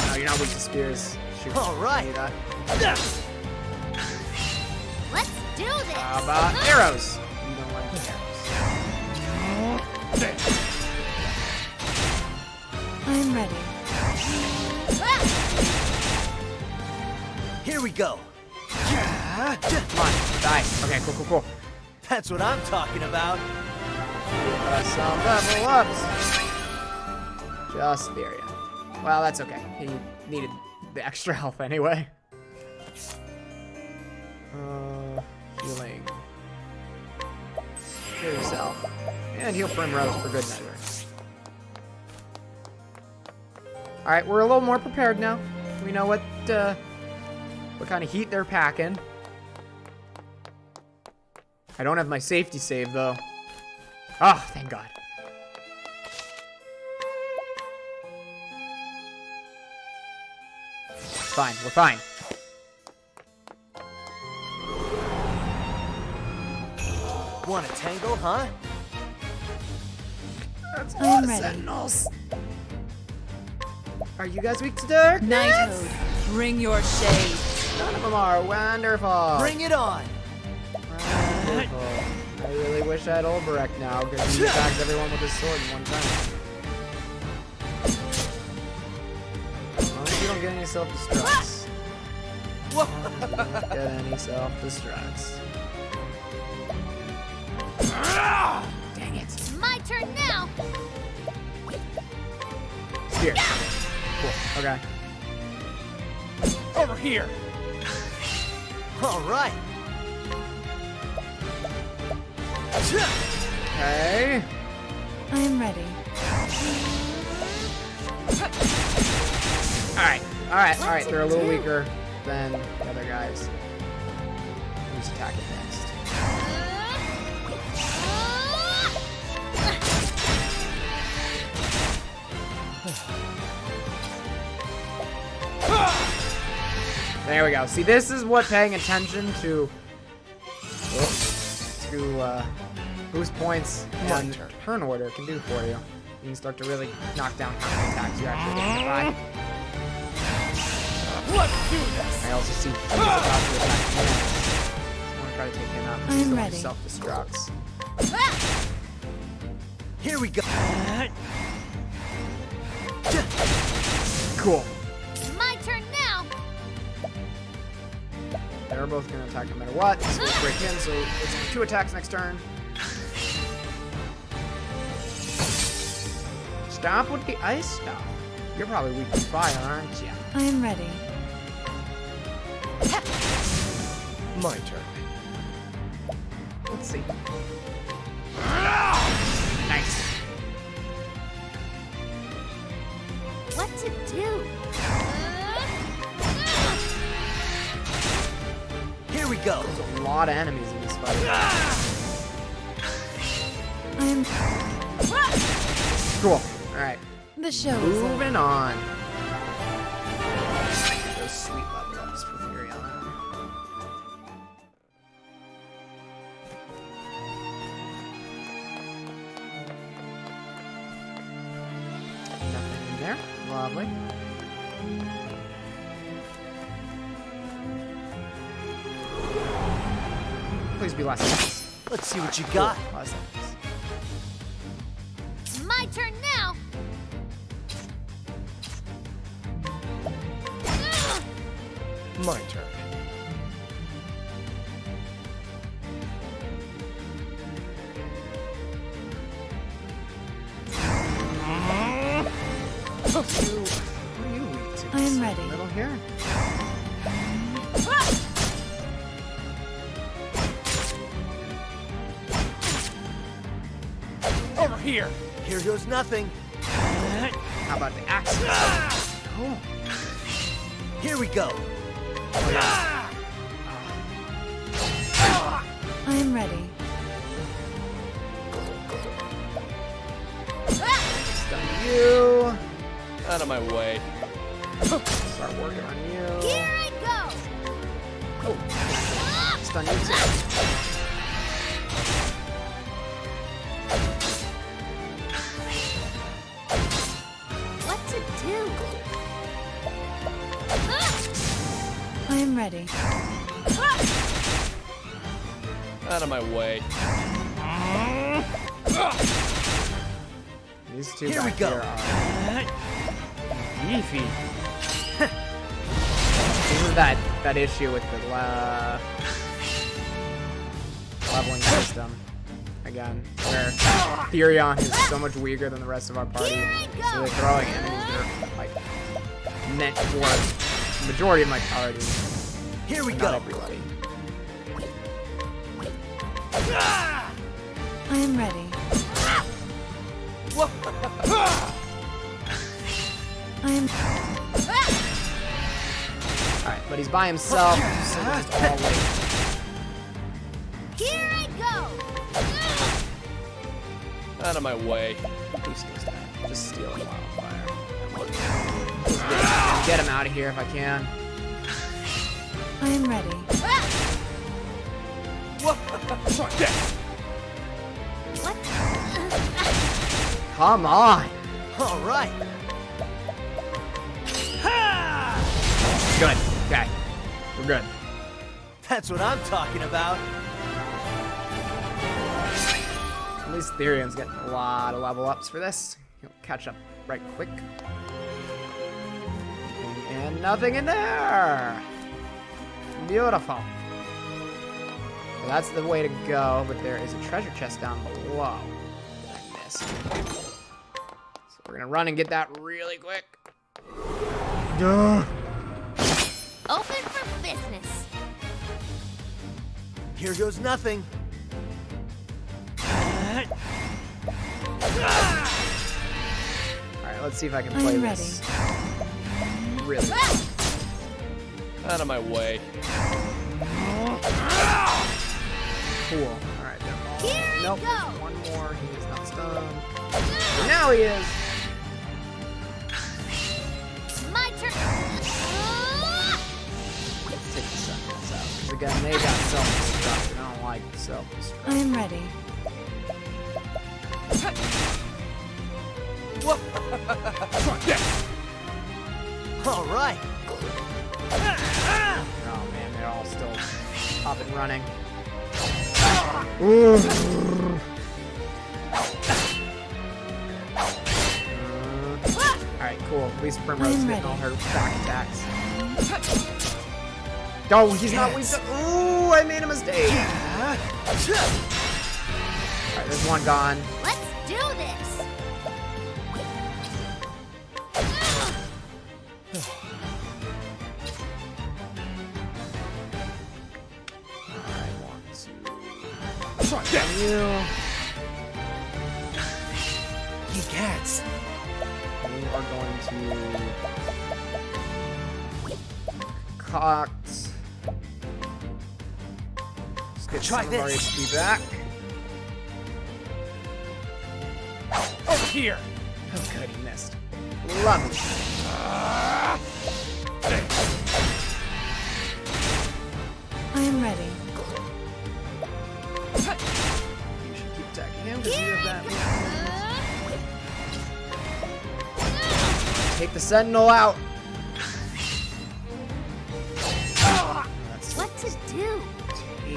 No, you're not weak to spears. Shoot. All right. Let's do this. How about arrows? You don't like arrows. I am ready. Here we go. Come on, die. Okay, cool, cool, cool. That's what I'm talking about. Some level ups. Just Therion. Well, that's okay. He needed the extra health anyway. Healing. Heal yourself. And heal Primrose for good measure. All right, we're a little more prepared now. We know what kind of heat they're packing. I don't have my safety save though. Oh, thank God. It's fine. We're fine. Want a tango, huh? That's I'm ready. Sentinels. Are you guys weak to darkness? Knighthood, bring your shade. None of them are. Wonderful. Bring it on! Wonderful. I really wish I had Olberek now, because he attacks everyone with his sword in one time. As long as you don't get any self-destructs. Get any self-destructs. Dang it. It's my turn now. Spear. Cool. Okay. Over here! All right. Okay. I am ready. Alright. They're a little weaker than the other guys. Who's attacking next? There we go. See, this is what paying attention to boost points and turn order can do for you. You can start to really knock down how many attacks you actually get to buy. Let's do this! I also see he's about to attack him. I want to try to take him out because he's I'm going ready. self-destructs. Here we go. Cool. It's my turn now. They're both going to attack no matter what. So let's break in. So it's 2 attacks next turn. Stop with the ice stuff. You're probably weak to fire, aren't you? I am ready. My turn. Let's see. Nice. What to do? Here we go. There's a lot of enemies in this fight. I'm. Cool. Alright. The show is over. Moving on. Those sweet level ups for Furion. Nothing in there. Lovely. Please be less enemies. Let's see what you got. Less enemies. It's my turn now. My turn. What are you weak to? I am ready. Middle here. Over here! Here goes nothing. How about the axe? Cool. Here we go. Oh, yeah. I am ready. Stun you. Out of my way. Start working on you. Here I go. Oh. Stun you too. What to do? I am ready. Out of my way. These two Here we back go. here are beefy. This is that issue with the leveling system again, where Furion is so much weaker than the rest of our party, so they're throwing enemies that are like meant for the majority of my party. Here we Not go. everybody. I am ready. I am. Alright, but he's by himself, so we'll just all wait. Here I go. Out of my way. He steals that. Just steal wildfire. Get him out of here if I can. I am ready. What? Come on! All right. Good. Okay. We're good. That's what I'm talking about. At least Therion's getting a lot of level ups for this. He'll catch up right quick. And nothing in there! Beautiful. So that's the way to go, but there is a treasure chest down below that I missed. So we're gonna run and get that really quick. Duh. Open for business. Here goes nothing. Alright, let's see if I can play I'm this. Really? Out of my way. Cool. Alright, they're all. Here I Nope. go. One more. He is not stunned. But now he is. My turn. Let's take the sentinels out. Because again, they got self-destruct. And I don't like self-destruct. I am ready. All right. Oh man, they're all still up and running. Alright, cool. At least Primrose is getting all her back attacks. Oh, he's not weak. Ooh, I made a mistake. Alright, there's one gone. Let's do this. I want to. You. You cats. We are going to concoct. Let's get Try some of our this. HP back. Over here. Oh, good, he missed. Lovely. I am ready. You should keep attacking him because you have that. Take the sentinel out. That's What to do?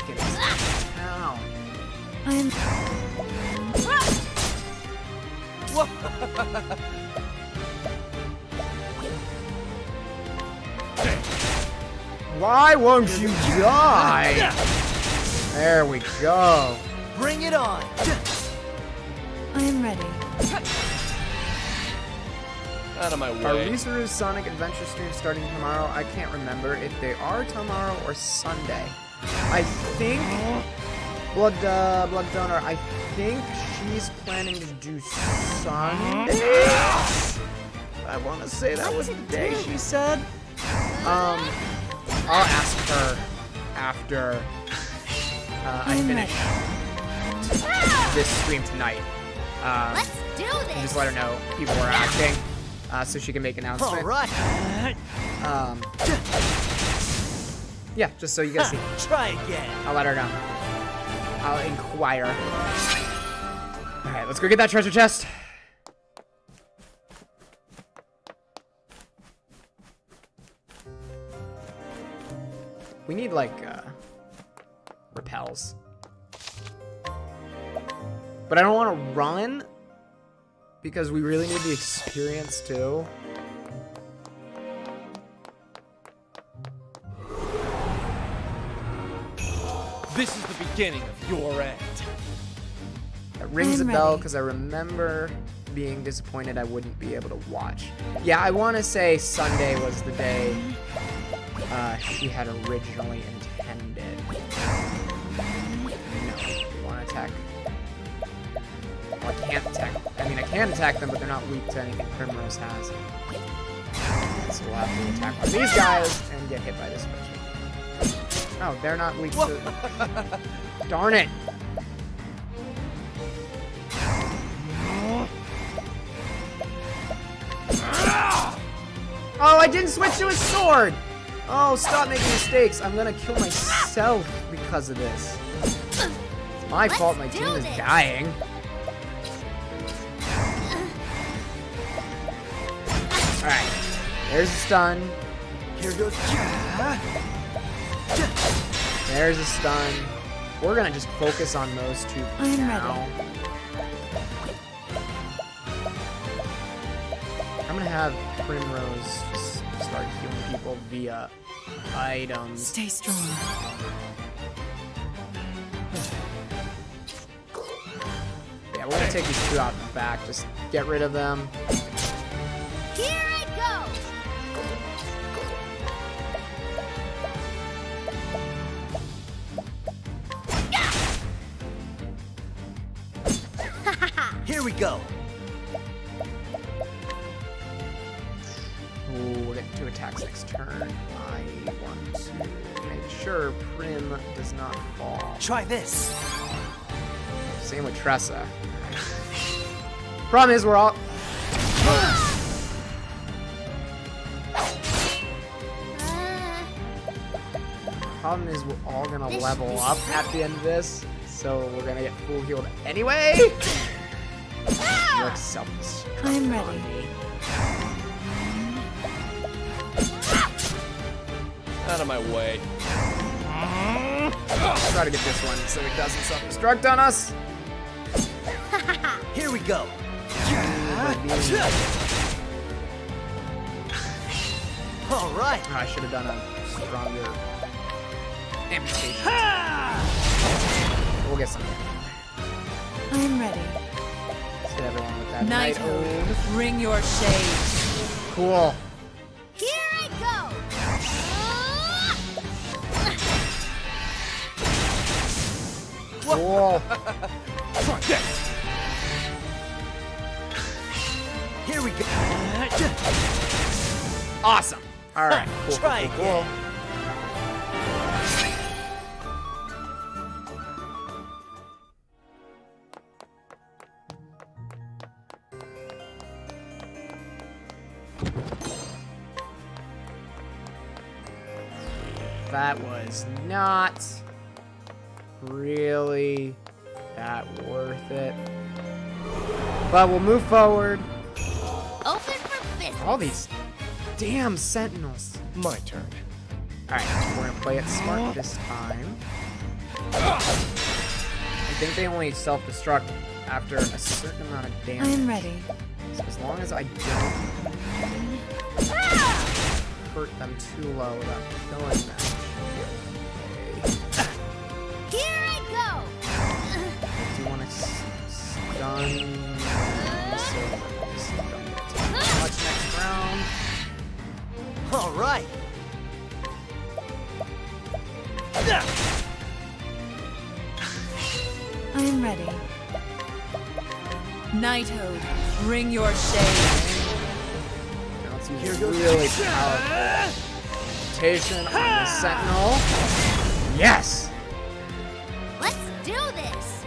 taking us down. I am. Why won't you die? There we go. Bring it on. I am ready. Out of my Are way. Rizuru's Sonic Adventure streams starting tomorrow? I can't remember if they are tomorrow or Sunday. I think Blood Donor. I think she's planning to do Sunday. I want to say that was the day she said. I'll ask her after I finish this stream tonight. Let's do this. Just let her know people are acting, so she can make announcements. All right. Yeah, just so you guys see. Try again. I'll let her know. I'll inquire. All right, let's go get that treasure chest. We need like repels. But I don't want to run because we really need the experience too. This is the beginning of your end. That rings a I'm bell ready. because I remember being disappointed I wouldn't be able to watch. Yeah, I want to say Sunday was the day she had originally intended. No, you want to attack? Well, I can't attack. I mean, I can attack them, but they're not weak to anything Primrose has. So we'll have to attack one of these guys and get hit by this person. Oh, they're not weak to... Darn it! Oh, I didn't switch to a sword! Oh, stop making mistakes. I'm gonna kill myself because of this. It's my fault my team is dying. Alright. There's a stun. Here goes. There's a stun. We're gonna just focus on those two for now. I'm gonna have Primrose just start healing people via items. Stay strong. Yeah, we're gonna take these two out in the back. Just get rid of them. Here I go! Here we go. Ooh, we're getting 2 attacks next turn. I want to make sure Prim does not fall. Try this. Same with Tressa. Problem is, we're all... Problem is, we're all gonna level up at the end of this, so we're gonna get full healed anyway. You're selfish. I'm ready. Out of my way. Try to get this one so it doesn't self-destruct on us. Here we go. All right. Oh, I should have done a stronger amputation. We'll get some. I'm ready. Let's hit everyone with that Night Ode. bring your shade. Cool. Here I go! Cool. Here we go. Awesome. All right. Cool. Try Cool. Cool. That was not really that worth it. But we'll move forward. Open for business. All these damn sentinels. My turn. Alright, we're gonna play it smart this time. I think they only self-destruct after a certain amount of damage. I'm ready. So as long as I don't hurt them too low without killing them. Here I go! I do want to stun. So just don't get too much next round. All right. I'm ready. Nighthode, bring your shade. Now let's use a really powerful rotation on the sentinel. Yes! Let's do this!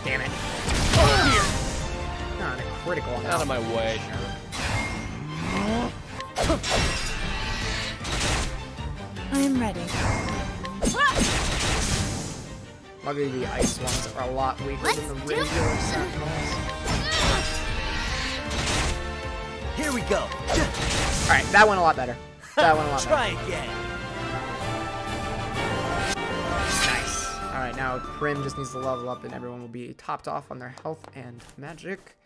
Damn it. Not a critical on Out of my way. I'm ready. Luckily the ice ones are a lot weaker than the regular sentinels. Here we go. Alright, that went a lot better. That went a lot Try better. again. Nice. Alright, now Prim just needs to level up and everyone will be topped off on their health and magic.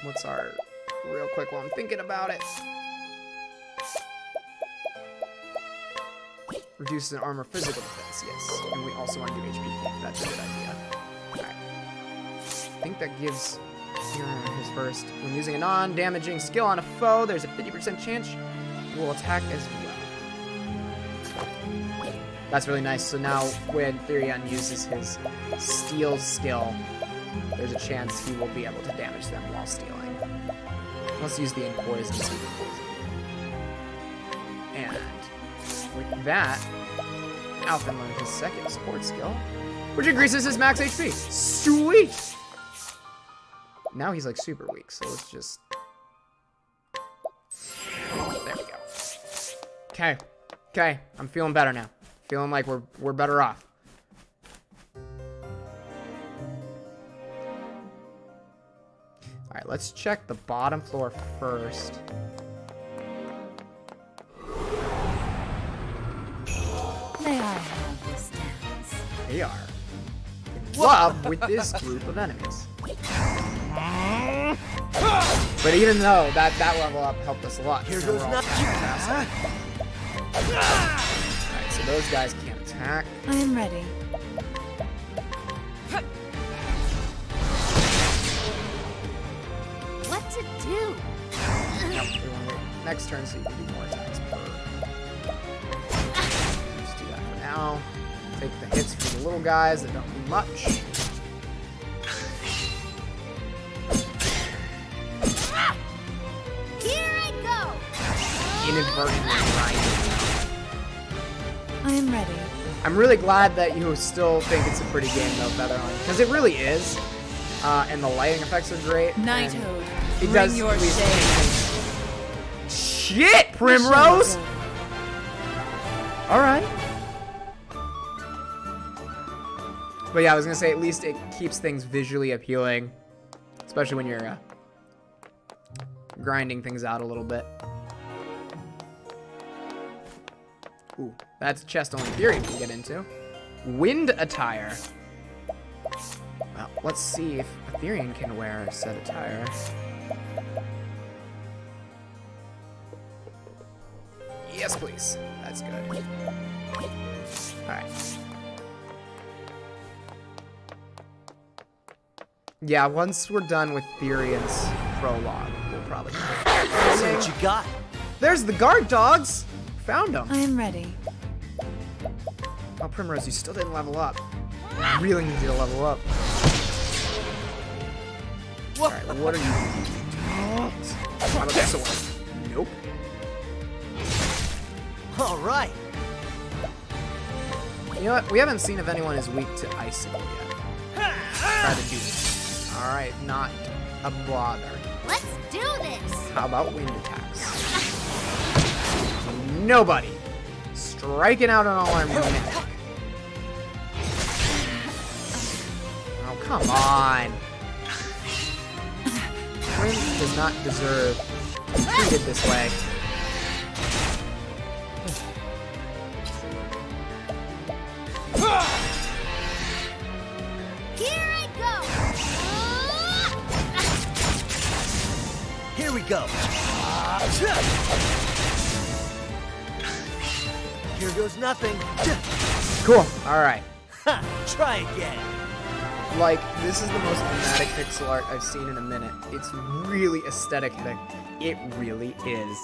What's our real quick while I'm thinking about it? Reduces an armor physical defense, yes. And we also want to do HP. That's a good idea. Alright. I think that gives his first. When using a non-damaging skill on a foe, there's a 50% chance You will attack as well. That's really nice. So now when Therion uses his steal skill, there's a chance he will be able to damage them while stealing. Let's use the Empoison. And with that, Alphen learned his second support skill, which increases his max HP. Sweet! Now he's like super weak, so let's just... There we go. Okay. Okay, I'm feeling better now. Feeling like we're better off. Alright, let's check the bottom floor first. May I have this dance? They are in love with this group of enemies. But even though that level up helped us a lot. Here goes nothing. Alright, so those guys can't attack. I am ready. What to do? Nope, we want to wait next turn so you can do more attacks per. Let's do that for now. Take the hits for the little guys that don't do much. Here I go! Inadvertently grinding. I am ready. I'm really glad that you still think it's a pretty game though, Featherline, because it really is. And the lighting effects are great. Knighthood, It does bring your at least shade. Shit, Primrose! Alright. But yeah, I was gonna say at least it keeps things visually appealing. Especially when you're grinding things out a little bit. Ooh, that's chest only Fury we can get into. Wind attire. Well, let's see if Ethereum can wear said attire. Yes, please. That's good. Alright. Yeah, once we're done with Therion's prologue, we'll probably... See what you got. There's the guard dogs! Found them. I am ready. Oh, Primrose, you still didn't level up. You really need you to level up. Alright, what are you doing? How about this one? Nope. All right. You know what? We haven't seen if anyone is weak to icicle yet. Try to do this. Alright, not a bother. Let's do this! How about wind attacks? Nobody. Striking out on all our magic. Oh, come on. Prim does not deserve to be treated this way. Here I go! Here we go. Here goes nothing. Cool. All right. Ha! Try again. Like, this is the most dramatic pixel art I've seen in a minute. It's really aesthetic. It really is.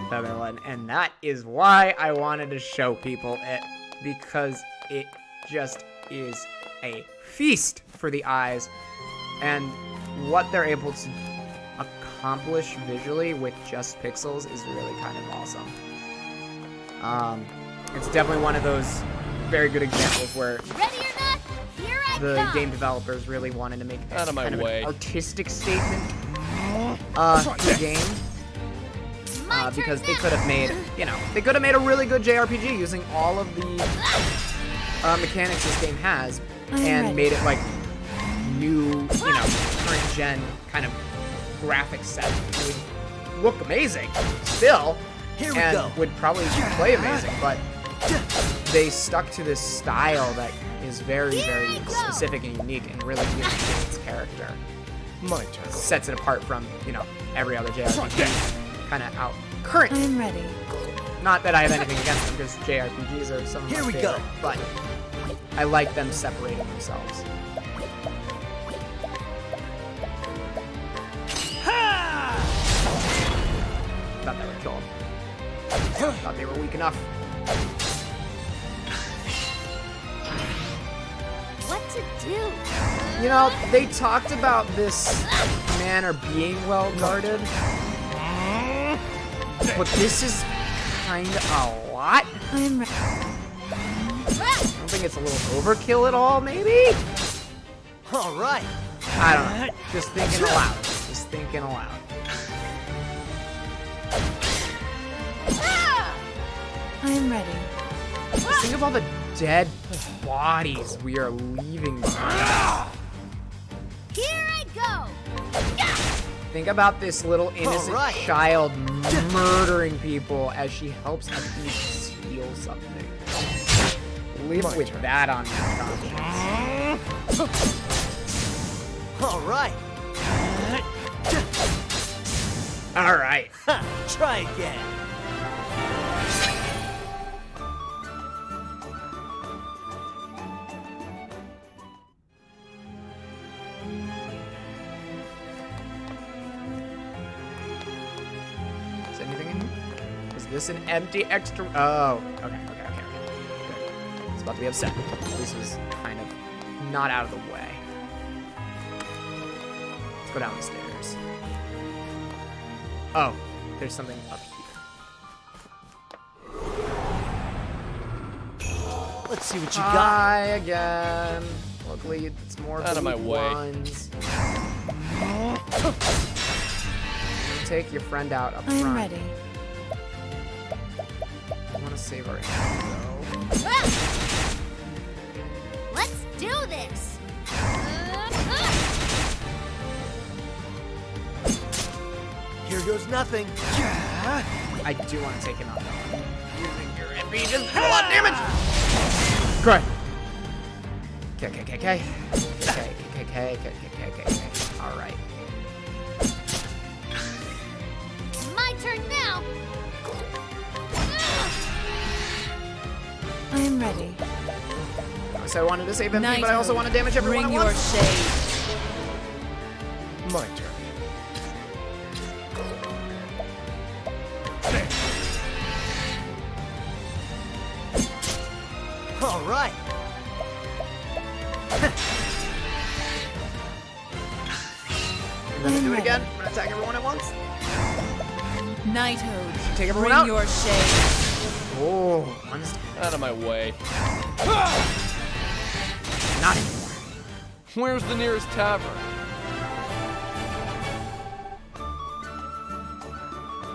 Featherland. And that is why I wanted to show people it. Because it just is a feast for the eyes. And what they're able to accomplish visually with just pixels is really kind of awesome. It's definitely one of those very good examples where Ready or not, here I the come! game developers really wanted to make Out of my kind way. of an artistic statement to the game. My turn Because they now. could have made, you know, they could have made a really good JRPG using all of the mechanics this game has and made it like new, you know, current gen kind of graphic set. It would look amazing still. Here we and go. would probably play amazing, but they stuck to this style that is very, very specific and unique and really unique its character. My turn. Sets it apart from, you know, every other JRPG kind of out current. I am ready. Not that I have anything against them because JRPGs are some of my Here we favorite, go. but I like them separating themselves. Thought that would kill him. Thought they were weak enough. What to do? You know, they talked about this manor being well guarded, but this is kind of a lot. I am ready. I don't think it's a little overkill at all, maybe? All right. I don't know. Just thinking aloud. Just thinking aloud. I am ready. Just think of all the dead bodies we are leaving behind. Here I go. Think about this little innocent right. child murdering people as she helps a thief steal something. Live with that on your conscience. All right. All right. Try again. Is anything in here? Is this an empty extra? Oh, okay. Good. It's about to be upset. This was kind of not out of the way. Let's go down the stairs. Oh, there's something up here. Let's see what you got. Hi again. Luckily, it's more Out of my way. ones. Take your friend out up I am front. ready. I want to save our ammo. Let's do this. Here goes nothing. I do want to take him out though. Using your MP just did a lot of damage. Great. Okay. All right. My turn now. I am ready. So I wanted to save MP, Night but I also Hope, want to damage everyone bring at your once. shade. My turn. All right. I'm gonna do it again. I'm gonna attack everyone at once. Knighthood, Take everyone bring out. your shade. Oh, one's Out of my way. not anymore. Where's the nearest tavern?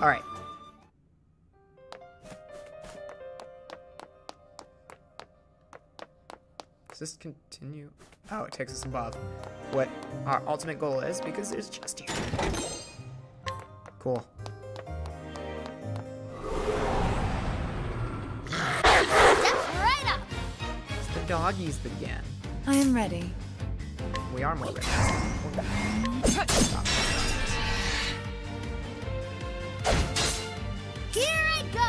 All right. Does this continue? Oh, it takes us above what our ultimate goal is because there's just here. Cool. Step right up. It's the doggies again. I am ready. We are more ready. Here I go.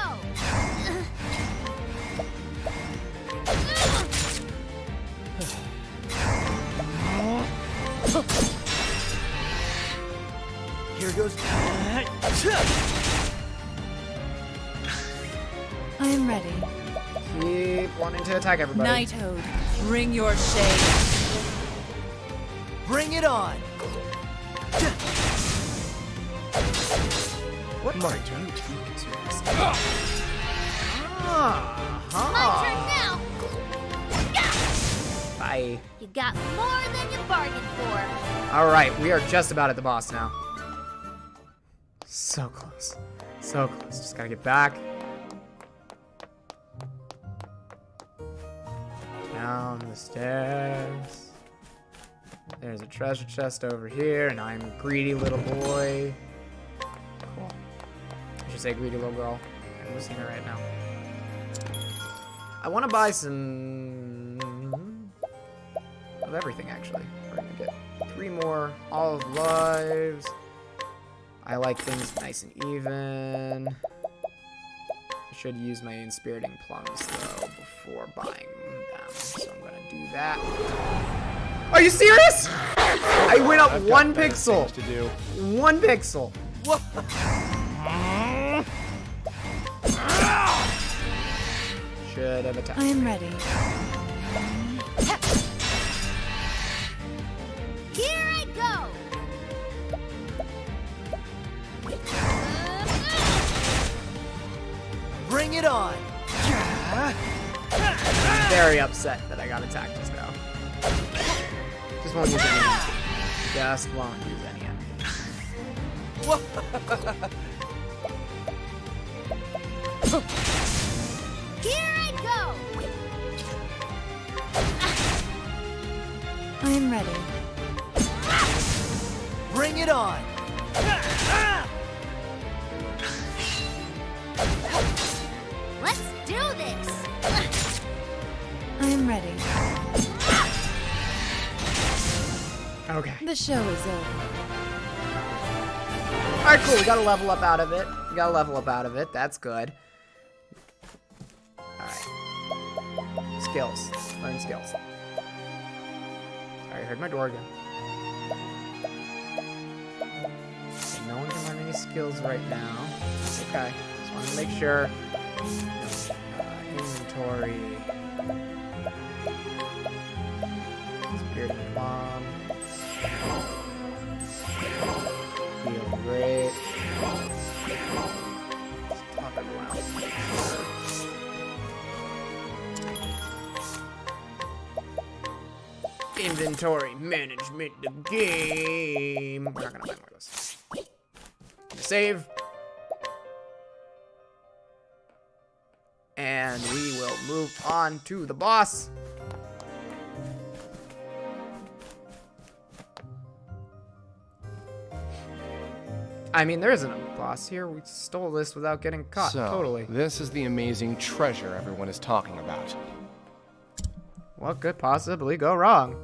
Here goes. I am ready. Keep wanting to attack everybody. Knighthood, bring your shade. Bring it on. What? My turn. My turn now. Bye. You got more than you bargained for. All right, we are just about at the boss now. So close. So close. Just gotta get back. Down the stairs. There's a treasure chest over here, and I'm a greedy little boy. Cool. I should say greedy little girl. I'm Lucina right now. I want to buy some of everything, actually. We're gonna get 3 more olive lives. I like things nice and even. I should use my inspiriting plums, though, before buying them. So I'm gonna do that. Are you serious? I went up I've got 1 better pixel. things to do. 1 pixel. What? should have attacked. I am ready. Here I go! Bring it on! Very upset that I got attacked just now. Just won't use any MP. Just won't use any MP. Here I go! I am ready. Bring it on! Let's do this! I am ready. Okay. The show is over. Alright, cool. We got a level up out of it. We got a level up out of it. That's good. Alright. Skills. Learn skills. Sorry, I heard my door again. Okay, no one can learn any skills right now. Okay. Just wanted to make sure. Inventory. Spirit bomb. Feel great. Let's talk everyone else. Inventory management, the game. We're not gonna buy more of those. Save. And we will move on to the boss. I mean, there isn't a boss here. We stole this without getting caught. So, Totally. this is the amazing treasure everyone is talking about. What could possibly go wrong?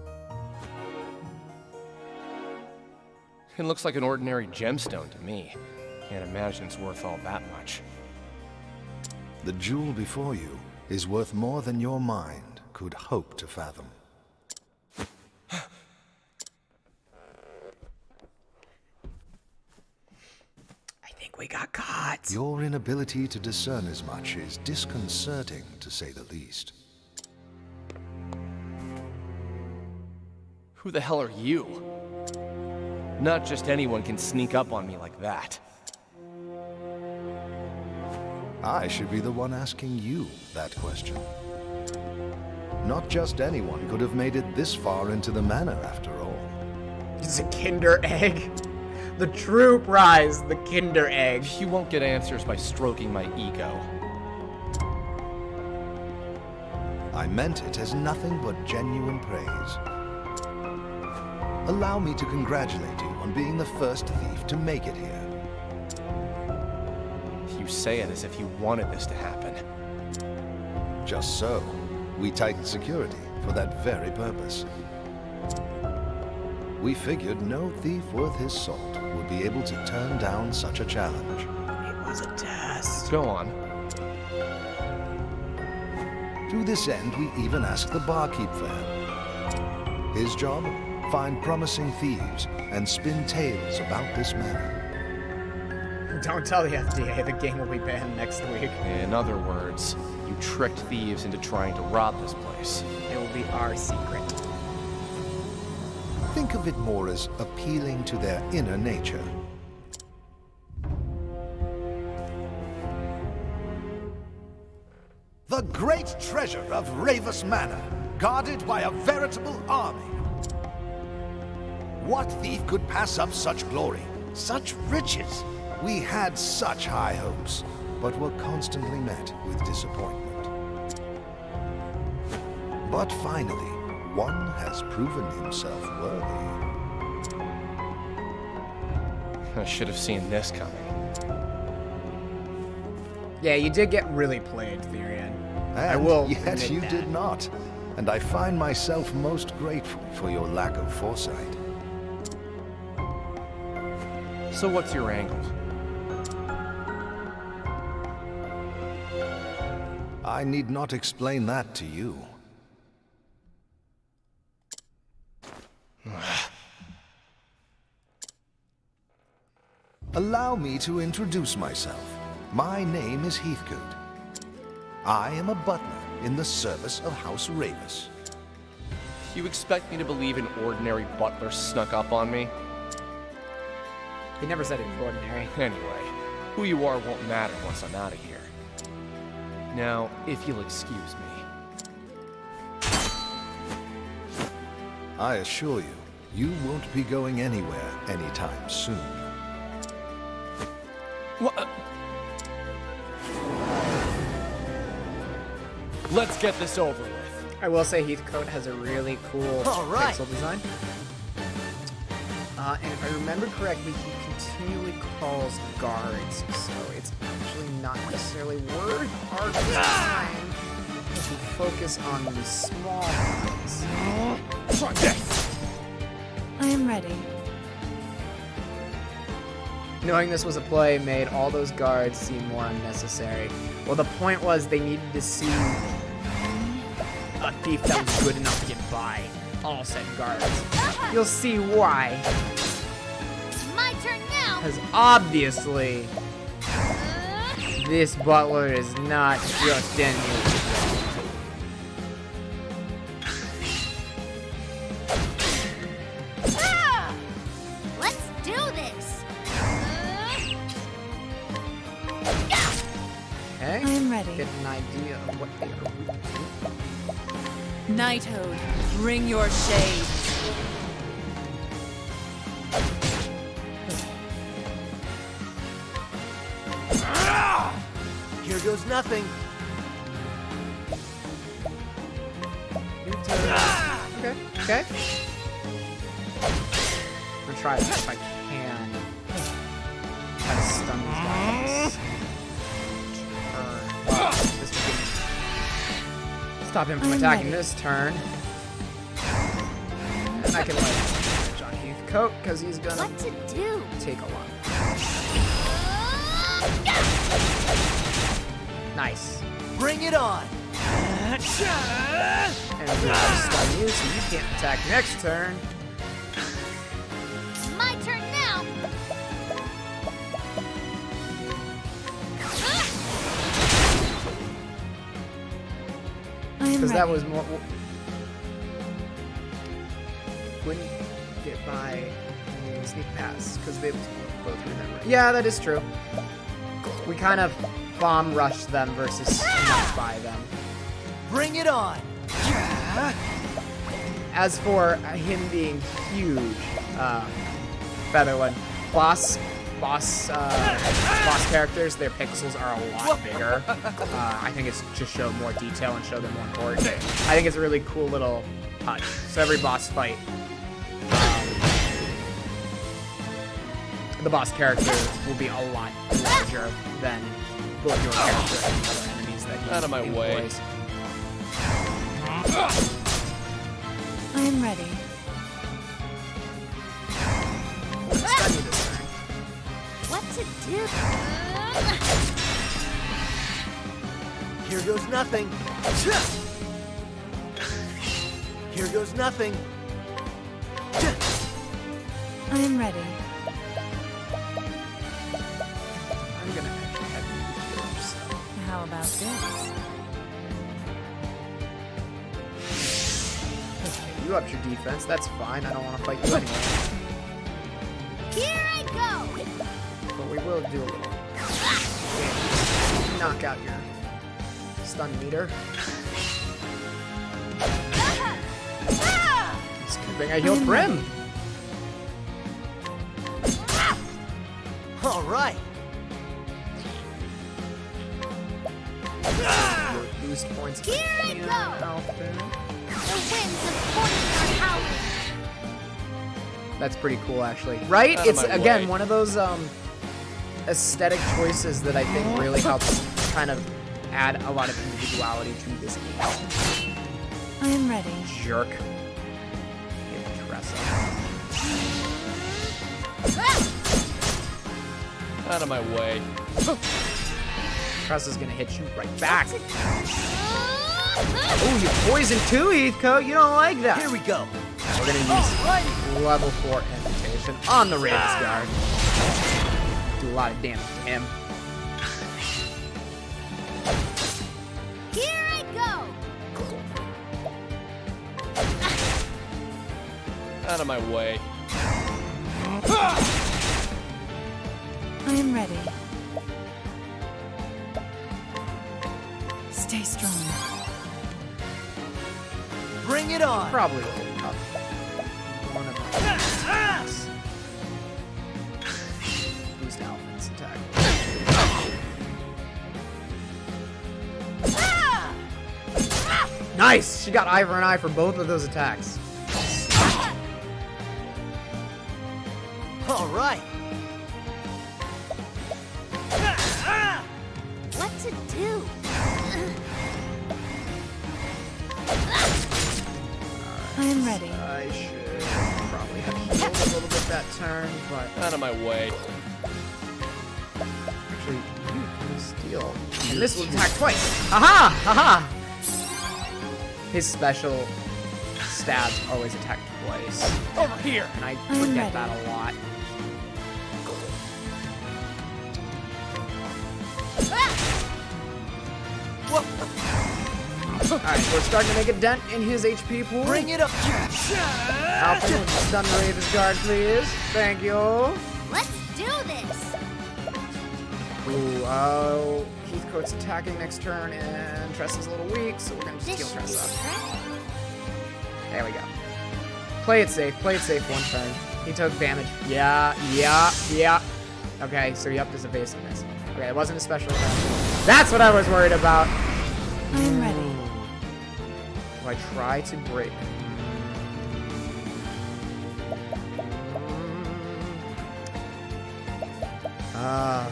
It looks like an ordinary gemstone to me. Can't imagine it's worth all that much. The jewel before you is worth more than your mind could hope to fathom. I think we got caught. Your inability to discern as much is disconcerting, to say the least. Who the hell are you? Not just anyone can sneak up on me like that. I should be the one asking you that question. Not just anyone could have made it this far into the manor, after all. It's a Kinder Egg. The true prize, the Kinder Egg. You won't get answers by stroking my ego. I meant it as nothing but genuine praise. Allow me to congratulate you on being the first thief to make it here. You say it as if you wanted this to happen. Just so. We tightened security for that very purpose. We figured no thief worth his salt would be able to turn down such a challenge. It was a test. Go on. To this end, we even asked the barkeep for help. His job? Find promising thieves and spin tales about this manor. Don't tell the FDA the game will be banned next week. In other words, you tricked thieves into trying to rob this place. It will be our secret. Think of it more as appealing to their inner nature. The great treasure of Ravus Manor, guarded by a veritable army. What thief could pass up such glory, such riches? We had such high hopes, but were constantly met with disappointment. But finally, one has proven himself worthy. I should have seen this coming. Yeah, you did get really played, Therian. And I will yet admit you that. did not. And I find myself most grateful for your lack of foresight. So what's your angle? I need not explain that to you. Allow me to introduce myself. My name is Heathcote. I am a butler in the service of House Ravis. You expect me to believe an ordinary butler snuck up on me? He never said it was ordinary. Anyway, who you are won't matter once I'm out of here. Now, if you'll excuse me. I assure you, you won't be going anywhere anytime soon. What? Let's get this over with. I will say Heathcote has a really cool pixel design. And if I remember correctly, he continually calls guards, so it's actually not necessarily worth our time to focus on the small guys. I am ready. Knowing this was a play made all those guards seem more unnecessary. Well, the point was they needed to see a thief that was good enough to get by all said guards. You'll see why. My turn now. Because obviously, this butler is not just any. Let's do this. Okay. I am ready. Get an idea of what they are weak to. Knighthood, bring your shade. Here goes nothing. Okay. Okay. I'm gonna try this if I can. Try to stun these guys. This will stop him from attacking this turn. And I can like John Heathcote because he's gonna What to do? take a lot. Nice. Bring it on. And we're gonna stun you so you can't attack next turn. My turn now. I am Because ready. that was more. Wouldn't get by sneak pass because they both remember. Yeah, that is true. We kind of bomb rushed them versus snuck by them. Bring it on. As for him being huge, Featherland, boss characters, their pixels are a lot bigger. I think it's to show more detail and show them more important. I think it's a really cool little touch. So every boss fight, the boss character will be a lot larger than both your character and the other enemies that he Out of my way. employs. I am ready. Stun you this turn. What to do? Here goes nothing. Here goes nothing. I am ready. I'm gonna actually have you first. How about this? You upped your defense. That's fine. I don't want to fight you anyway. Here I go. But we will do a little knock out your stun meter. It's a good thing I healed for him. All right. Boost points. if Here I can, go. Alpin. The winds of fortune are howling. That's pretty cool, actually. Right? Out of It's my again way. one of those aesthetic choices that I think really helps kind of add a lot of individuality to this game. I am ready. Jerk. Get Tressa. Out of my way. Tressa's gonna hit you right back. Oh, you poisoned too, Heathcote. You don't like that. Here we go. We're gonna use level 4 amputation on the Raven's Guard. Do a lot of damage to him. Here I go. Out of my way. I am ready. Stay strong. Bring it on! Probably a little tough. One of us. Boost Alpha's attack. Nice! She got eye for an eye for both of those attacks. All right. What to do? I am ready. I should probably have healed a little bit that turn, but Out of my way. actually, you can steal. And this will attack twice. Aha! Aha! His special stabs always attack twice. Over here. And I I'm forget ready. that a lot. Alright, we're starting to make a dent in his HP pool. Bring it up. Alpha, would you stun the Raven's guard, please? Thank you. Let's do this. Ooh, Heathcote's attacking next turn, and Tress is a little weak, so we're gonna just This heal should be Tress up. correct. There we go. Play it safe one turn. He took damage. Yeah. Okay, so he upped his evasiveness. Okay, it wasn't a special attack. That's what I was worried about. I am ready. Do I try to break? Ah,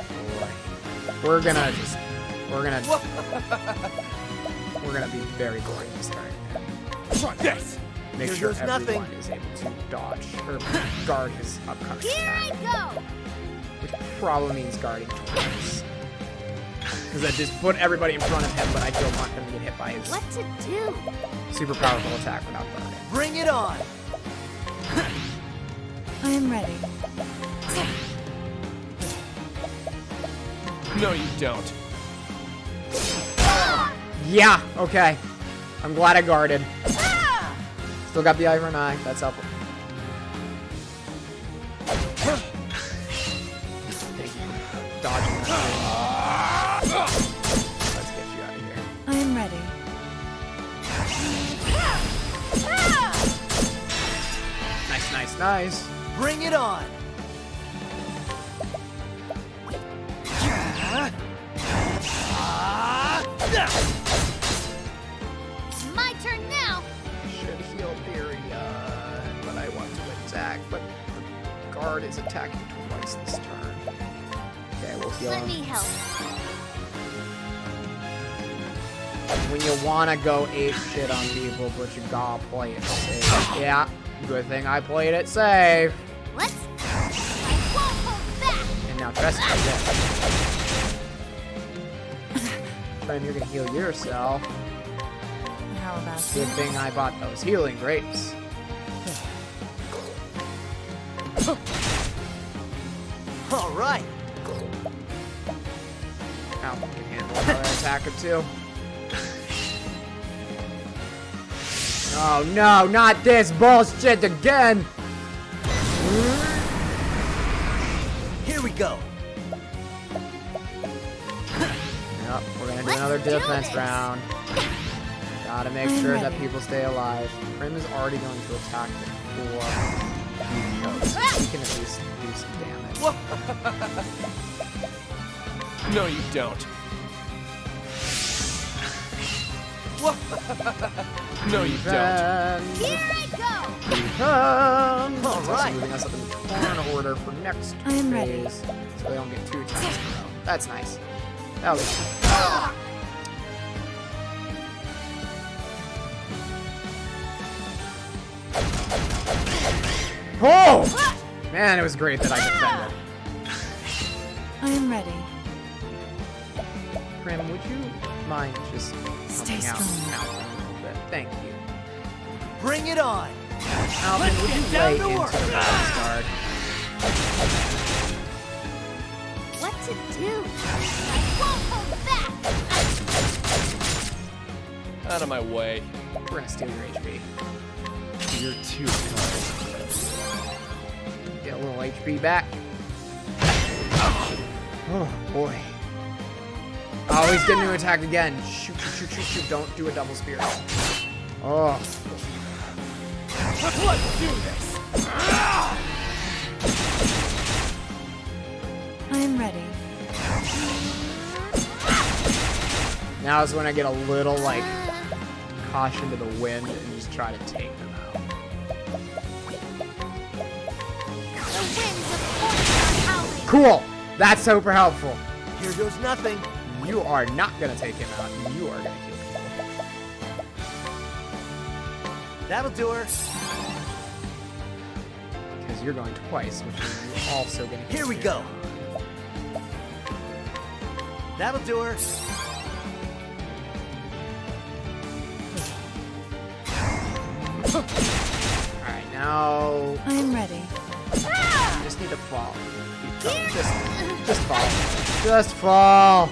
boy. We're gonna be very boring this turn. Try this. Make Here sure goes everyone nothing. is able to dodge or guard his upcoming Here I attack, go. which probably means guarding twice. Because I just put everybody in front of him, but I don't want them to get hit by his What to do? super powerful attack without guarding. Bring it on. I am ready. No, you don't. Yeah, okay. I'm glad I guarded. Still got the eye for an eye. That's helpful. Thank you for dodging that. Let's get you out of here. I am ready. Nice. Bring it on. It's my turn now. Should heal Theory, but I want to attack. But the guard is attacking twice this turn. Okay, we'll heal Let him. me help. When you wanna go ape shit on people, but you gotta play it safe. Yeah, good thing I played it safe. Let's. I won't hold back. And now Tress is dead. Friend, you're gonna heal yourself. How about Good this? thing I bought those healing grapes. All right. Alpha can handle another attack or two. Oh no, not this bullshit again! Here we go. Yep, we're gonna do Let's another do defense this. round. Gotta make I'm sure that ready. people stay alive. Prim is already going to attack before he goes. He can at least do some damage. No, you don't. No, you don't. Defend. Here I go. Defend. That's also right. moving us up in the turn order for next I am ready. phase, so they don't get 2 attacks in a row. That's nice. That was Oh! Man, it was great that I defended. I am ready. Prim, would you mind just Stay helping out strong. Alvin a little bit? Thank you. Bring it on. Alvin, would you lay into the Raven's guard? What to do? I won't hold back. Out of my way. We're gonna steal your HP. You're too kind. Get a little HP back. Oh, boy. Oh, he's getting to attack again. Shoot, shoot, shoot, shoot, shoot. Don't do a double spear. Oh. Let's do this! I am ready. Now is when I get a little, like, caution to the wind and just try to take them out. The winds of fortune are howling. Cool! That's super helpful. Here goes nothing. You are not gonna take him out. You are gonna kill him. That'll do her. Because you're going twice, which means you're also gonna kill Here we him. go. That'll do her. Alright, now I am ready. you just need to fall. Just fall. Just fall.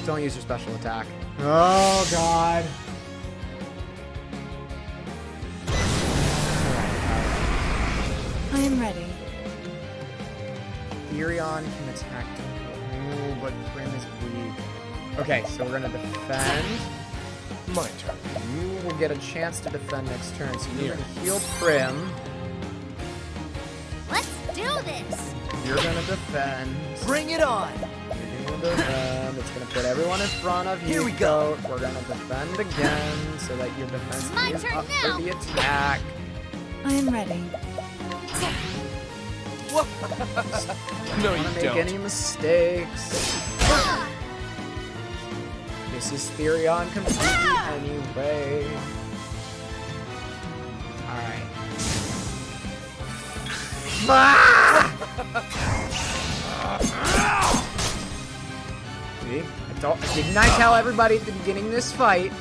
Don't use your special attack. Oh god. I am ready. Furion can attack. Ooh, but Prim is weak. Okay, so we're gonna defend. My turn. You will get a chance to defend next turn, so you're gonna heal Prim. Let's do this. You're gonna defend. Bring it on. You're gonna defend. It's gonna put everyone in front of you. Here we go. We're gonna defend again, so that your defense My is turn up now. for the attack. I am ready. No, Don't you wanna make don't. any mistakes. This is Furion completely anyway. Alright. See? Didn't I tell everybody at the beginning of this fight,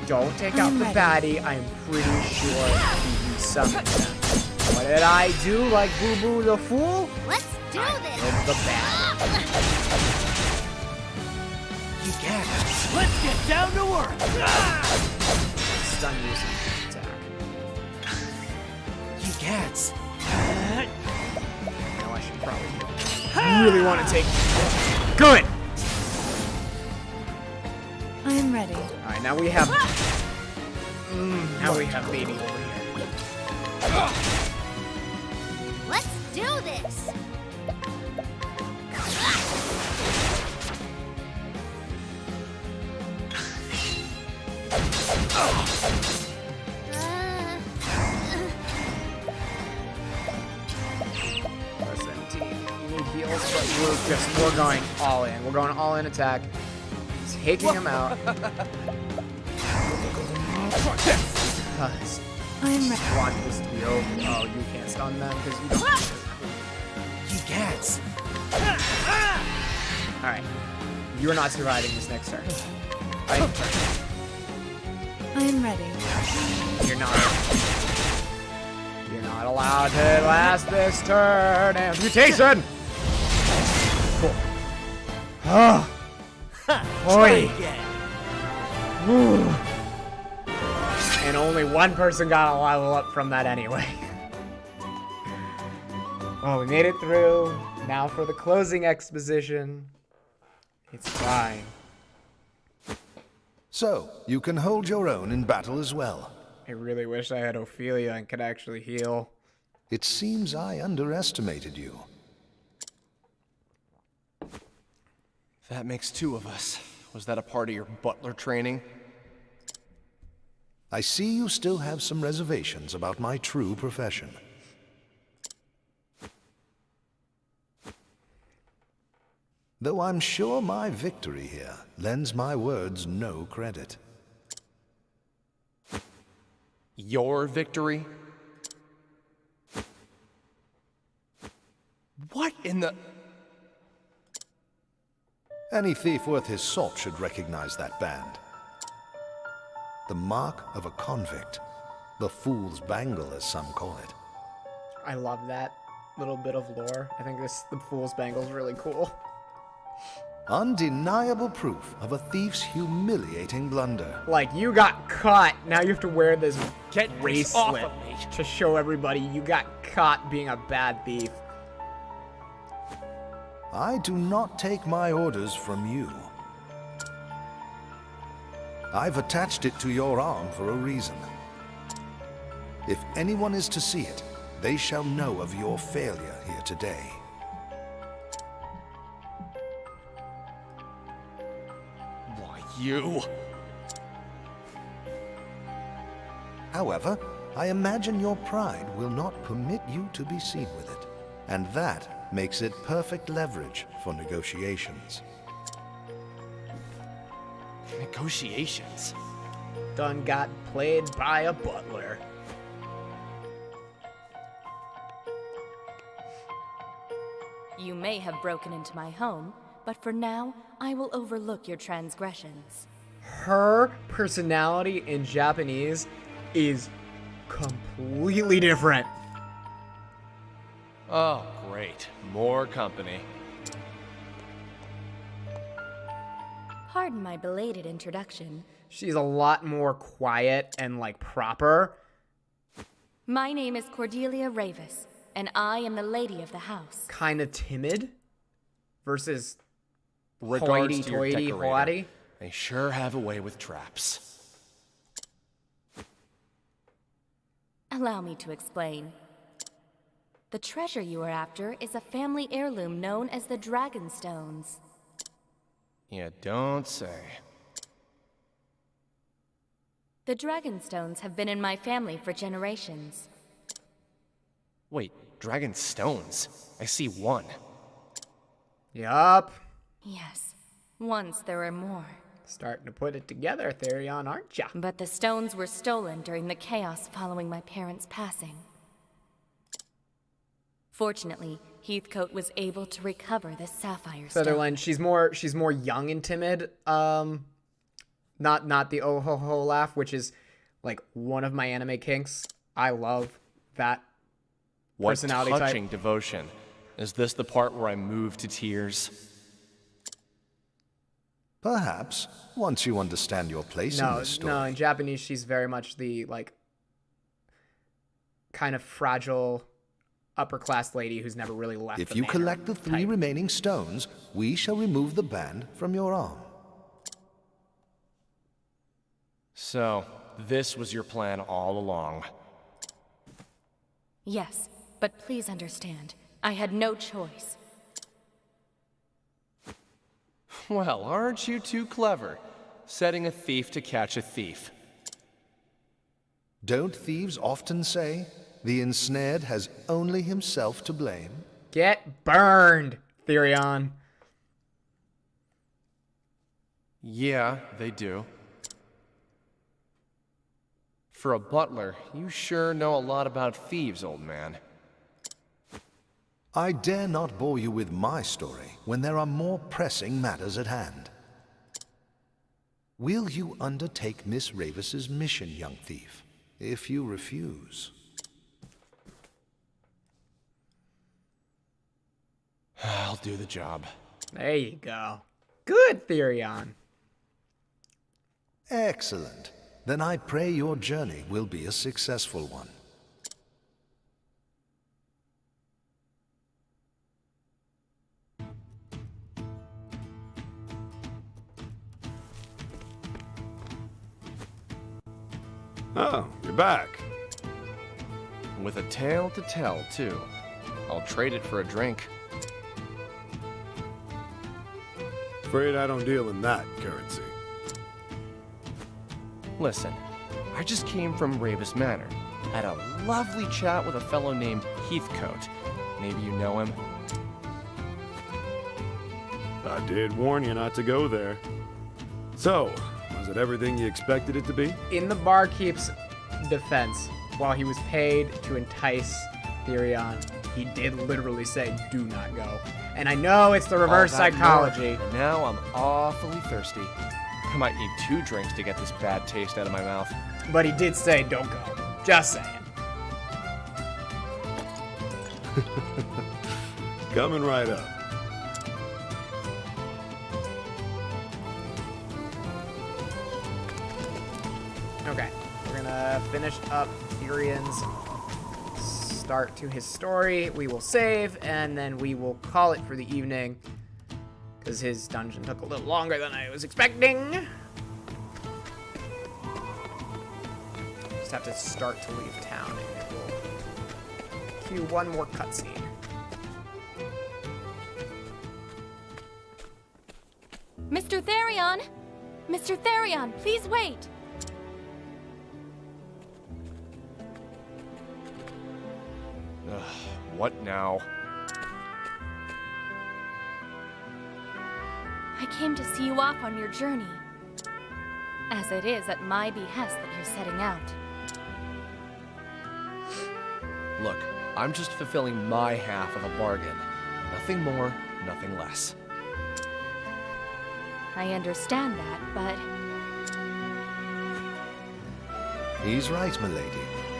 don't take out I'm the ready. baddie. I'm pretty sure you summoned them. What did I do like Boo Boo the Fool? Let's do this. Killed the baddie. You can. Let's get down to work. Stun using attack. You cats. No, I should probably really want to take. Good! I am ready. Alright, now we have. Now we have baby over here. Let's do this. Listen, team, you need heals, but we're going all in. We're going all in attack. Taking him out. Because I am ready. I want this to be over. Oh, you can't stun them because you don't. You cats. Alright. You're not surviving this next turn. Right? I am ready. You're not. You're not allowed to last this turn. Amputation! Cool. Oh. Oi. Ooh. And only one person got a level up from that anyway. Oh, we made it through. Now for the closing exposition. It's fine. So, you can hold your own in battle as well. I really wish I had Ophelia and could actually heal. It seems I underestimated you. That makes two of us. Was that a part of your butler training? I see you still have some reservations about my true profession. Though I'm sure my victory here lends my words no credit. Your victory? What in the... Any thief worth his salt should recognize that band. The mark of a convict. The fool's bangle, as some call it. I love that little bit of lore. I think the Fool's Bangle is really cool. Undeniable proof of a thief's humiliating blunder. Like, you got caught. Now you have to wear this Get this bracelet off of me. to show everybody you got caught being a bad thief. I do not take my orders from you. I've attached it to your arm for a reason. If anyone is to see it, they shall know of your failure here today. Why, you? However, I imagine your pride will not permit you to be seen with it, and that makes it perfect leverage for negotiations. Negotiations? Done got played by a butler. You may have broken into my home, but for now, I will overlook your transgressions. Her personality in Japanese is completely different. Oh, great. More company. Pardon my belated introduction. She's a lot more quiet and, like, proper. My name is Cordelia Ravis, and I am the lady of the house. Kind of timid versus Regards to your hoity-toity, decorator. haughty. They sure have a way with traps. Allow me to explain. The treasure you are after is a family heirloom known as the Dragonstones. Yeah, don't say. The Dragonstones have been in my family for generations. Wait, dragon stones? I see one. Yup. Yes, once there were more. Starting to put it together, Therion, aren't ya? But the stones were stolen during the chaos following my parents' passing. Fortunately, Heathcote was able to recover the sapphire stone. Featherland, she's more young and timid. Not the oh ho ho laugh, which is like one of my anime kinks. I love that What personality touching type. devotion. Is this the part where I move to tears? Perhaps, once you understand your place in this story. No, in Japanese she's very much the, like, kind of fragile upper class lady who's never really left If the you manor collect the 3 type. remaining stones, we shall remove the band from your arm. So, this was your plan all along. Yes, but please understand, I had no choice. Well, aren't you too clever? Setting a thief to catch a thief. Don't thieves often say, the ensnared has only himself to blame? Get burned, Therion. Yeah, they do. For a butler, you sure know a lot about thieves, old man. I dare not bore you with my story when there are more pressing matters at hand. Will you undertake Miss Ravis's mission, young thief? If you refuse... I'll do the job. There you go. Good, Therion. Excellent. Then I pray your journey will be a successful one. Oh, you're back. With a tale to tell, too. I'll trade it for a drink. Afraid I don't deal in that currency. Listen, I just came from Ravis Manor. Had a lovely chat with a fellow named Heathcote. Maybe you know him? I did warn you not to go there. So, was it everything you expected it to be? In the barkeep's defense, while he was paid to entice Therion, he did literally say, do not go. And I know it's the reverse All that psychology. more, and now I'm awfully thirsty. I might need 2 drinks to get this bad taste out of my mouth. But he did say, don't go. Just saying. Coming right up. finish up Tyrion's start to his story. We will save, and then we will call it for the evening, because his dungeon took a little longer than I was expecting. Just have to start to leave town, and it will cue one more cutscene. Mr. Therion! Mr. Therion, please wait! What now? I came to see you off on your journey, as it is at my behest that you're setting out. Look, I'm just fulfilling my half of a bargain. Nothing more, nothing less. I understand that, but... He's right, milady.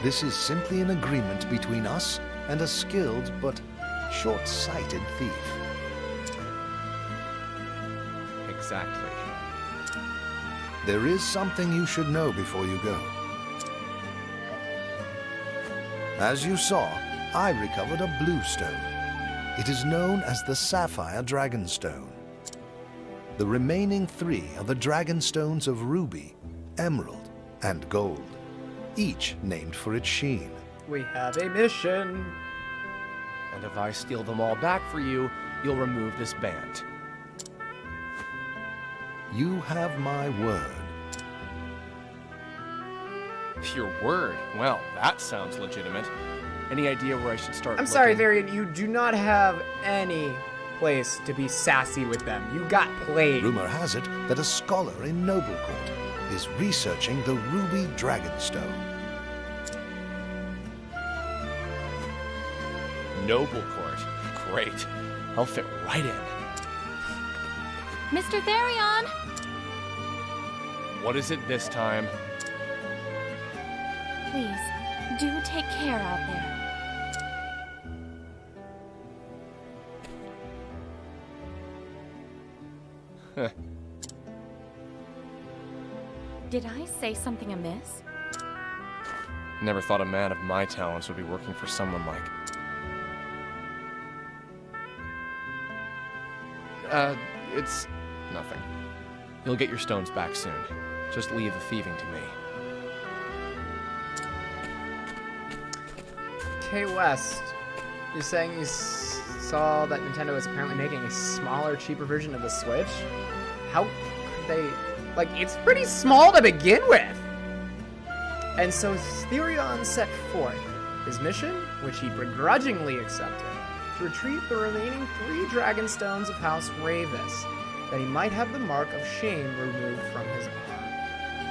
This is simply an agreement between us and a skilled but short-sighted thief. Exactly. There is something you should know before you go. As you saw, I recovered a blue stone. It is known as the Sapphire Dragonstone. The remaining 3 are the Dragonstones of Ruby, Emerald, and Gold, each named for its sheen. We have a mission. And if I steal them all back for you, you'll remove this band. You have my word. Your word? Well, that sounds legitimate. Any idea where I should start I'm sorry, looking? Therion, you do not have any place to be sassy with them. You got played. Rumor has it that a scholar in Noble Court is researching the Ruby Dragonstone. Noble Court? Great. I'll fit right in. Mr. Therion! What is it this time? Please, do take care out there. Did I say something amiss? Never thought a man of my talents would be working for someone like... it's nothing. You'll get your stones back soon. Just leave the thieving to me. K West, you're saying you saw that Nintendo is apparently making a smaller, cheaper version of the Switch? How could they... Like, it's pretty small to begin with! And so Therion set forth his mission, which he begrudgingly accepted, to retrieve the remaining 3 Dragonstones of House Ravis, that he might have the mark of shame removed from his arm.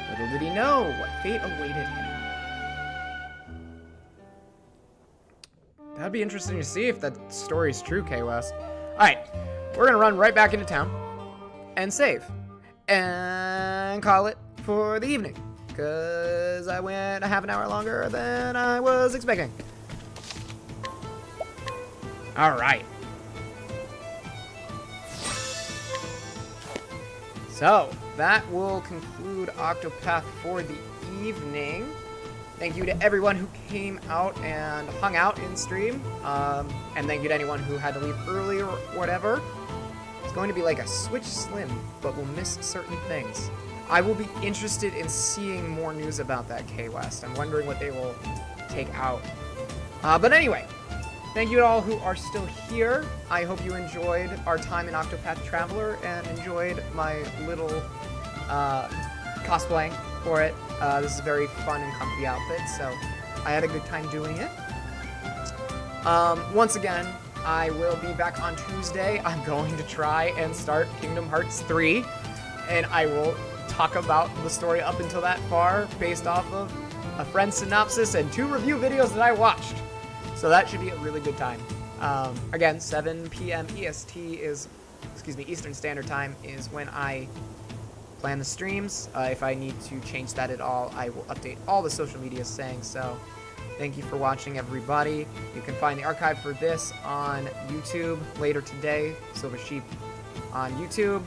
Little did he know what fate awaited him. That'd be interesting to see if that story's true, K-West. Alright, we're gonna run right back into town and save. And call it for the evening. Because I went a half an hour longer than I was expecting. Alright. So, that will conclude Octopath for the evening. Thank you to everyone who came out and hung out in stream. And thank you to anyone who had to leave early or whatever. It's going to be like a Switch Slim, but we'll miss certain things. I will be interested in seeing more news about that, K-West. I'm wondering what they will take out. But anyway, thank you to all who are still here. I hope you enjoyed our time in Octopath Traveler and enjoyed my little cosplaying for it. This is a very fun and comfy outfit, so I had a good time doing it. Once again, I will be back on Tuesday. I'm going to try and start Kingdom Hearts 3, and I will talk about the story up until that far based off of a friend's synopsis and 2 review videos that I watched. So that should be a really good time. Again, 7 p.m. Eastern Standard Time is when I plan the streams. If I need to change that at all, I will update all the social media saying so. Thank you for watching, everybody. You can find the archive for this on YouTube later today. Silver Sheep on YouTube.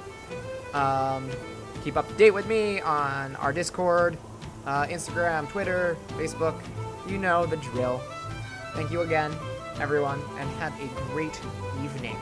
Keep up to date with me on our Discord. Instagram, Twitter, Facebook. You know the drill. Thank you again, everyone, and have a great evening.